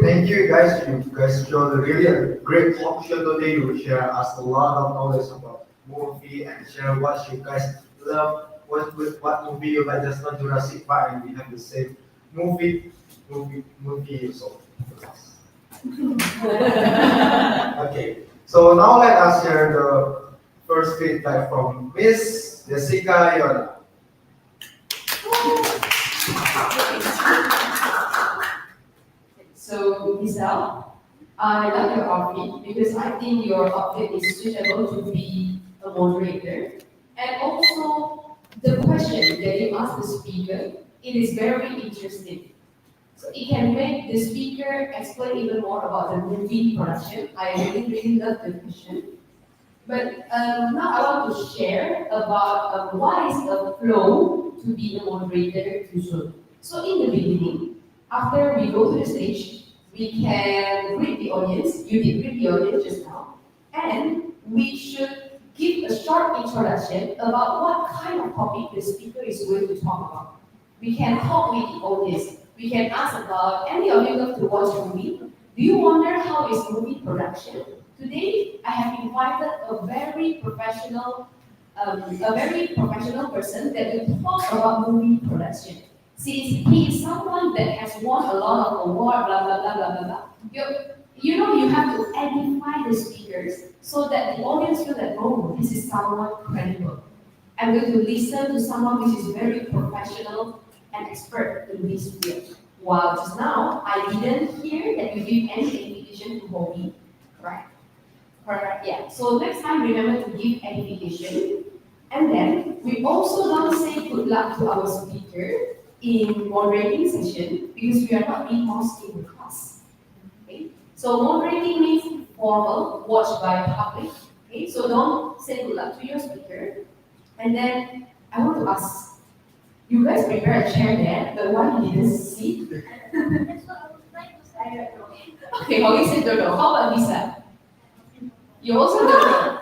Thank you guys. You guys showed really a great talk show today. You share us a lot of knowledge about movie and share what you guys love. What movie you like? Just not Jurassic Park, and we have the same movie. So okay. So now let us share the first feedback from Miss Jessica Yona. So, Giselle, I like your outfit because I think your outfit is suitable to be a moderator. And also, the question that you ask the speaker, it is very interesting. So it can make the speaker explain even more about the movie production. I really, really love the question. But now I want to share about what is the flow to be a moderator to Zoom. So in the beginning, after we go to the stage, we can greet the audience. You did greet the audience just now. And we should give a short introduction about what kind of topic the speaker is going to talk about. We can talk with the audience. We can ask about any of you love to watch movie. Do you wonder how is movie production? Today, I have invited a very professional person that will talk about movie production. Since he is someone that has won a lot of awards, blah blah blah blah blah blah. You know you have to edify the speakers so that the audience feel that oh, this is someone credible. I'm going to listen to someone which is very professional and expert in this field. While just now, I didn't hear that you give any invitation to hobby, correct? Correct, yeah. So next time, remember to give edification. And then we also don't say good luck to our speaker in moderating session because we are not being host in the class. Okay? So moderating means formal, watched by public. Okay? So don't say good luck to your speaker. And then I want to ask, you guys prepare a chair there, but why you didn't sit? That's what I was trying to say. I don't know. Okay, Holly said don't know. How about Lisa? You also don't know.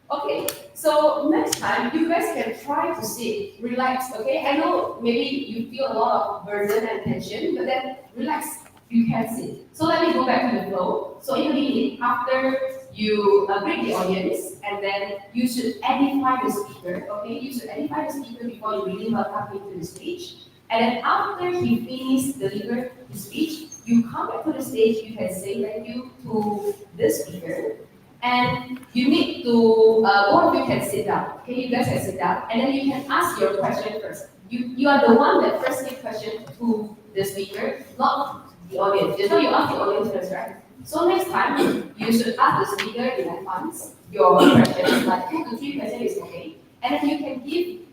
Okay, so next time you guys can try to sit, relax, okay? I know maybe you feel a lot of burden and tension, but then relax, you can sit. So let me go back to the flow. So in the beginning, after you greet the audience, and then you should edify the speaker, okay? You should edify the speaker before you really welcome him to the stage. And then after he finishes delivering his speech, you come back to the stage, you can say thank you to the speaker. And you need to, both of you can sit down. Okay, you guys can sit down, and then you can ask your question first. You are the one that first give question to the speaker, not the audience. Just so you ask the audience first, right? So next time, you should ask the speaker in advance your questions, like 2 to 3 questions is okay. And then you can give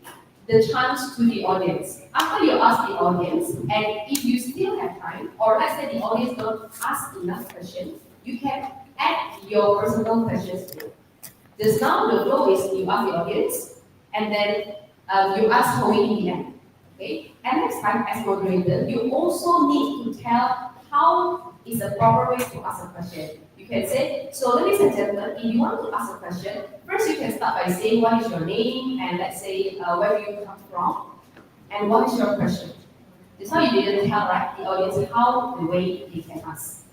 the chance to the audience. After you ask the audience, and if you still have time, or let's say the audience don't ask enough questions, you can add your personal questions to it. Just now the flow is you ask the audience, and then you ask Hoey in the end. Okay? And next time as moderator, you also need to tell how is the proper way to ask a question. You can say, so ladies and gentlemen, if you want to ask a question, first you can start by saying what is your name, and let's say where do you come from, and what is your question. This is how you didn't tell right, the audience how the way they can ask.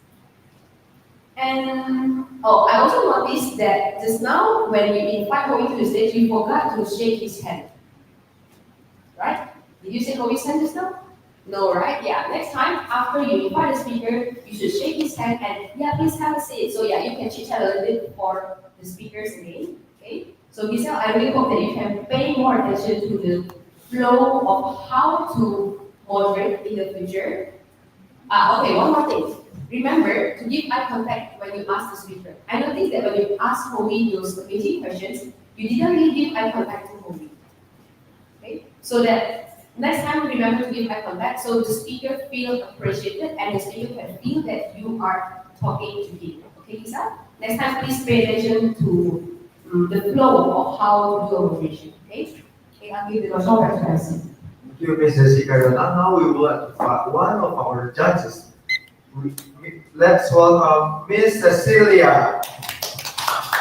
And I also noticed that just now when you invite Hoey to the stage, you forgot to shake his hand. Right? Did you shake Hoey's hand just now? No, right? Yeah. Next time after you invite the speaker, you should shake his hand and yeah, please have a seat. So yeah, you can chit chat a little bit for the speakers again. Okay? So Giselle, I really hope that you can pay more attention to the flow of how to moderate in the future. Okay, one more thing. Remember to give eye contact when you ask the speaker. I noticed that when you ask Hoey those amazing questions, you didn't really give eye contact to Hoey. Okay? So that next time remember to give eye contact so the speaker feel appreciated and the speaker can feel that you are talking to him. Okay, Lisa? Next time please pay attention to the flow of how to do a moderation. Okay? Okay, I'll give the floor back to Sesi. Thank you, Ms. Jessica. Now we will invite one of our judges. Let's welcome Miss Cecilia.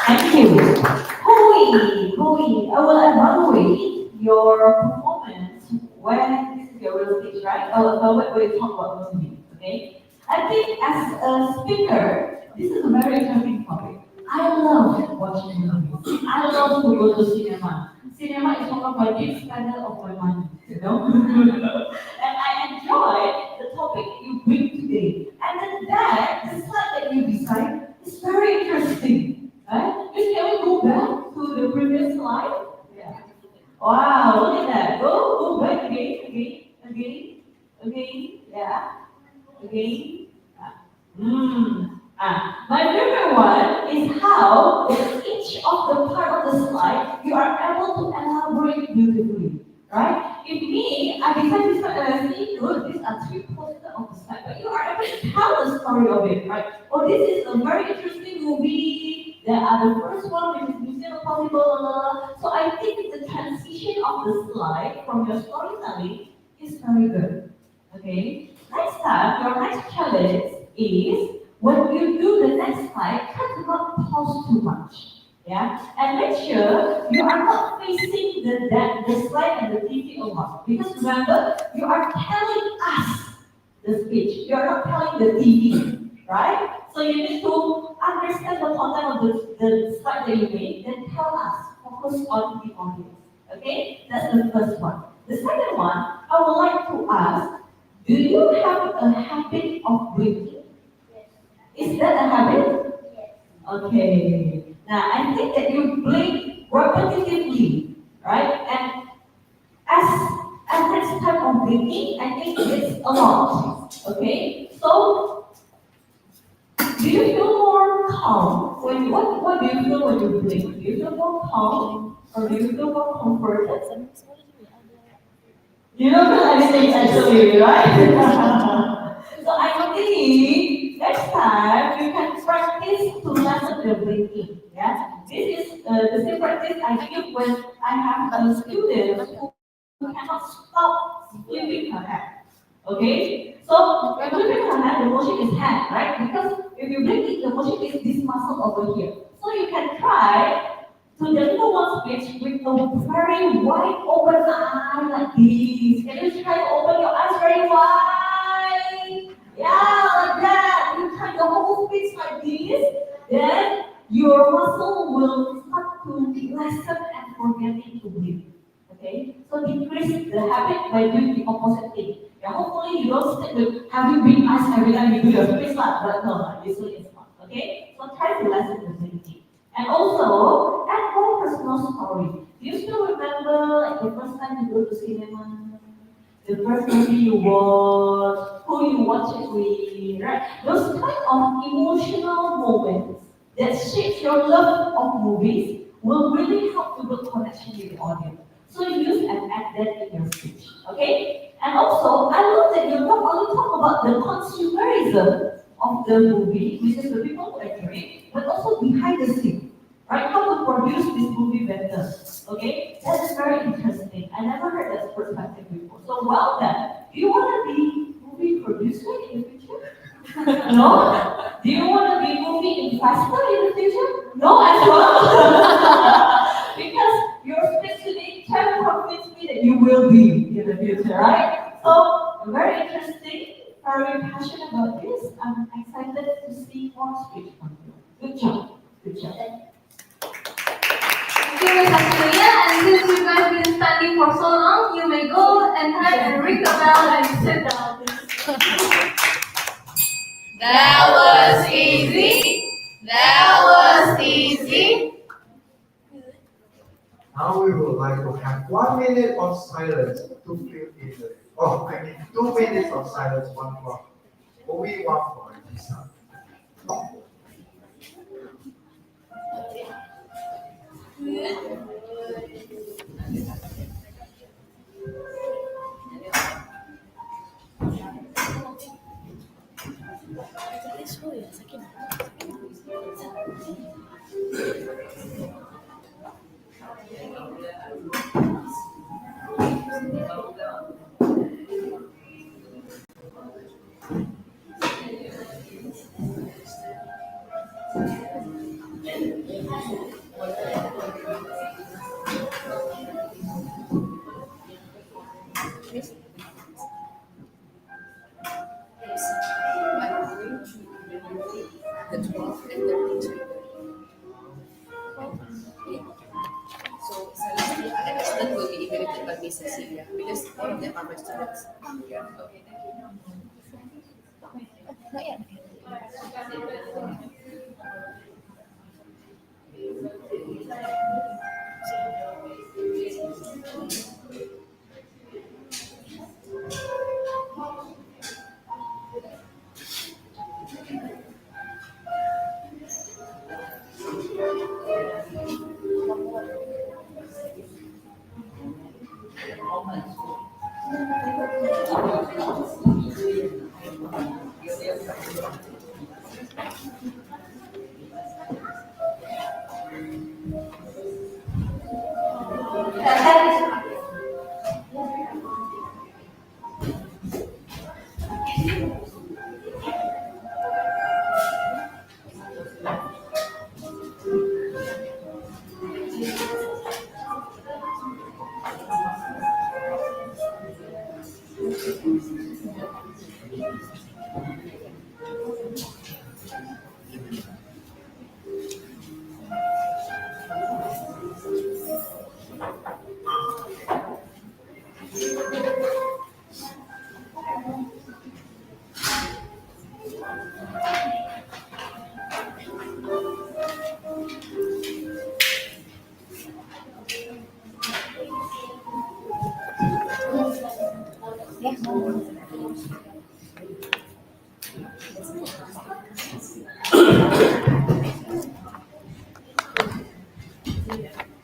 Thank you. Hoey, I will evaluate your performance when this is your real stage, right? I will evaluate when you talk about movie, okay? I think as a speaker, this is a very interesting topic. I love watching movies. I love to go to cinema. Cinema is one of my big spender of my money, you know? And I enjoy the topic you bring today. And then the slide that you design is very interesting. Right? Just can we go back to the previous slide? Yeah. Wow, look at that. Go back again. Yeah. Again. Yeah. My favorite one is how in each of the part of the slide you are able to elaborate beautifully, right? If me, I design this slide and I see, look, these are three posters of the slide, but you are able to tell the story of it, right? Oh, this is a very interesting movie. There are the first one, which is Museum of Possible, blah, blah, blah. So I think the transition of the slide from your storytelling is very good. Okay? Next time, your next challenge is when you do the next slide, try to not pause too much. Yeah? And make sure you are not facing the slide and the TV a lot. Because remember, you are telling us the speech. You are not telling the TV. Right? So you need to understand the content of the slide that you made, then tell us. Focus on the audience. Okay? That's the first one. The second one, I would like to ask, do you have a habit of drinking? Is that a habit? Okay. Now, I think that you blink repetitively, right? And as next type of blinking, I think it's a lot. Okay? So, do you feel more calm when what do you feel when you blink? Do you feel more calm or do you feel more comforted? You don't feel anything actually, right? So I think next time you can practice to lessen the breathing. Yeah, this is the same practice I give when I have a student who cannot stop flipping her head. Okay, so when flipping her head, the motion is hand, right? Because if you blink it, the motion is this muscle over here. So you can try to deliver one speech with a very wide open eye like this. Can you try to open your eyes very wide? Yeah, like that. You try the whole speech like this. Then your muscle will start to lessen and forgetting to breathe. Okay? So decrease the habit by doing the opposite thing. Yeah, hopefully you don't stick with having big eyes every time you do your speech like but no, usually it's not. Okay? So try to lessen the breathing. And also, add more personal story. Do you still remember like the first time you go to cinema? The first movie you watch, who you watch it with, right? Those kind of emotional moments that shapes your love of movies will really help to build connection with the audience. So use and add that in your speech, okay? And also, I love that you not only talk about the consumerism of the movie, which is the people who enjoy it, but also behind the scene, right? How to produce this movie better, okay? That is very interesting. I never heard that perspective before. So well done. Do you want to be movie producer in the future? No? Do you want to be movie investor in the future? No as well. Because your speech today can convince me that you will be in the future, right? So very interesting, very passionate about this. I'm excited to see more speech from you. Good job. Good job. Thank you, Miss Amelia. And since you guys been standing for so long, you may go and ahead and ring the bell and sit down. That was easy. That was easy. Now we would like to have 1 minute of silence to feel in the, oh, I mean 2 minutes of silence, one for, only one for Lisa. The 12th and 13th. So Celestia and Ashton will be evaluated by Miss Cecilia because all of them are my students. Yeah. Okay, thank you. Not yet. That is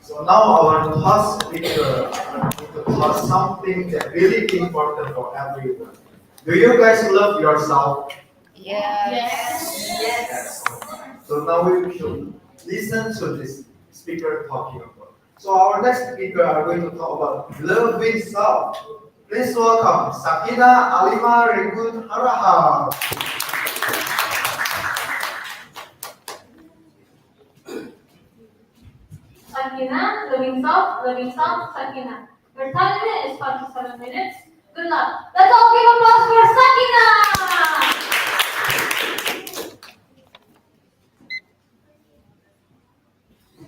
So now our thought speaker thought something that really important for everyone. Do you guys love yourself? Yes. So now we should listen to this speaker talking about. So our next speaker are going to talk about loving self. Please welcome Sakina Alima Regun Harahap. Sakina, living self, Sakina. Your time limit is 47 minutes. Good luck. Let's all give applause for Sakina!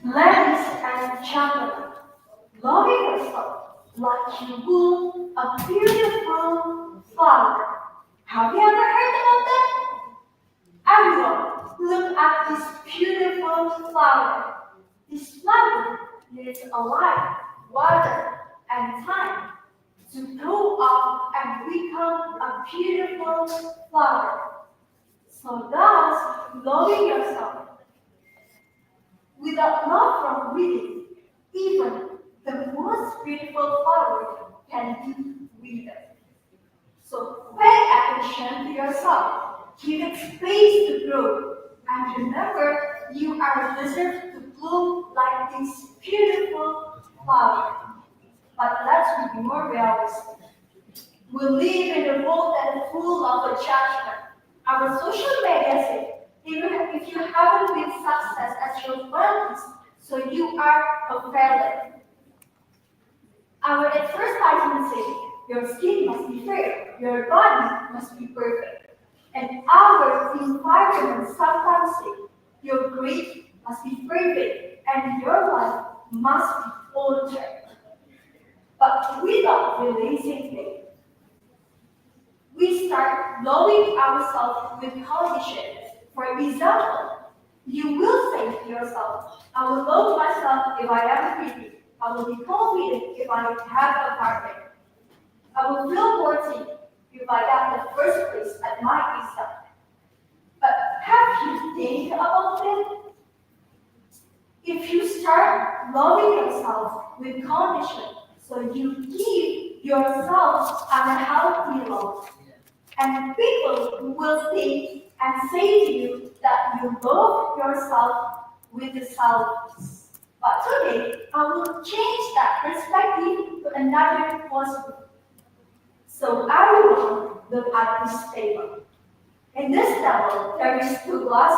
Ladies and gentlemen, loving yourself like you would a beautiful flower. Have you ever heard about that? Everyone, look at this beautiful flower. This flower needs a light, water, and time to grow up and become a beautiful flower. So thus, loving yourself without love from within, even the most beautiful flower can be withered. So pay attention to yourself. Give it space to grow. And remember, you are deserved to bloom like this beautiful flower. But let's be more realistic. We live in a world that is full of judgment. Our social media says, even if you haven't been success at your twenties, so you are a failure. Our advertisement says, your skin must be fair, your body must be perfect. And our environment sometimes says, your grade must be perfect and your life must be altered. But without realizing it, we start knowing ourselves with conditions. For example, you will say to yourself, I will love myself if I am pretty. I will be confident if I have a partner. I will feel worthy if I got the first place at my exam. But have you think about it? If you start loving yourself with condition, so you give yourself a healthy love, and people will think and say to you that you love yourself with the self. But today, I will change that perspective to another possible. So everyone look at this table. In this table, there is two glass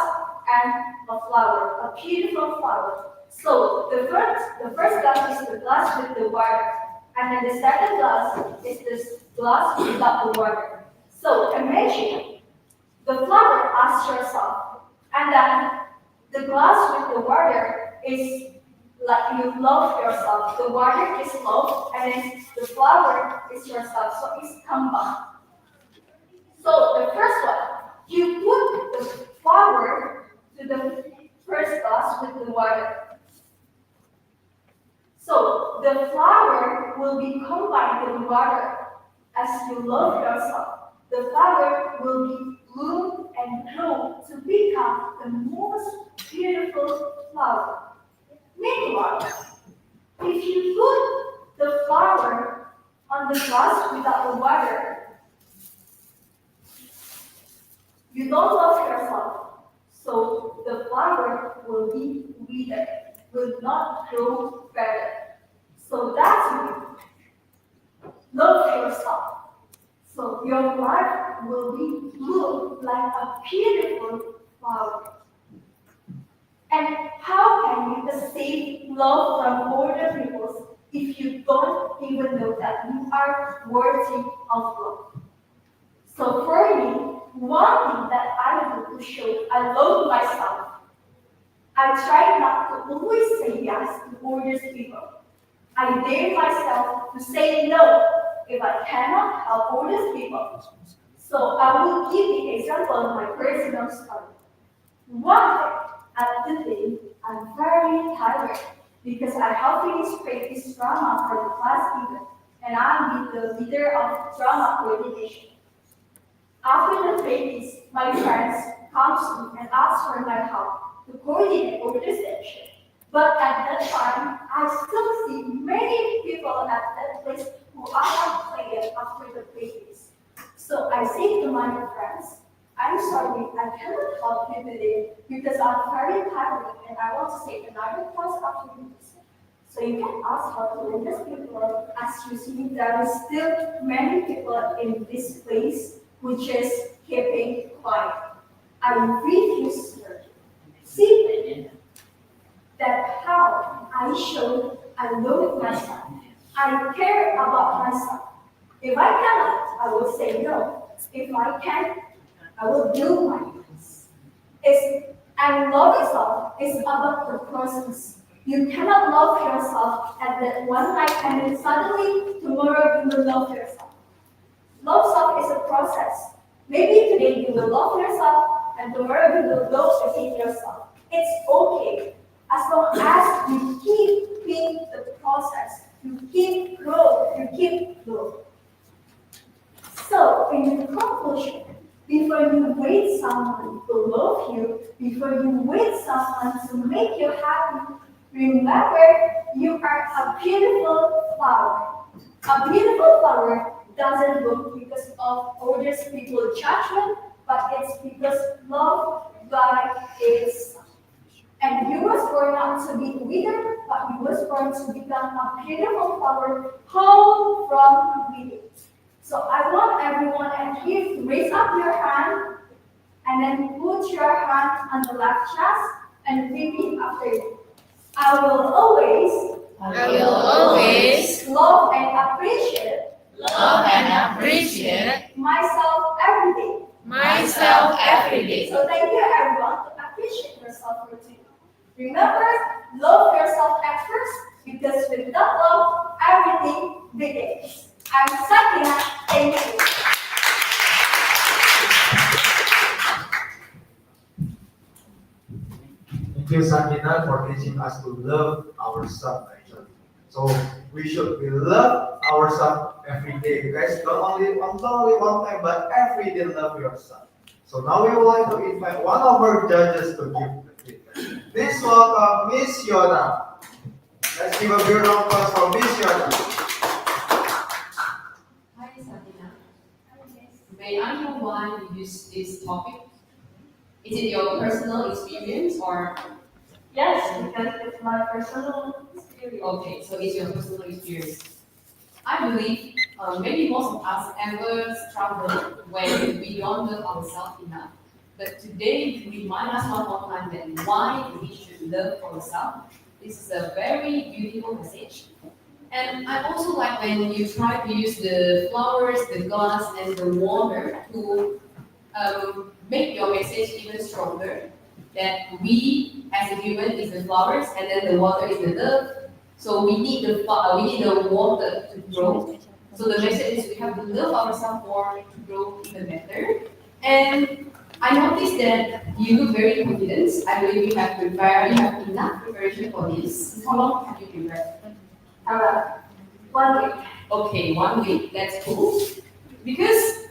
and a flower, a beautiful flower. So the first glass is the glass with the water, and then the second glass is this glass without the water. So imagine the flower as yourself, and then the glass with the water is like you love yourself. The water is love, and then the flower is yourself. So it's combined. So the first one, you put the flower to the first glass with the water. So the flower will be combined with water. As you love yourself, the flower will be bloom and grow to become the most beautiful flower. Meanwhile, if you put the flower a glass without the water. You don't love yourself, so the flower will be withered, will not grow better. So that's you. Love yourself. So your life will be bloom like a beautiful flower. And how can you receive love from other people if you don't even know that you are worthy of love? So for me, one thing that I do to show I love myself, I try not to always say yes to other people. I dare myself to say no if I cannot help other people. So I will give the example of my personal story. One day, at the day, I'm very tired because I have finished practice drama for the class event, and I'm the leader of drama coordination. After the practice, my friends come to me and ask for my help to coordinate over the section. But at that time, I still see many people at that place who are not playing after the practice. So I say to my friends, I'm sorry, I cannot help you today because I'm very tired and I want to take another class after this. So you can ask her to let us people as you see there is still many people in this place which is keeping quiet. I refuse to see that how I show I love myself. I care about myself. If I cannot, I will say no. If I can, I will do my best. And love yourself is about the process. You cannot love yourself at that one night and then suddenly tomorrow you will love yourself. Love self is a process. Maybe today you will love yourself and tomorrow you will love again yourself. It's okay. As long as you keep being the process, you keep growing, you keep growing. So, in the conclusion, before you wait someone to love you, before you wait someone to make you happy, remember you are a beautiful flower. A beautiful flower doesn't bloom because of other people's judgment, but it's because love by itself. And you was born not to be withered, but you was born to become a beautiful flower, whole from within. So I want everyone and here to raise up your hand and then put your hand on the left chest and repeat after me. I will always I will always love and appreciate myself every day. myself every day. So thank you everyone to appreciate yourself for today. Remember, love yourself at first because without love, everything begins. I'm Sakina. Thank you. Thank you, Sakina, for teaching us to love ourselves, actually. So we should be love ourselves every day, guys. Not only one time, but every day love yourself. So now we would like to invite one of our judges to give the feedback. Please welcome Miss Yona. Let's give a big round of applause for Miss Yona. Hi, Sabina. May I know why you use this topic? Is it your personal experience or? Yes, because it's my personal experience. Okay, so it's your personal experience. I believe maybe most of us ever struggle when we don't love ourselves enough. But today, remind us one more time that why we should love ourselves. This is a very beautiful message. And I also like when you try to use the flowers, the glass, and the water to make your message even stronger. That we, as a human, is the flowers, and then the water is the love. So we need the water to grow. So the message is we have to love ourselves more to grow even better. And I noticed that you look very confident. I believe you have enough preparation for this. How long have you prepared? Uh, 1 week. Okay, 1 week. That's cool. Because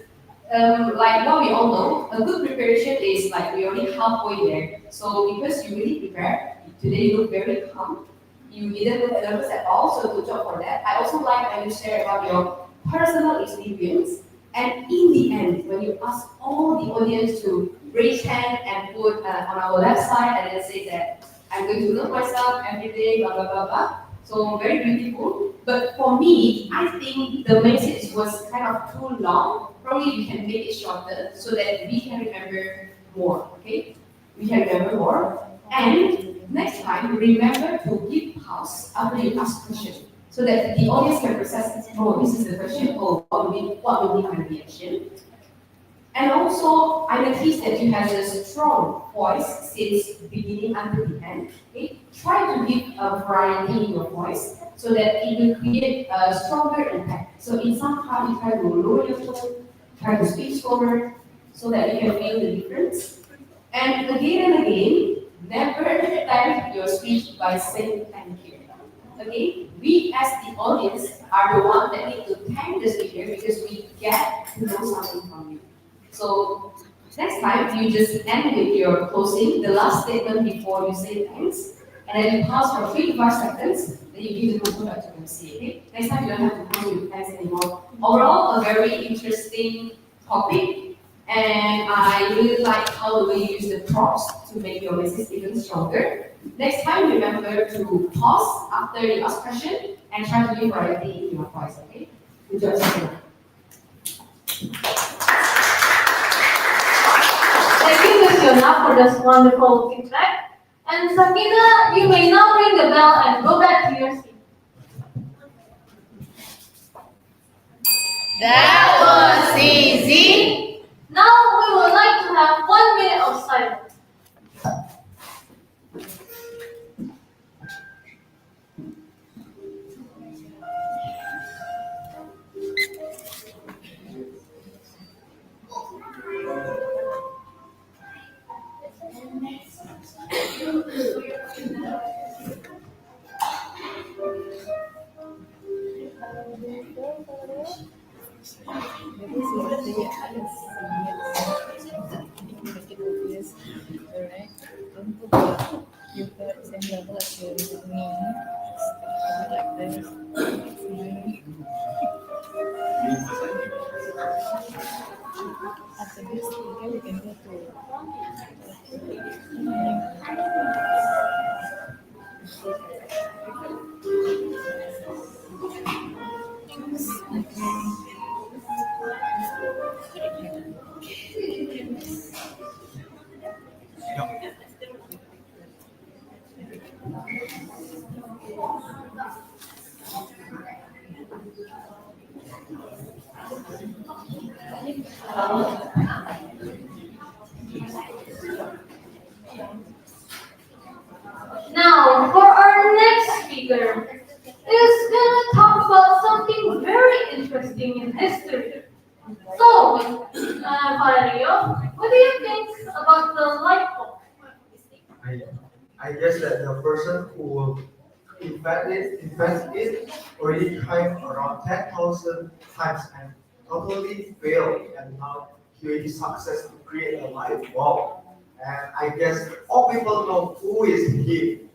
like what we all know, a good preparation is like we're already halfway there. So because you really prepared, today you look very calm. You didn't look nervous at all, so good job for that. I also like when you share about your personal experience. And in the end, when you ask all the audience to raise hand and put on our left side and then say that I'm going to love myself every day, blah blah blah blah. So very beautiful. But for me, I think the message was kind of too long. Probably we can make it shorter so that we can remember more. Okay, we can remember more. And next time, remember to give pause after you ask question so that the audience can process, oh, this is the question, oh, what will be my reaction? And also, I noticed that you have a strong voice since beginning until the end. Okay? Try to give a variety in your voice so that it will create a stronger impact. So in some part, you try to lower your tone, try to speak slower so that you can feel the difference. And again, never thank your speech by saying thank you. Okay, we as the audience are the one that need to thank the speaker because we get to know something from you. So next time you just end with your closing, the last statement before you say thanks, and then you pause for 3 to 5 seconds, then you give the microphone back to MC. Okay, next time you don't have to close with thanks anymore. Overall, a very interesting topic, and I really like how the way you use the props to make your message even stronger. Next time, remember to pause after you ask question and try to give variety in your voice. Okay, good job, Sarah. Thank you, Ms. Yona, for this wonderful feedback. And Sakina, you may now ring the bell and go back to your seat. That was easy. Now we would like to have 1 minute of silence. Make it obvious, alright? Don't put the you got same level as your knee. Like this. After this, okay, we can go to. Now, for our next speaker, is going to talk about something very interesting in history. So, Valerio, what do you think about the light bulb? I, I guess that the person who invent it already tried around 10,000 times and totally failed, and now he already success to create a light bulb. And I guess all people know who is he.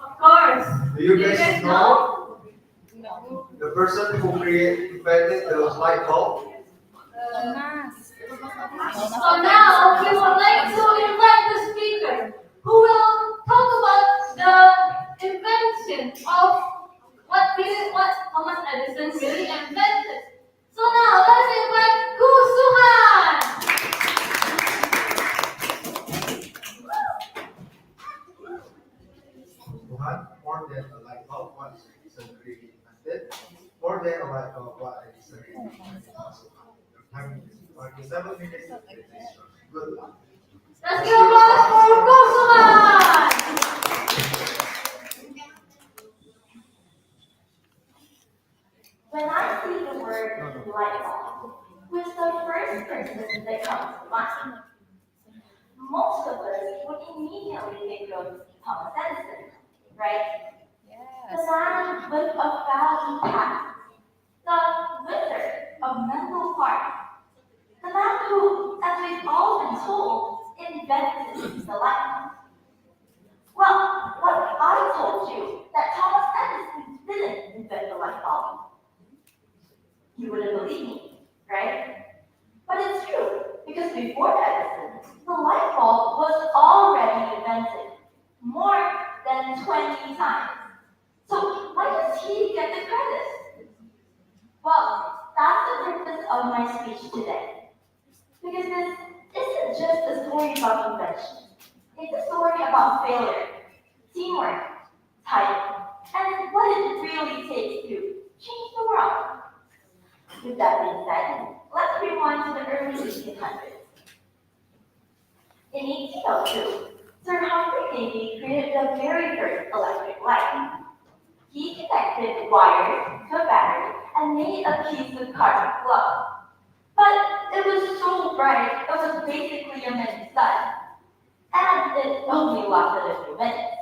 Of course. Do you Do guys know No. the person who invented the light bulb? So now we would like to invite the speaker who will talk about the invention of what Thomas Edison really invented. So now let's invite Gu Suhan. Tuhan, more than a light bulb, what Edison really invented, more than a light bulb, what Edison really invented. So, your time is 27 minutes. Good luck. Let's give applause for Gu Suhan. When I see the word light bulb, who's the first person that comes to mind? Most of us would immediately think of Thomas Edison, right? The Yes. man with a valley path, the wizard of mental part, the man who, as we've all been told, invented the light bulb. Well, what if I told you that Thomas Edison didn't invent the light bulb? You wouldn't believe me, right? But it's true, because before Edison, the light bulb was already invented more than 20 times. So why does he get the credit? Well, that's the purpose of my speech today. Because this isn't just a story about invention. It's a story about failure, teamwork, time, and what it really takes to change the world. With that being said, let's rewind to the early 1800s. In 1802, Sir Humphrey Davy created the very first electric light. He connected wires to a battery and made a piece of carbon glow. But it was so bright, it was basically a mini sun, and it only lasted a few minutes.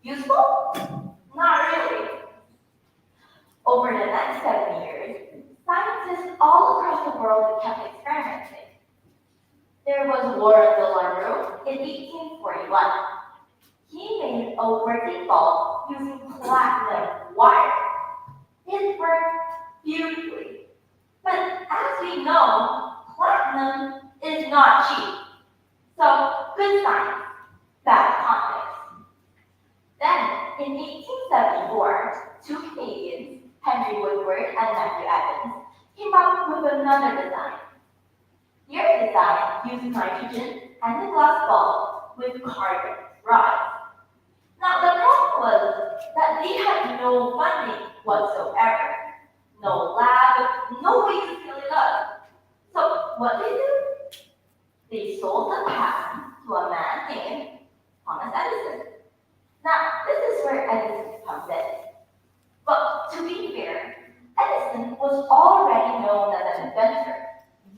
Useful? Not really. Over the next 7 years, scientists all across the world kept experimenting. There was Warren Delano in 1841. He made a working bulb using platinum wire. It worked beautifully. But as we know, platinum is not cheap. So, good science, bad context. Then, in 1874, two Canadians, Henry Woodward and Matthew Evans, came up with another design. Their design used nitrogen and a glass bulb with carbon rods. Now, the problem was that they had no funding whatsoever. No lab, no way to scale it up. So, what did they do? They sold the patent to a man named Thomas Edison. Now, this is where Edison comes in. But to be fair, Edison was already known as an inventor.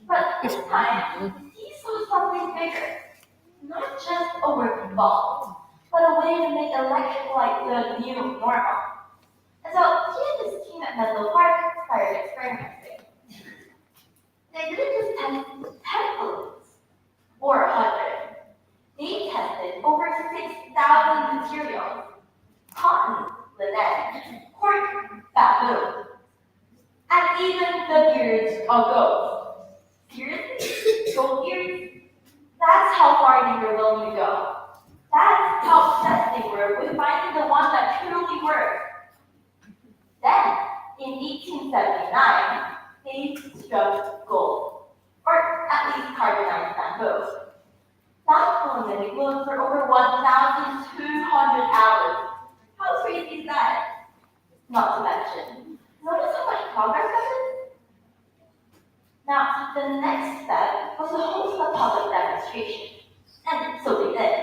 But this time, he saw something bigger. Not just a working bulb, but a way to make electric light the new normal. And so he and his team at Menlo Park started experimenting. They didn't just test 10 balloons or 100. They tested over 6,000 materials: cotton, linen, cork, bamboo, and even the beards of goats. Seriously? Goat ears? That's how far they were willing to go. That's how obsessed they were with finding the one that truly worked. Then, in 1879, they struck gold, or at least carbonized bamboo. That filament glowed for over 1,200 hours. How crazy is that? Not to mention, notice how much progress there is? Now, the next step was to host a public demonstration, and so they did.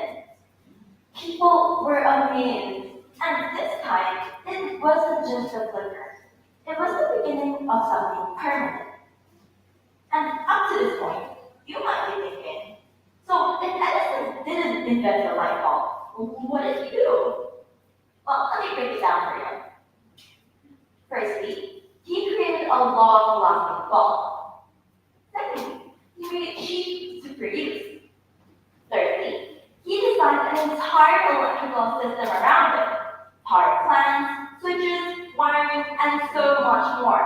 People were amazed, and this time, it wasn't just a flicker. It was the beginning of something permanent. And up to this point, you might be thinking, so if Edison didn't invent the light bulb, what did he do? Well, let me break it down for you. Firstly, he created a long-lasting bulb. Secondly, he made it cheap to produce. Thirdly, he designed an entire electrical system around it: power plants, switches, wiring, and so much more.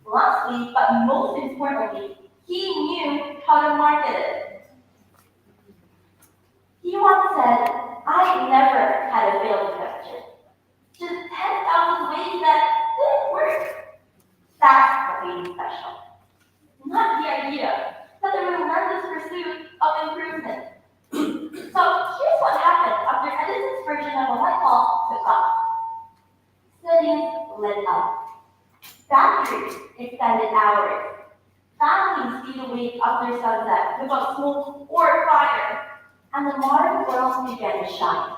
Lastly, but most importantly, he knew how to market it. He once said, "I never had a failed invention. Just 10,000 ways that didn't work." That's what made him special. Not the idea, but the relentless pursuit of improvement. So here's what happened after Edison's version of a light bulb took off. Cities lit up. Factories extended hours. Families stayed awake after sunset without smoke or fire. And the modern world began to shine.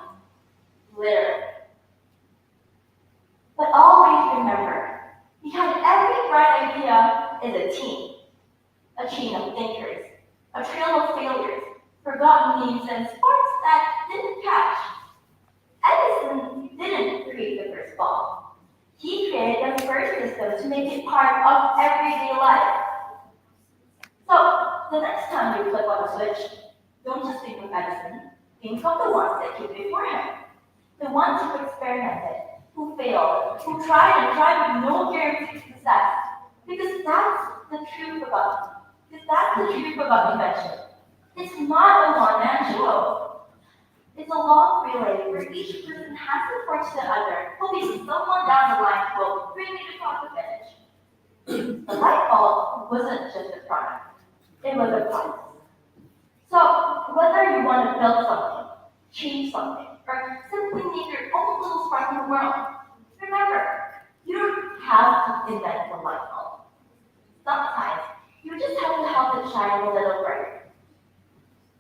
Literally. But always remember, behind every bright idea is a team. A chain of thinkers, a trail of failures, forgotten names, and sparks that didn't catch. Edison didn't create the first bulb. He created the first system to make it part of everyday life. So, the next time you flip on a switch, don't just think of Edison. Think of the ones that came before him. The ones who experimented, who failed, who tried and tried with no guarantee of success, Because that's the truth about invention. It's not a one-man show. It's a long relay where each person has to force the other, hoping someone down the line will bring it across the finish. The light bulb wasn't just a product, it was a process. So, whether you want to build something, change something, or simply make your own little spark in the world, remember, you don't have to invent the light bulb. Sometimes, you just have to help it shine a little brighter.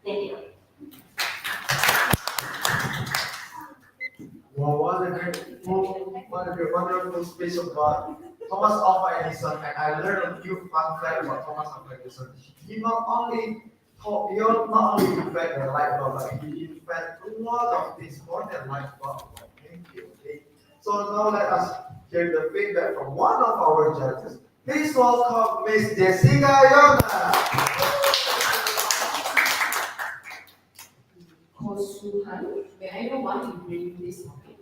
Thank you. Wow, what a great, wonderful speech about Thomas Alva Edison, and I learned a few fun facts about Thomas Alva Edison. He not only invented the light bulb, but he invented a lot of things more than light bulb. Thank you. Okay. So now let us hear the feedback from one of our judges. Please welcome Miss Jessica Yona. Kosuhan, may I know why you bring this topic?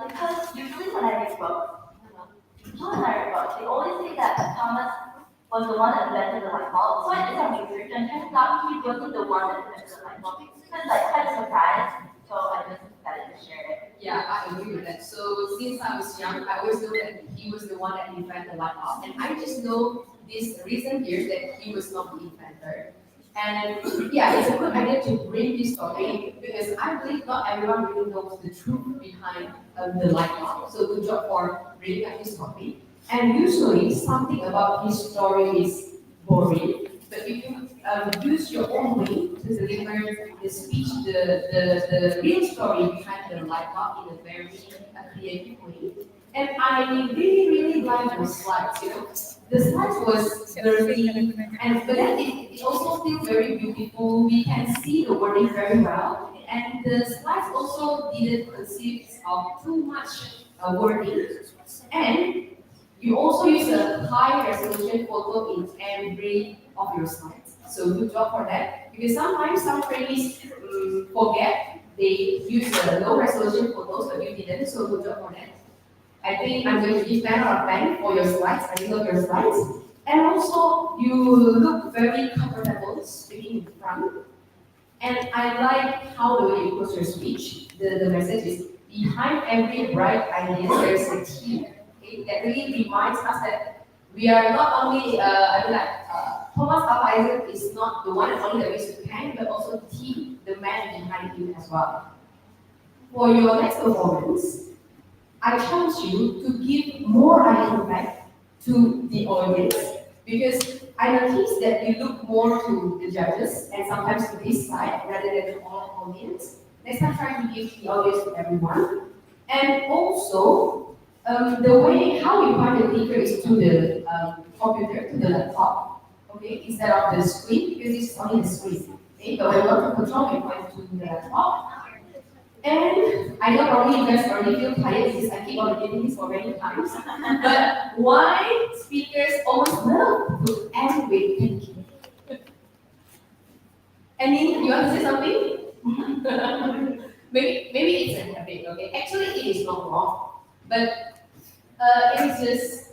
Because usually when I read books, John and I read books, they always say that Thomas was the one that invented the light bulb. So I did some research and turns out he wasn't the one that invented the light bulb. It's like kind of surprised, so I just decided to share it. Yeah, I agree with that. So since I was young, I always know that he was the one that invented the light bulb. And I just know this recent years that he was not the inventor. And yeah, it's a good idea to bring this topic because I believe not everyone really knows the truth behind the light bulb. So good job for bringing up this topic. And usually something about his story is boring, but if you use your own way to deliver the speech, the real story behind the light bulb in a very creative way. And I really like those slides, you know. The slides was dirty, and but then it also still very beautiful. We can see the wording very well, and the slides also didn't consist of too much wording. And you also use a high resolution photo in every of your slides. So good job for that. Because sometimes some trainees forget they use a low resolution photos, but you didn't. So good job for that. I think I'm going to give 10 out of 10 for your slides. I love your slides. And also, you look very comfortable speaking in front. And I like how the way you put your speech. The message is behind every bright idea there's a team. Okay? That really reminds us that we are not only, Thomas Alva Edison is not the one and only that we should thank, but also the team, the man behind him as well. For your next performance, I challenge you to give more eye contact to the audience because I noticed that you look more to the judges and sometimes to this side rather than to all audience. Next time, try to give the audience to everyone. And also, the way how you point the clicker is to the computer, to the laptop, okay, instead of the screen because this is only the screen. Okay, but when you want to control, you point to the laptop. And I know probably you guys already feel tired because I keep on repeating this for many times. But why speakers always love to end with thank you? Any, you want to say something? maybe it's a habit, okay? Actually, it is not wrong, but it is just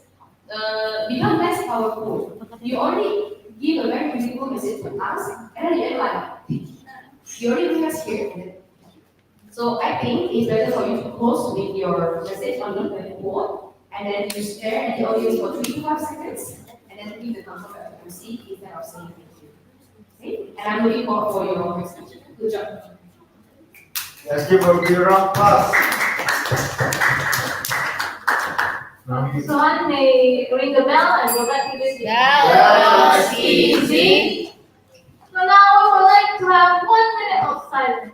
become less powerful. You already give a very beautiful message to us, and then you're like, you already bring us here. So I think it's better for you to close with your message on the board, and then you stare at the audience for 3 to 5 seconds, and then give the thumbs up at MC instead of saying thank you. Okay? And I'm looking forward for your next speech. Good job. Let's give a big round of applause. Now he's Someone may ring the bell and go back to the seat. That was easy. So now we would like to have 1 minute of silence.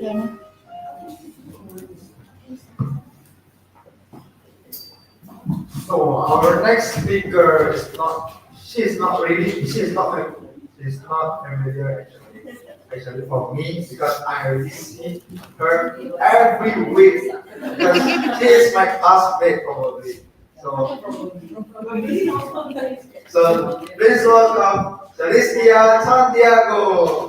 Don't So our next speaker is not. She's not familiar actually for me because I already see her every week because she is my classmate probably. So please welcome Celestia Santiago.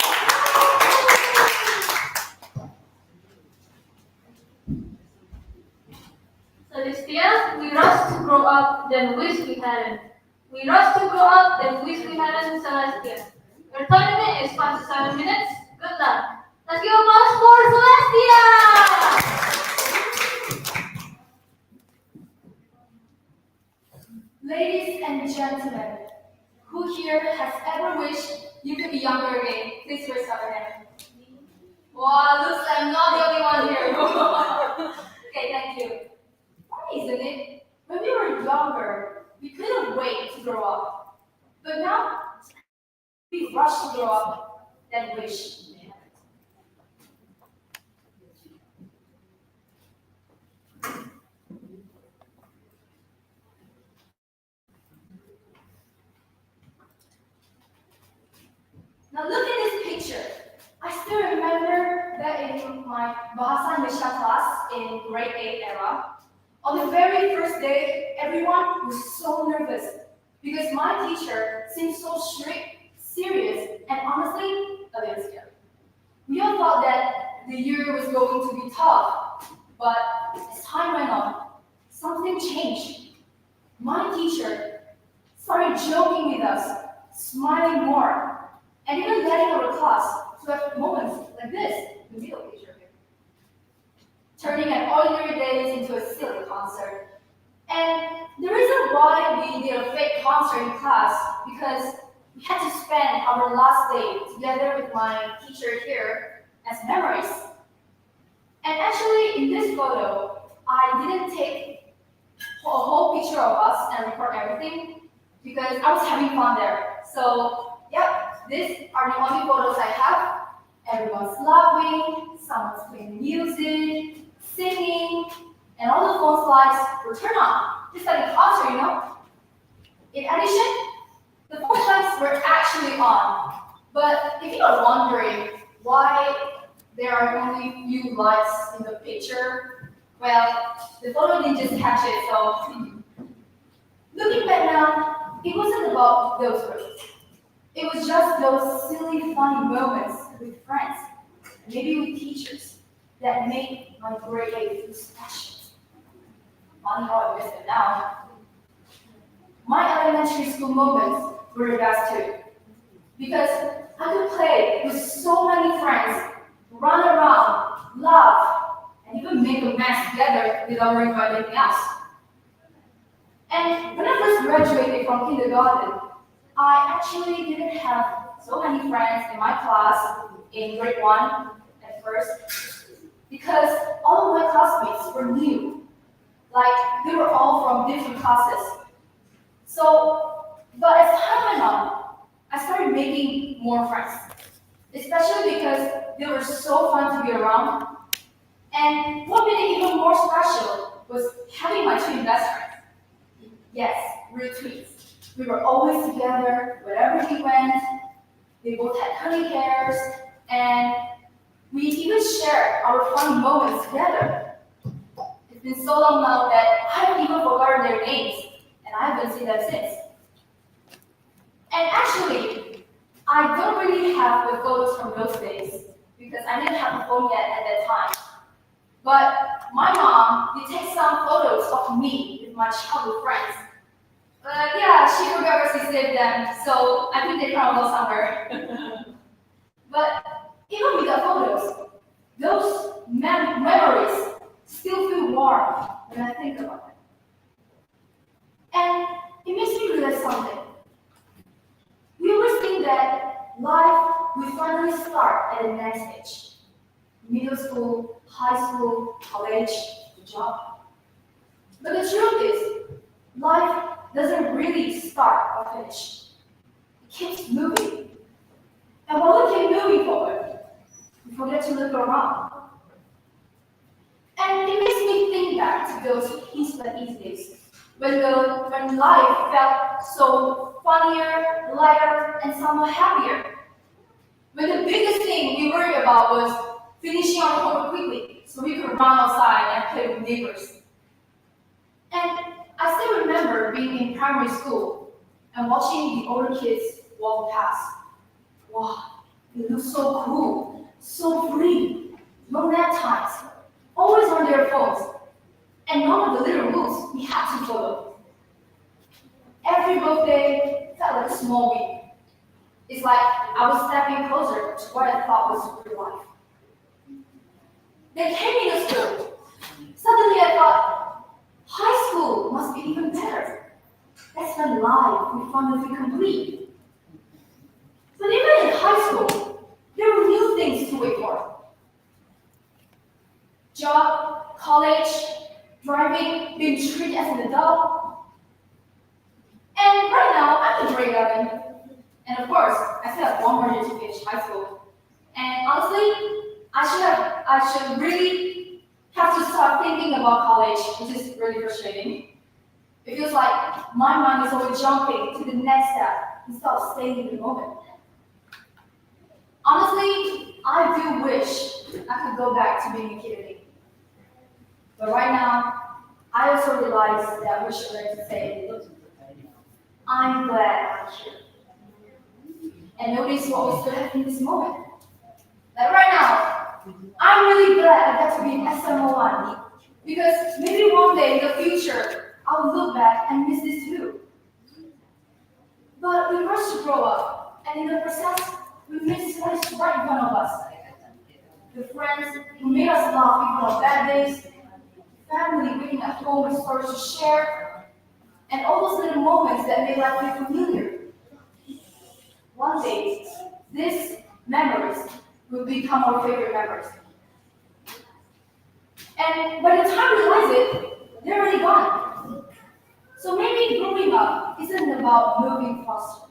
Celestia, we rush to grow up, then wish we hadn't. We rush to grow up, then wish we hadn't, Celestia. Your time limit is 5 to 7 minutes. Good luck. Let's give applause for Celestia! Ladies and gentlemen, who here has ever wished you could be younger again? Please raise up your hand. Wow, looks like I'm not the only one here. Okay, thank you. Funny, isn't it? When we were younger, we couldn't wait to grow up. But now, we rush to grow up, then wish we hadn't. Now look at this picture. I still remember that in my Bahasa Indonesia class in grade 8 era, on the very first day, everyone was so nervous because my teacher seemed so strict, serious, and honestly, a little scary. We all thought that the year was going to be tough, but as time went on, something changed. My teacher started joking with us, smiling more, and even letting our class to have moments like this, the middle picture here, turning an ordinary day into a silly concert. And the reason why we did a fake concert in class because we had to spend our last day together with my teacher here as memories. And actually, in this photo, I didn't take a whole picture of us and record everything because I was having fun there. So, yep, these are the only photos I have. Everyone's laughing, someone's playing music, singing, and all the phone lights were turned on, just like a concert, you know? In addition, the phone lights were actually on. But if you are wondering why there are only few lights in the picture, well, the photo didn't just catch it, so looking back now, it wasn't about those words. It was just those silly, funny moments with friends, and maybe with teachers, that made my grade 8 feel special. Funny how I miss it now. My elementary school moments were the best too, because I could play with so many friends, run around, laugh, and even make a mess together without worrying about anything else. And when I first graduated from kindergarten, I actually didn't have so many friends in my class in grade 1 at first, because all of my classmates were new. Like, they were all from different classes. But as time went on, I started making more friends, especially because they were so fun to be around. And what made it even more special was having my twin best friends. Yes, we're twins. We were always together wherever we went. They both had curly hairs, and we even shared our funny moments together. It's been so long now that I have even forgotten their names, and I haven't seen them since. And actually, I don't really have the photos from those days because I didn't have a phone yet at that time. But my mom did take some photos of me with my childhood friends. But yeah, she forgot where she saved them, so I think they probably go somewhere. But even with the photos, those memories still feel warm when I think about them. And it makes me realize something. We always think that life will finally start at the next stage. Middle school, high school, college, job. But the truth is, life doesn't really start or finish. It keeps moving. And while we keep moving forward, we forget to look around. And it makes me think back to those peaceful and easy days when life felt so funnier, lighter, and somewhat happier. When the biggest thing we worried about was finishing our homework quickly so we could run outside and play with neighbors. And I still remember being in primary school and watching the older kids walk past. Wow, they look so cool, so free, no nap times, always on their phones, and none of the little rules we had to follow. Every birthday felt like a small win. It's like I was stepping closer to what I thought was real life. Then came into school. Suddenly I thought, high school must be even better. That's when life we finally complete. But even in high school, there were new things to wait for. Job, college, driving, being treated as an adult. And right now, I'm in grade 11. And of course, I still have one more year to finish high school. And honestly, I should really have to start thinking about college, which is really frustrating. It feels like my mind is always jumping to the next step instead of staying in the moment. Honestly, I do wish I could go back to being a kid again. But right now, I also realize that we should learn to say, I'm glad I'm here. And notice what we still have in this moment. Like right now, I'm really glad I got to be in SMO1 because maybe one day in the future, I'll look back and miss this too. But we rush to grow up, and in the process, we miss what is right in front of us. The friends who made us laugh even on bad days, family waiting at home with stories to share, and all those little moments that made life feel familiar. One day, these memories will become our favorite memories. And by the time we realize it, they're already gone. So maybe growing up isn't about moving faster.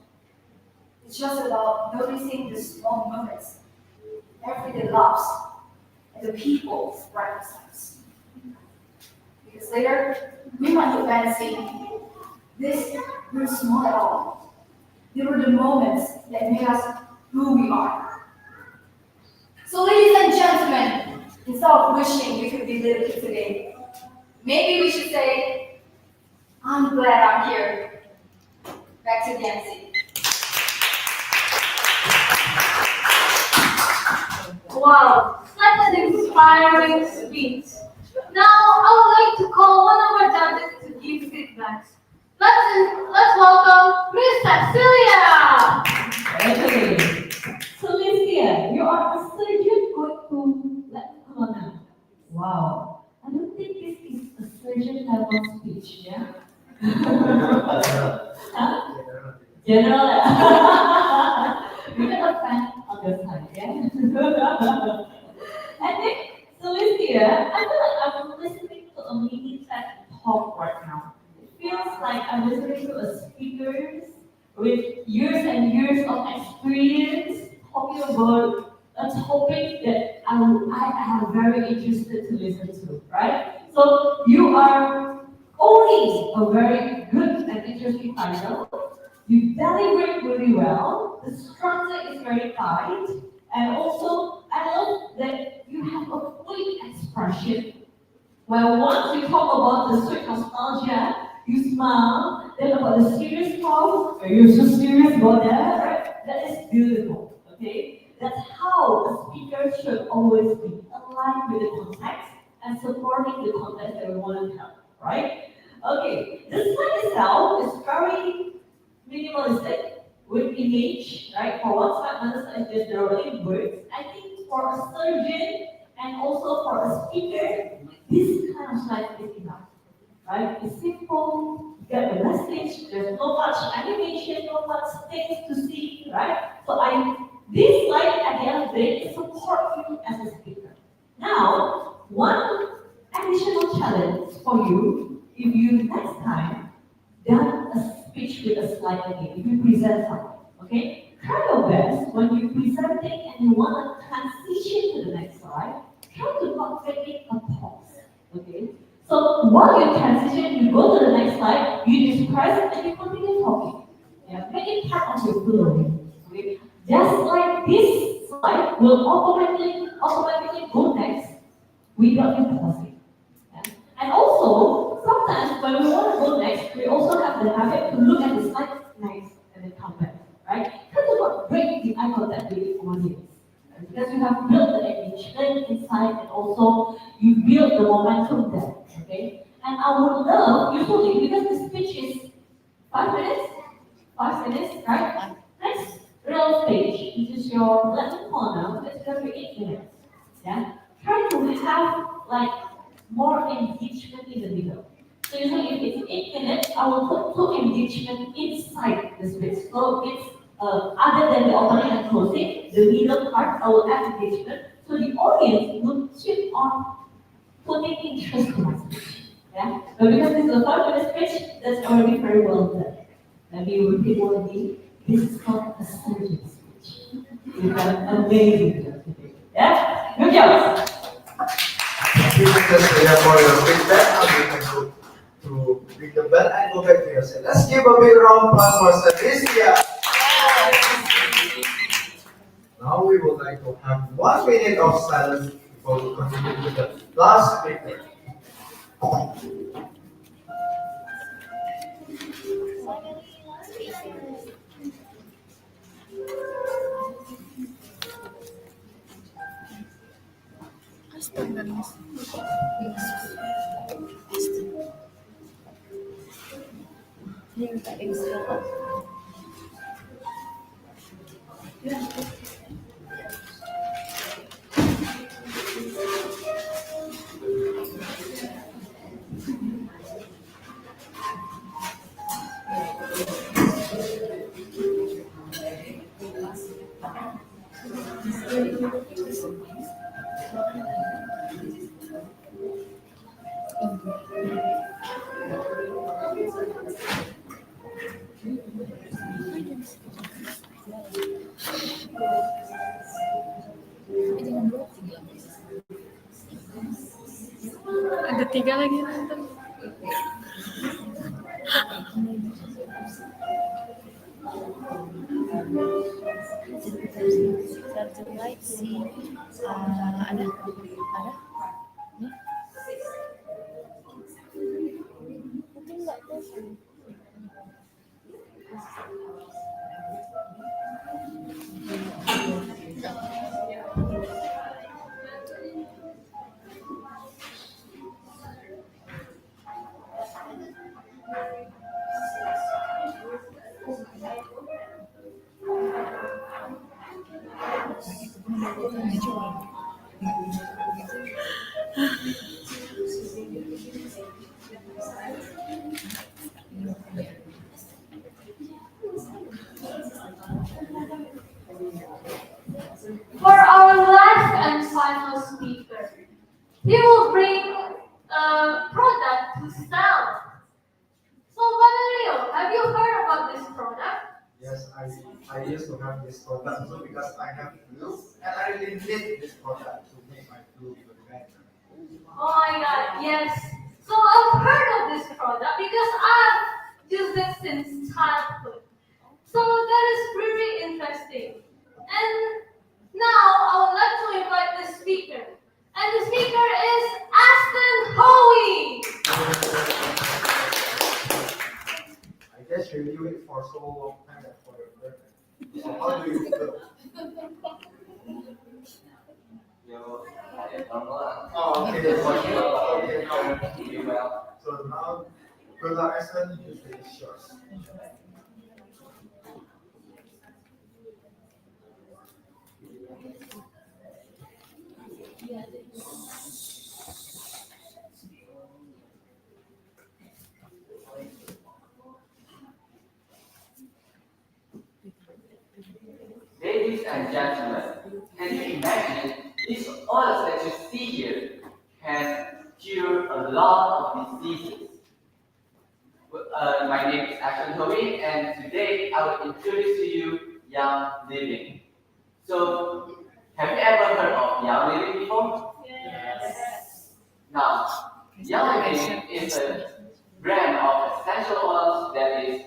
It's just about noticing the small moments, everyday laughs, and the people right beside us. Because later, we might look back and say, this we're small at all. They were the moments that made us who we are. So ladies and gentlemen, instead of wishing we could be little kids again, maybe we should say, I'm glad I'm here. Back to Nancy. Wow, such an inspiring speech. Now, I would like to call one of our judges to give feedback. Let's welcome Miss Cecilia. Okay. So, Lucia, you are a surgeon going to come on now. Wow. I don't think this is a surgeon level speech, yeah? Huh? General. We're gonna find on your side, yeah? I think, so Lucia, I feel like I'm listening to a mini TED talk right now. It feels like I'm listening to a speaker with years and years of experience talking about a topic that I am very interested to listen to, right? So you are owning a very good and interesting title. You deliberate really well. The structure is very tight. And also, I love that you have a quick expression. Well, once you talk about the sweet nostalgia, you smile. Then about the serious talk, you're so serious about that, right? That is beautiful, okay? That's how a speaker should always be aligned with the context and supporting the context that we want to have, right? Okay, the slide itself is very minimalistic with image, right? For one slide, another slide is just drawing words. I think for a surgeon and also for a speaker, this kind of slide is enough, right? It's simple, you get the message, there's no much animation, no much things to see, right? So this slide at the end of the day support you as a speaker. Now, one additional challenge for you, if you next time done a speech with a slide again, if you present something, okay? Try your best when you're presenting and you want to transition to the next slide, try to not make it a pause. Okay? So while you transition, you go to the next slide, you just press it and you continue talking. Yeah, make it part of your flow. Okay? Just like this slide will automatically go next without you pausing. Yeah? And also, sometimes when we want to go next, we also have the habit to look at the slide next and then come back. Right? Try to not break the eye contact with the audience. Because you have built the engagement inside and also you build the momentum there. Okay? And I would love, usually, because the speech is 5 minutes, 5 minutes, right? Next real stage, which is your left corner, that's going to be 8 minutes. Yeah? Try to have like more engagement in the middle. So usually if it's 8 minutes, I will put two engagement inside the speech. So it's other than the opening and closing, the middle part, I will add engagement. So the audience will keep on putting interest to my speech. Yeah? But because this is a 5 minute speech, that's already very well done. Maybe you repeat one me. This is called a surgeon speech. You've done an amazing job today. Yeah? Good job. You can just for your feedback. Now you can go to ring the bell and go back to your seat. Let's give a big round of applause for Sesi. Now we would like to have 1 minute of silence before we continue with the last speaker. Ini tak extra. Ada 3 lagi nonton. Charger light si ada nih. Tapi nggak tahu. For our last and final speaker, he will bring a product to sell. So, Valerio, have you heard about this product? Yes, I used to have this product also because I have flu and I really need this product to make my flu even better. Oh my god, yes. So I've heard of this product because I've used it since childhood. So that is very interesting. And now I would like to invite the speaker. And the speaker is Aston Hoey. I guess you knew it for so long time that for your birthday. So how do you feel? Oh, okay. So now, good luck, Aston. You finish yours. Ladies and gentlemen, can you imagine these oils that you see here can cure a lot of diseases? My name is Ashton Toby, and today I will introduce to you Young Living. So, have you ever heard of Young Living before? Yes. Now, Yellowing is a brand of essential oils that is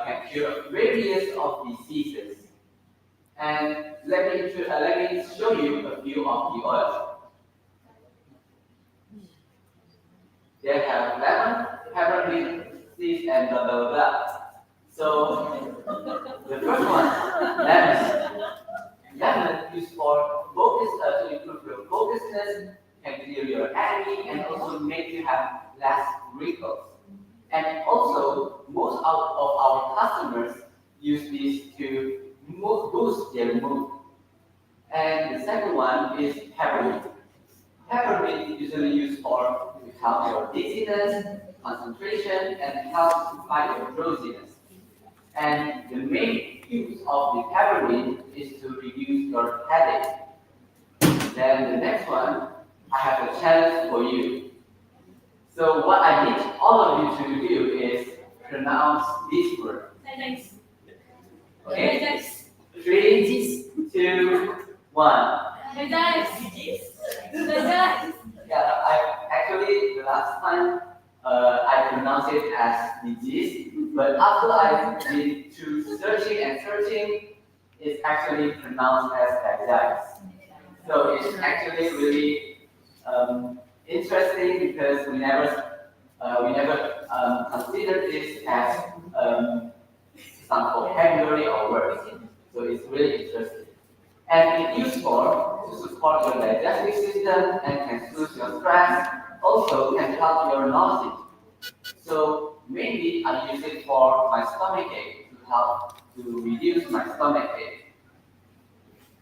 can cure various of diseases. And let me show you a few of the oils. They have lemon, peppermint, seeds, and blah blah blah. So the first one, lemon. Lemon used for focus to improve your focusedness, can clear your acne, and also make you have less wrinkles. And also, most of our customers use this to boost their mood. And the second one is peppermint. Peppermint is usually used for to help your dizziness, concentration, and help to fight your drowsiness. And the main use of the peppermint is to reduce your headache. Then the next one, I have a challenge for you. So what I need all of you to do is pronounce this word. Nice. Okay? Nice. 3, 2, 1. Nice. Yeah, I actually the last time I pronounced it as disease, but after I did through searching and searching, it's actually pronounced as disease. So it's actually really interesting because we never considered this as some vocabulary or words. So it's really interesting. And it's useful to support your digestive system and can soothe your stress. Also can help your nausea. So mainly I use it for my stomach ache to help to reduce my stomach ache.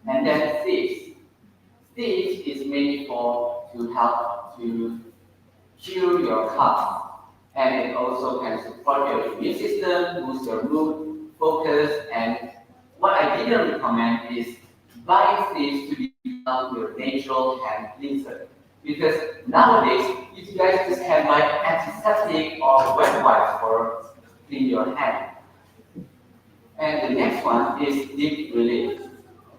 And then six. Six is mainly for to help to cure your cough. And it also can support your immune system, boost your mood, focus, and what I didn't recommend is buying fish to become your natural hand cleanser. Because nowadays, you guys just can buy antiseptic or wet wipes for clean your hand. And the next one is deep relief.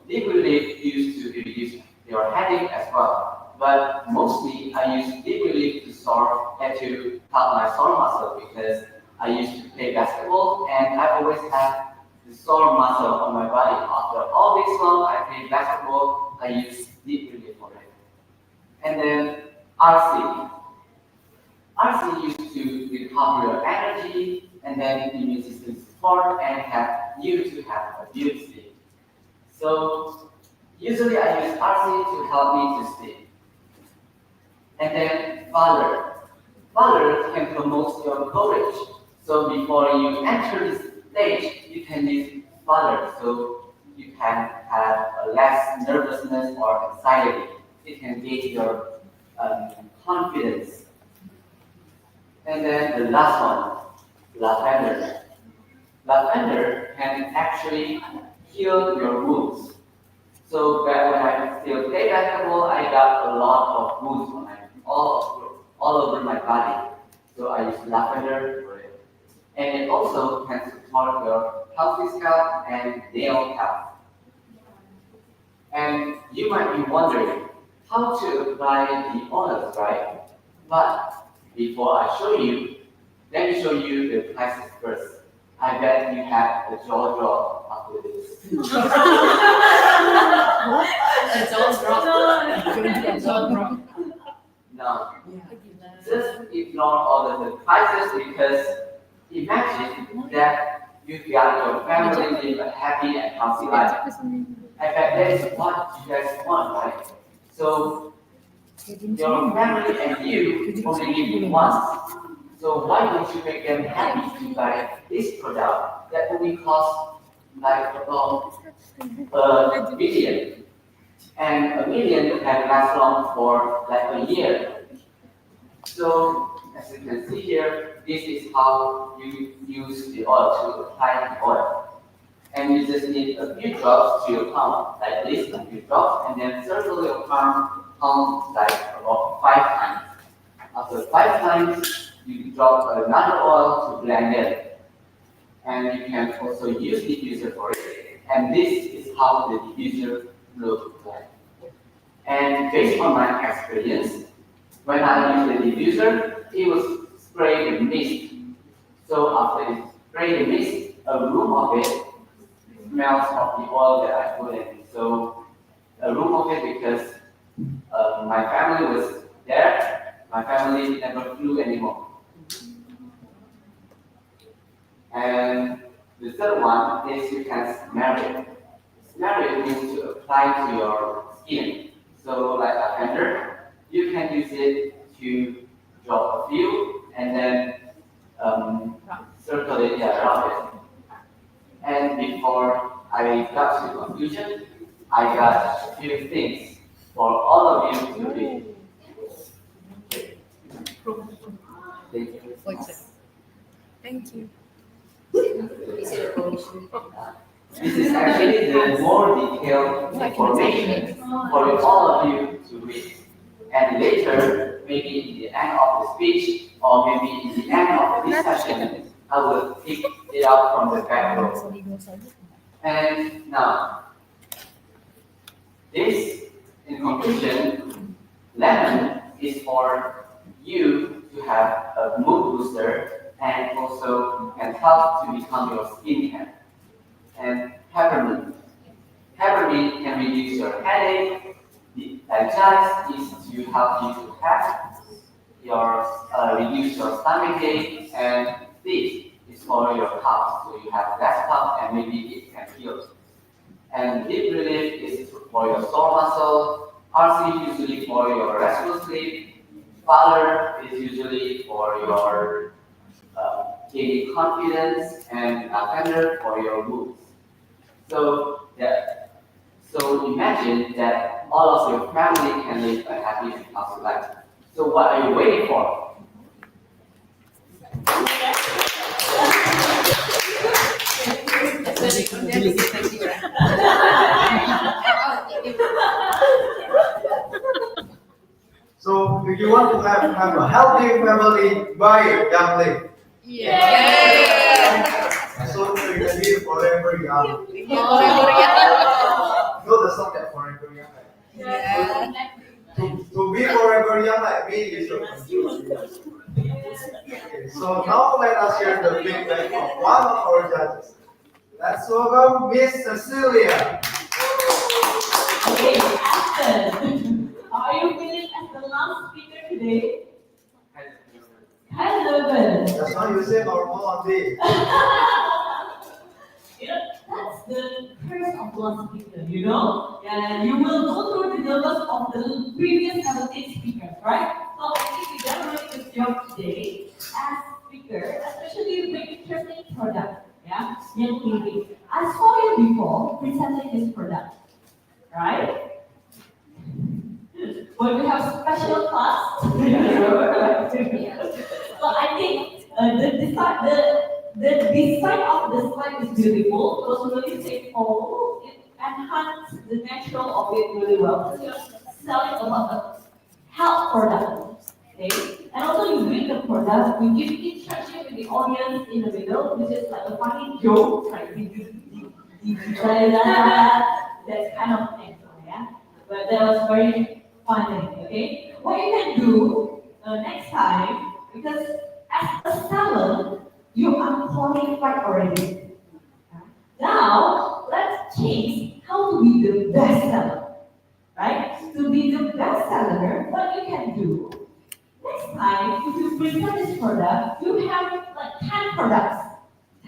Deep relief used to reduce your headache as well. But mostly I use deep relief to to help my sore muscle because I used to play basketball and I always had the sore muscle on my body. After all this long I play basketball, I use deep relief for it. And then RC. RC used to recover your energy and then immune system support and have you to have a good sleep. So usually I use RC to help me to sleep. And then Valor. Valor can promote your courage. So before you enter this stage, you can use Valor so you can have a less nervousness or anxiety. It can give your confidence. And then the last one, lavender. Lavender can actually heal your wounds. So back when I still play basketball, I got a lot of wounds on all over my body. So I use lavender for it. And it also can support your healthy scalp and nail health. And you might be wondering how to apply the oils, right? But before I show you, let me show you the prices first. I bet you have a jaw drop after this. No, just ignore all of the prices because imagine that you got your family live a happy and healthy life. I bet that is what you guys want, right? So your family and you only live once. So why don't you make them happy to buy this product that only costs like about a million? And a million can last long for like a year. So as you can see here, this is how you use the oil to apply the oil. And you just need a few drops to your palm, like this, a few drops, and then circle your palm like about 5 times. After 5 times, you drop another oil to blend it. And you can also use diffuser for it. And this is how the diffuser looks like. And based on my experience, When I use the diffuser, it will spray the mist. So after it spray the mist, a room of it smells of the oil that I put in. So a room of it because my family was there. My family never flew anymore. And the third one is you can smell it. Smell it means to apply to your skin. So like a lavender, you can use it to drop a few and then circle it around it. And before I got to conclusion, I got a few things for all of you to read. Thank you. Thank you. This is actually the more detailed information for all of you to read. And later, maybe in the end of the speech, or maybe in the end of the discussion, I will pick it out from the back row. And now, this, in conclusion, lemon is for you to have a mood booster and also can help to become your skincare. And peppermint. Peppermint can reduce your headache. The digest is to help you to have your reduce your stomach ache, and this is for your cough, so you have less cough and maybe it can heal. And deep relief is for your sore muscle. RC usually for your restful sleep. Fowler is usually for your gaining confidence, and lavender for your moods. So that, so imagine that all of your family can live a happy and healthy life. So what are you waiting for? So if you want to have a healthy family, buy a young lady. So you can be forever young. No, that's not that forever young. To be forever young like me, you should contribute. Okay, so now let us hear the feedback from one of our judges. Let's welcome Miss Cecilia. Okay, Ashton, are you feeling as the last speaker today? Hello, Ben. That's why you say normal only. You know, that's the curse of last speaker, you know? And you will go through the numbers of the previous 17 speakers, right? So I think we done really good job today as speaker, especially with interesting product, yeah? Yang Tinggi. I saw you before presenting this product, right? When we have special class, so I think the design of the slide is beautiful. It was really simple. It enhanced the natural of it really well. Because you're selling about a health product, okay? And also you bring the product, you give interaction with the audience in the middle, which is like a funny joke, like that kind of thing, yeah. But that was very funny, okay? What you can do next time, because as a seller, you are qualified already. Now, let's change how to be the best seller, right? To be the best seller, what you can do, next time, if you present this product, you have like 10 products,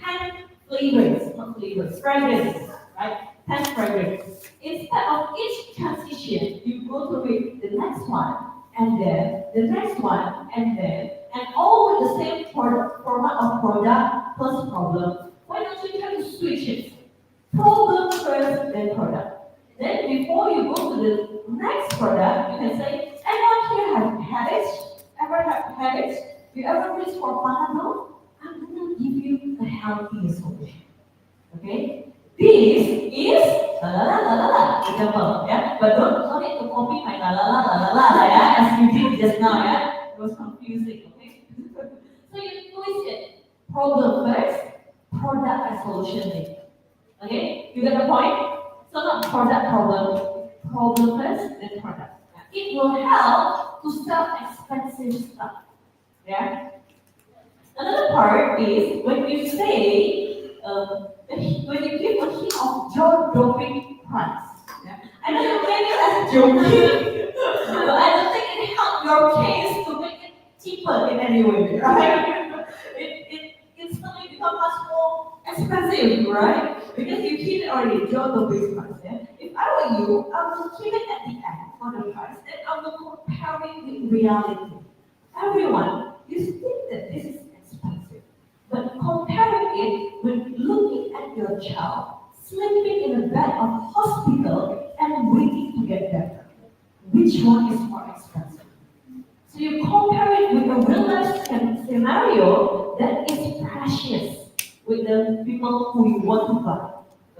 10 flavors, not flavors, fragrances, right? 10 fragrances. Instead of each transition, you go through it, the next one, and then the next one, and then, and all with the same format of product plus problem. Why don't you try to switch it? Problem first, then product. Then before you go to the next product, you can say, anyone here have headaches? Ever have headaches? You ever reach for Panadol? I'm gonna give you a healthy solution. Okay? This is la la la la la la, example, yeah. But don't need to copy my la la la la la la, yeah, as you did just now, yeah. It was confusing, okay? So you twist it. Problem first, product and solution later. Okay? You get the point? So not product problem. Problem first, then product. Yeah. it will help to sell expensive stuff. Yeah. Another part is when you say, when you give a hint of jaw-dropping price. Yeah? I know you made it as joking, but I don't think it helped your case to make it cheaper in any way, right? it instantly becomes much more expensive, right? Because you keep it already jaw-dropping price. Yeah? If I were you, I would keep it at the end for the price, and I will compare it with reality. Everyone, you think that this is expensive, but comparing it with looking at your child sleeping in a bed of hospital and waiting to get better. Which one is more expensive? So you compare it with a real life scenario that is precious with the people who you want to buy.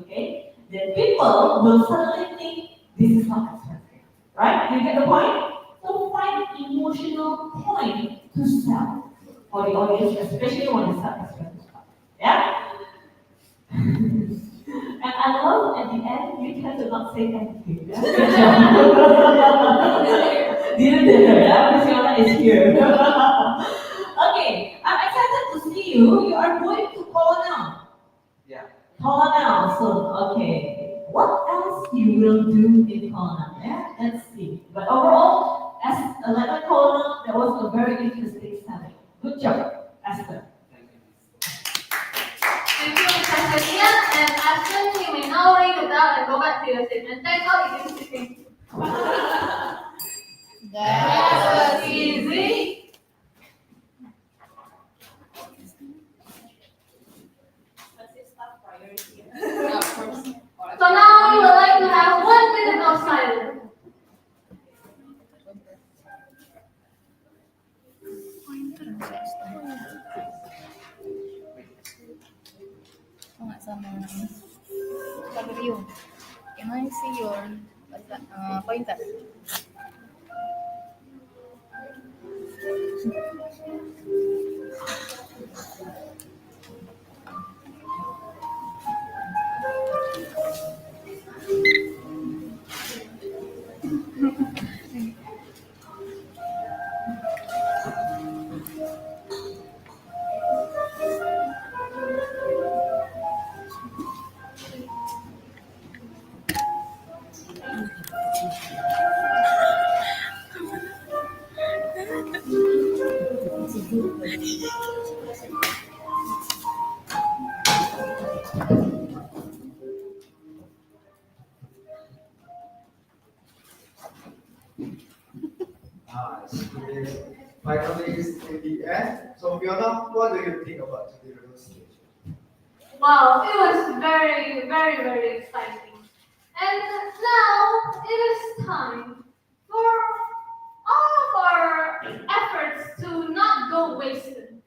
Okay? Then people will suddenly think this is not expensive. Right? You get the point? So find emotional point to sell for the audience, especially when they start expensive stuff. Yeah? And I love at the end you tend to not say anything. Yeah? Good job. Didn't dinner, yeah? Miss Yona is here. Okay, I'm excited to see you. You are going to Kola now. Yeah. Kola now soon. Okay. What else you will do in Kola? Yeah, let's see. But overall, as a letter Kola, that was a very interesting study. Good job, Esther. Thank you, Mr. Sebastian. And Ashton, you may now ring the bell and go back to your seat. And thank God it is speaking. That was Easy. Yeah, of course. So now we would like to have 1 minute of silence. Oh, nggak sama review. Can I see your pointer? Nice. Finally, it's in the end. So, Fiona, what do you think about the real estate? Wow, it was very, very, very exciting. And now it is time for all of our efforts to not go wasted.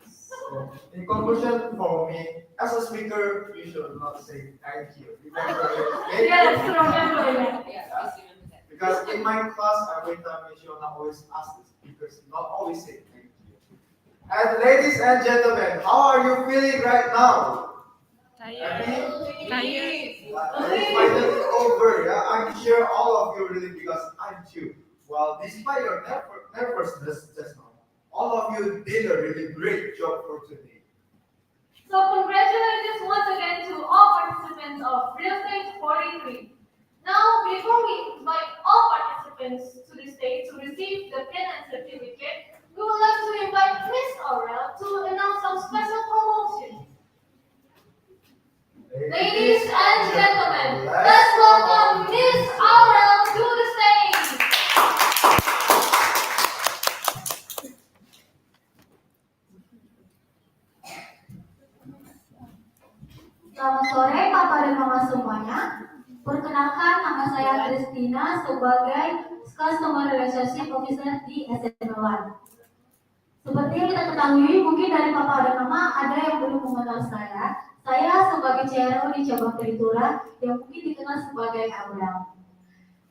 So, in conclusion, for me, as a speaker, you should not say thank you. Remember it, okay? Yes, remember that. Yeah, please remember that. Because in my class, every time Fiona always asks the speakers not always say thank you. And ladies and gentlemen, how are you feeling right now? Happy? It's finally over. Yeah, I'm sure all of you really because I'm too. Well, despite your nervousness just now, all of you did a really great job for today. So congratulations once again to all participants of Real Estate 43. Now, before we invite all participants to the stage to receive the pin and certificate, we would like to invite Miss Aurel to announce some special promotions. Ladies and gentlemen, let's welcome Miss Aurel to the stage. Selamat sore Papa dan Mama semuanya. Perkenalkan nama saya Christina sebagai Customer Relationship Officer di SML1. Seperti yang kita ketahui, mungkin dari Papa dan Mama ada yang belum mengenal saya. Saya sebagai CRO di cabang Tritura yang mungkin dikenal sebagai Aurel.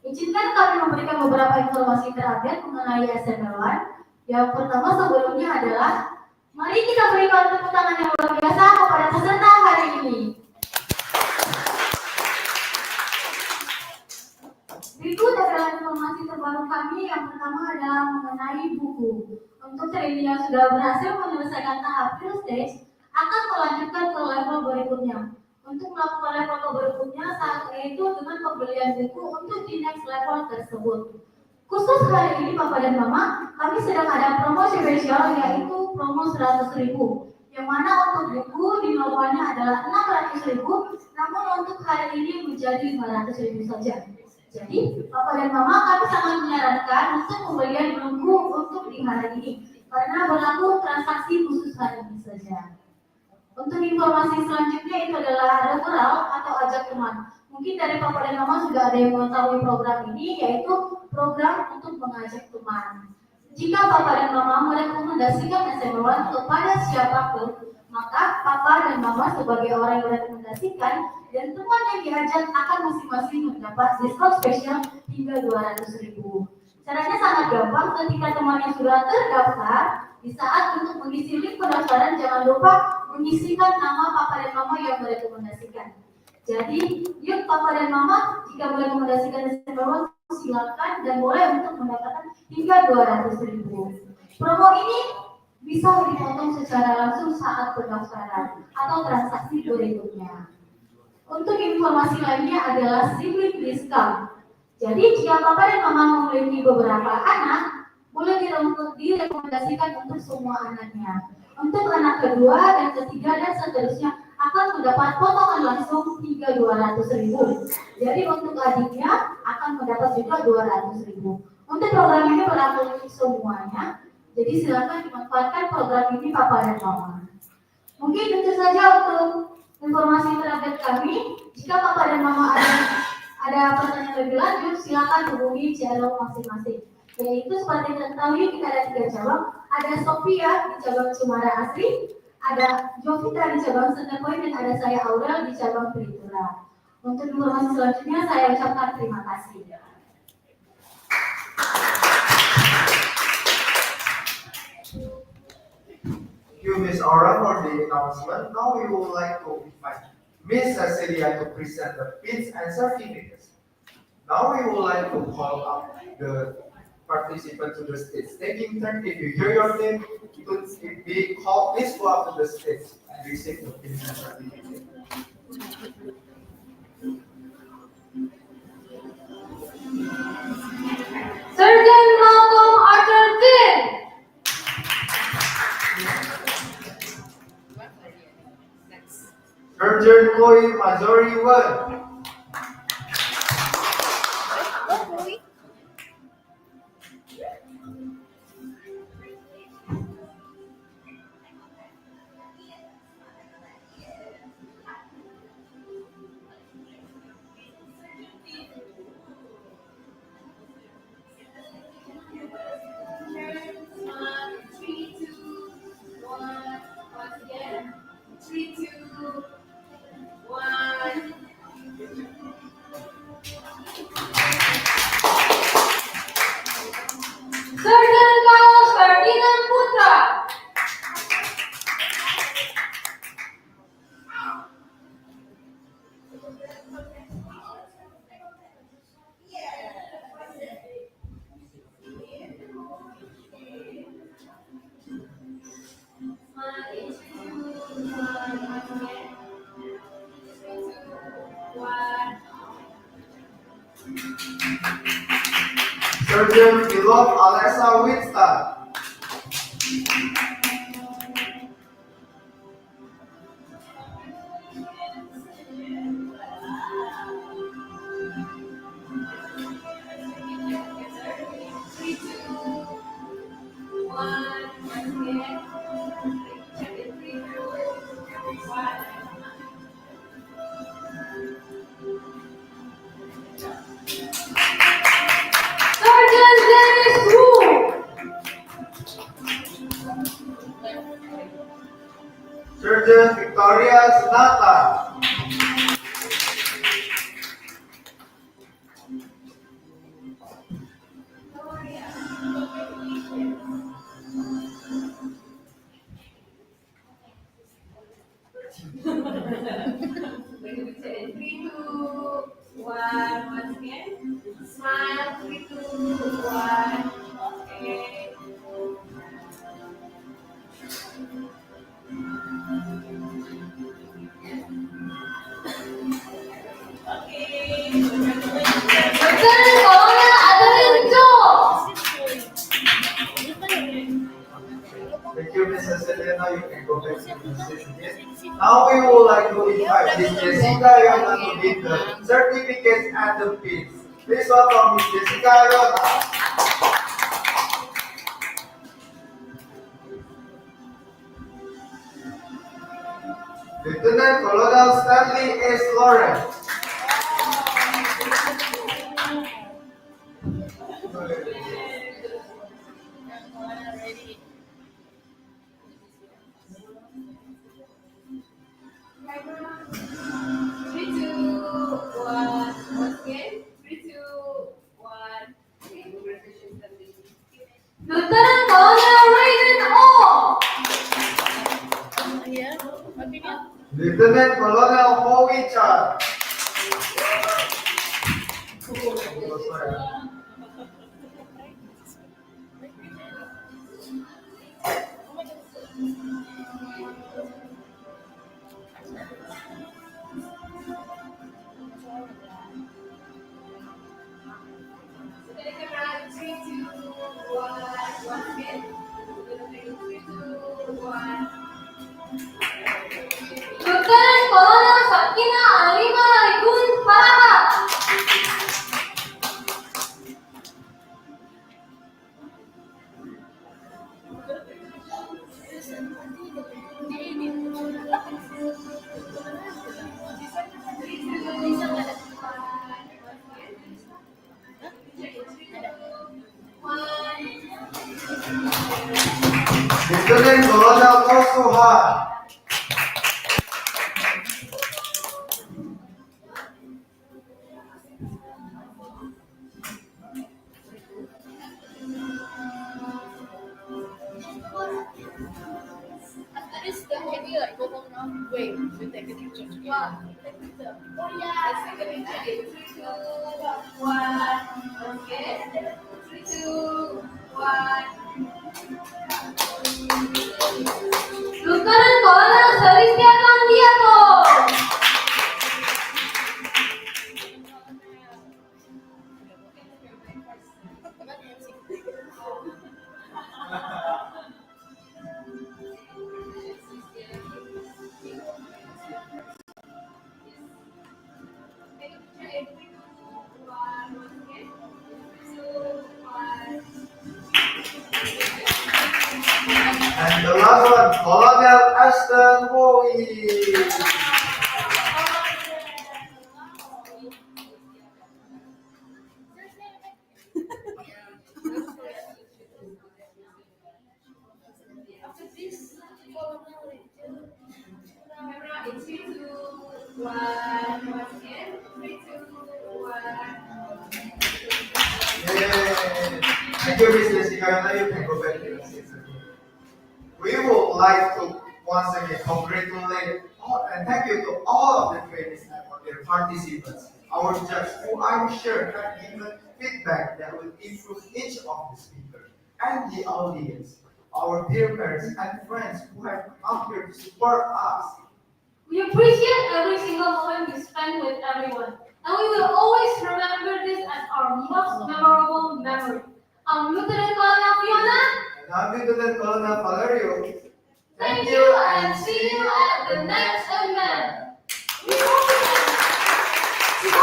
Izinkan kami memberikan beberapa informasi terupdate mengenai SML1. Yang pertama sebelumnya adalah mari kita berikan tepuk tangan yang luar biasa kepada peserta hari ini. Berikut adalah informasi terbaru kami yang pertama adalah mengenai buku. Untuk trainee yang sudah berhasil menyelesaikan tahap first stage akan melanjutkan ke level berikutnya. Untuk melakukan level berikutnya saat itu dengan pembelian buku untuk di next level tersebut. Khusus hari ini Bapak dan Mama, kami sedang ada promo spesial yaitu promo 100.000. Yang mana untuk buku di normalnya adalah 600.000, namun untuk hari ini menjadi 500.000 saja. Jadi, Bapak dan Mama kami sangat menyarankan untuk pembelian buku untuk di hari ini, karena berlaku transaksi khusus hari ini saja. Untuk informasi selanjutnya itu adalah referral atau ajak teman. Mungkin dari Bapak dan Mama sudah ada yang mengetahui program ini, yaitu program untuk mengajak teman. Jika Bapak dan Mama merekomendasikan SMA1 kepada siapapun, maka Papa dan Mama sebagai orang yang merekomendasikan dan teman yang diajak akan masing-masing mendapat diskon spesial hingga 200.000. Caranya sangat gampang. Ketika teman yang sudah terdaftar, di saat untuk mengisi link pendaftaran jangan lupa mengisikan nama Papa dan Mama yang merekomendasikan. Jadi, yuk Papa dan Mama jika merekomendasikan SMA1 silakan dan boleh untuk mendapatkan hingga 200.000. Promo ini bisa dipotong secara langsung saat pendaftaran atau transaksi berikutnya. Untuk informasi lainnya adalah sibling discount. Jadi jika Papa dan Mama memiliki beberapa anak, boleh direkomendasikan untuk semua anaknya. Untuk anak kedua dan ketiga dan seterusnya akan mendapat potongan langsung hingga 200.000. Jadi untuk adiknya akan mendapat juga 200.000. Untuk program ini berlaku untuk semuanya. Jadi silakan dimanfaatkan program ini Papa dan Mama. Mungkin itu saja untuk informasi terhadap kami. Jika Papa dan Mama ada pertanyaan lebih lanjut, silakan hubungi channel masing-masing. Yaitu seperti diketahui kita ada 3 cabang. Ada Sophia di cabang Cemara Asri, ada Jovita di cabang Senterpoint, dan ada saya Aurel di cabang Tritura. Untuk informasi selanjutnya saya ucapkan terima kasih. Thank you, Miss Aura, for the announcement. Now we would like to invite Miss Cecilia to present the pins and certificates. Now we would like to call up the participant to the stage. Taking turn, if you hear your name, to be called, please go up to the stage and receive the pins and certificate. Surgeon Malcolm Arthur Finn. Surgeon Chloe Majori 1. Surgeon Carlos Ferdinand Putra. Surgeon Philip Alexa Winston. Surgeon Dennis Wu. Surgeon Victoria Sunata. Three, two, one. Once again. Smile. 3, 2, 1. Miss Jessica Yona to give the certificates and the pins. Please welcome Miss Jessica Yona. Lieutenant Colonel Stanley S. Lawrence. Three, two, one. Once again. 3, 2, 1. Okay, congratulations, Stanley. Lieutenant Colonel Raiden O. Yeah, opinion. Lieutenant Colonel Howie Chan. Okay, camera. 3, 2, 1. Once again. 3, 2, 1. Lieutenant Colonel Sakina Alima Igun Parahat. Lieutenant Colonel Kosuhan. After this, can we like go home now? Wait, we take a picture together. Oh yeah, let's take a picture. 3, 2, 1. Okay. 3, 2, 1. Lieutenant Colonel Celestia Candiato. And the last one, Colonel Ashton Howie. After this, camera in 3, 2, 1. Once again. 3, 2, 1. Yay. Thank you, Miss Jessica Yona. You can go back to your seat. We would like to once again congratulate and thank you to all of the trainees and for their participants. Our judges, who I'm sure have given feedback that will improve each of the speakers and the audience. Our dear parents and friends who have come here to support us. We appreciate every single moment we spend with everyone, and we will always remember this as our most memorable memory. I'm Lieutenant Colonel Fiona. And I'm Lieutenant Colonel Valerio. Thank you, and see you at the next event. Before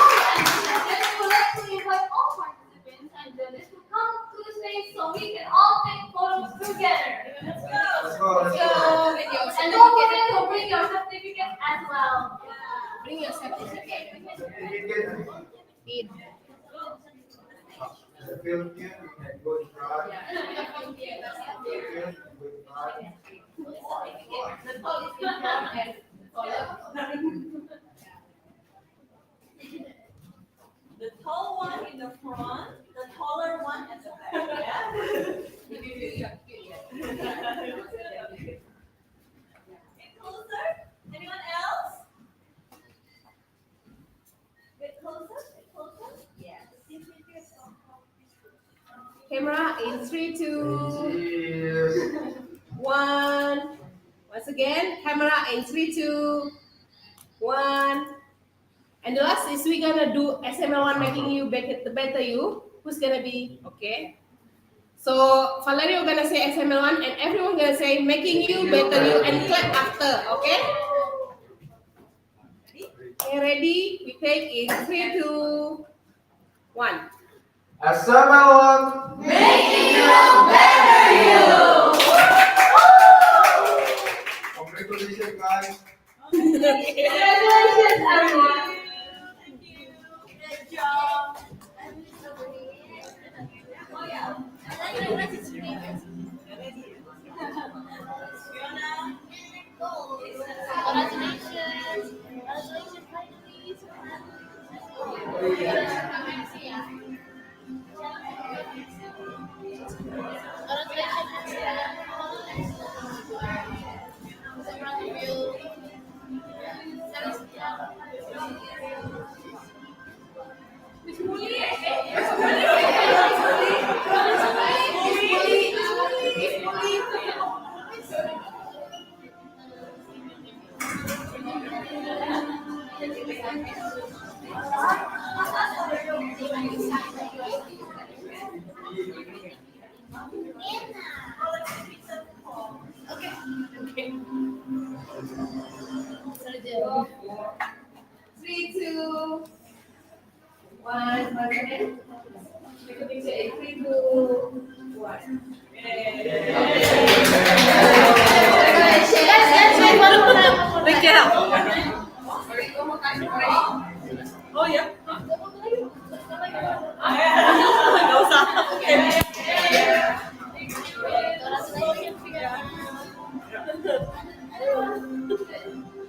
we end this session, we would like to invite all participants and judges to come to the stage so we can all take photos together. Let's go, let's go. And don't forget to bring your certificate as well. Bring your certificate. Certificate. In. The Philippine, you can go in front. Philippine, go in front. The tall is in front and taller. The tall one in the front, the taller one at the back. Get closer. Anyone else? Get closer. Get closer. Yes. Camera in 3, 2, Cheers. 1. Once again, camera in 3, 2, 1. And the last is we're gonna do SML1 making you better you. Who's gonna be okay? So Valerio gonna say SML1 and everyone gonna say making you better you and clap after, okay? Okay, ready? We take in 3, 2, 1. SML1. Making you a better you. Congratulations, guys. Congratulations, everyone. Good job. Oh yeah. Congratulations. Congratulations, finally. Three, two, one. Once again. Take a picture in 3, 2, 1. Let's wait one more time. Take care. Sorry, one more time. Ready? Oh ya. Nggak usah. Congratulations,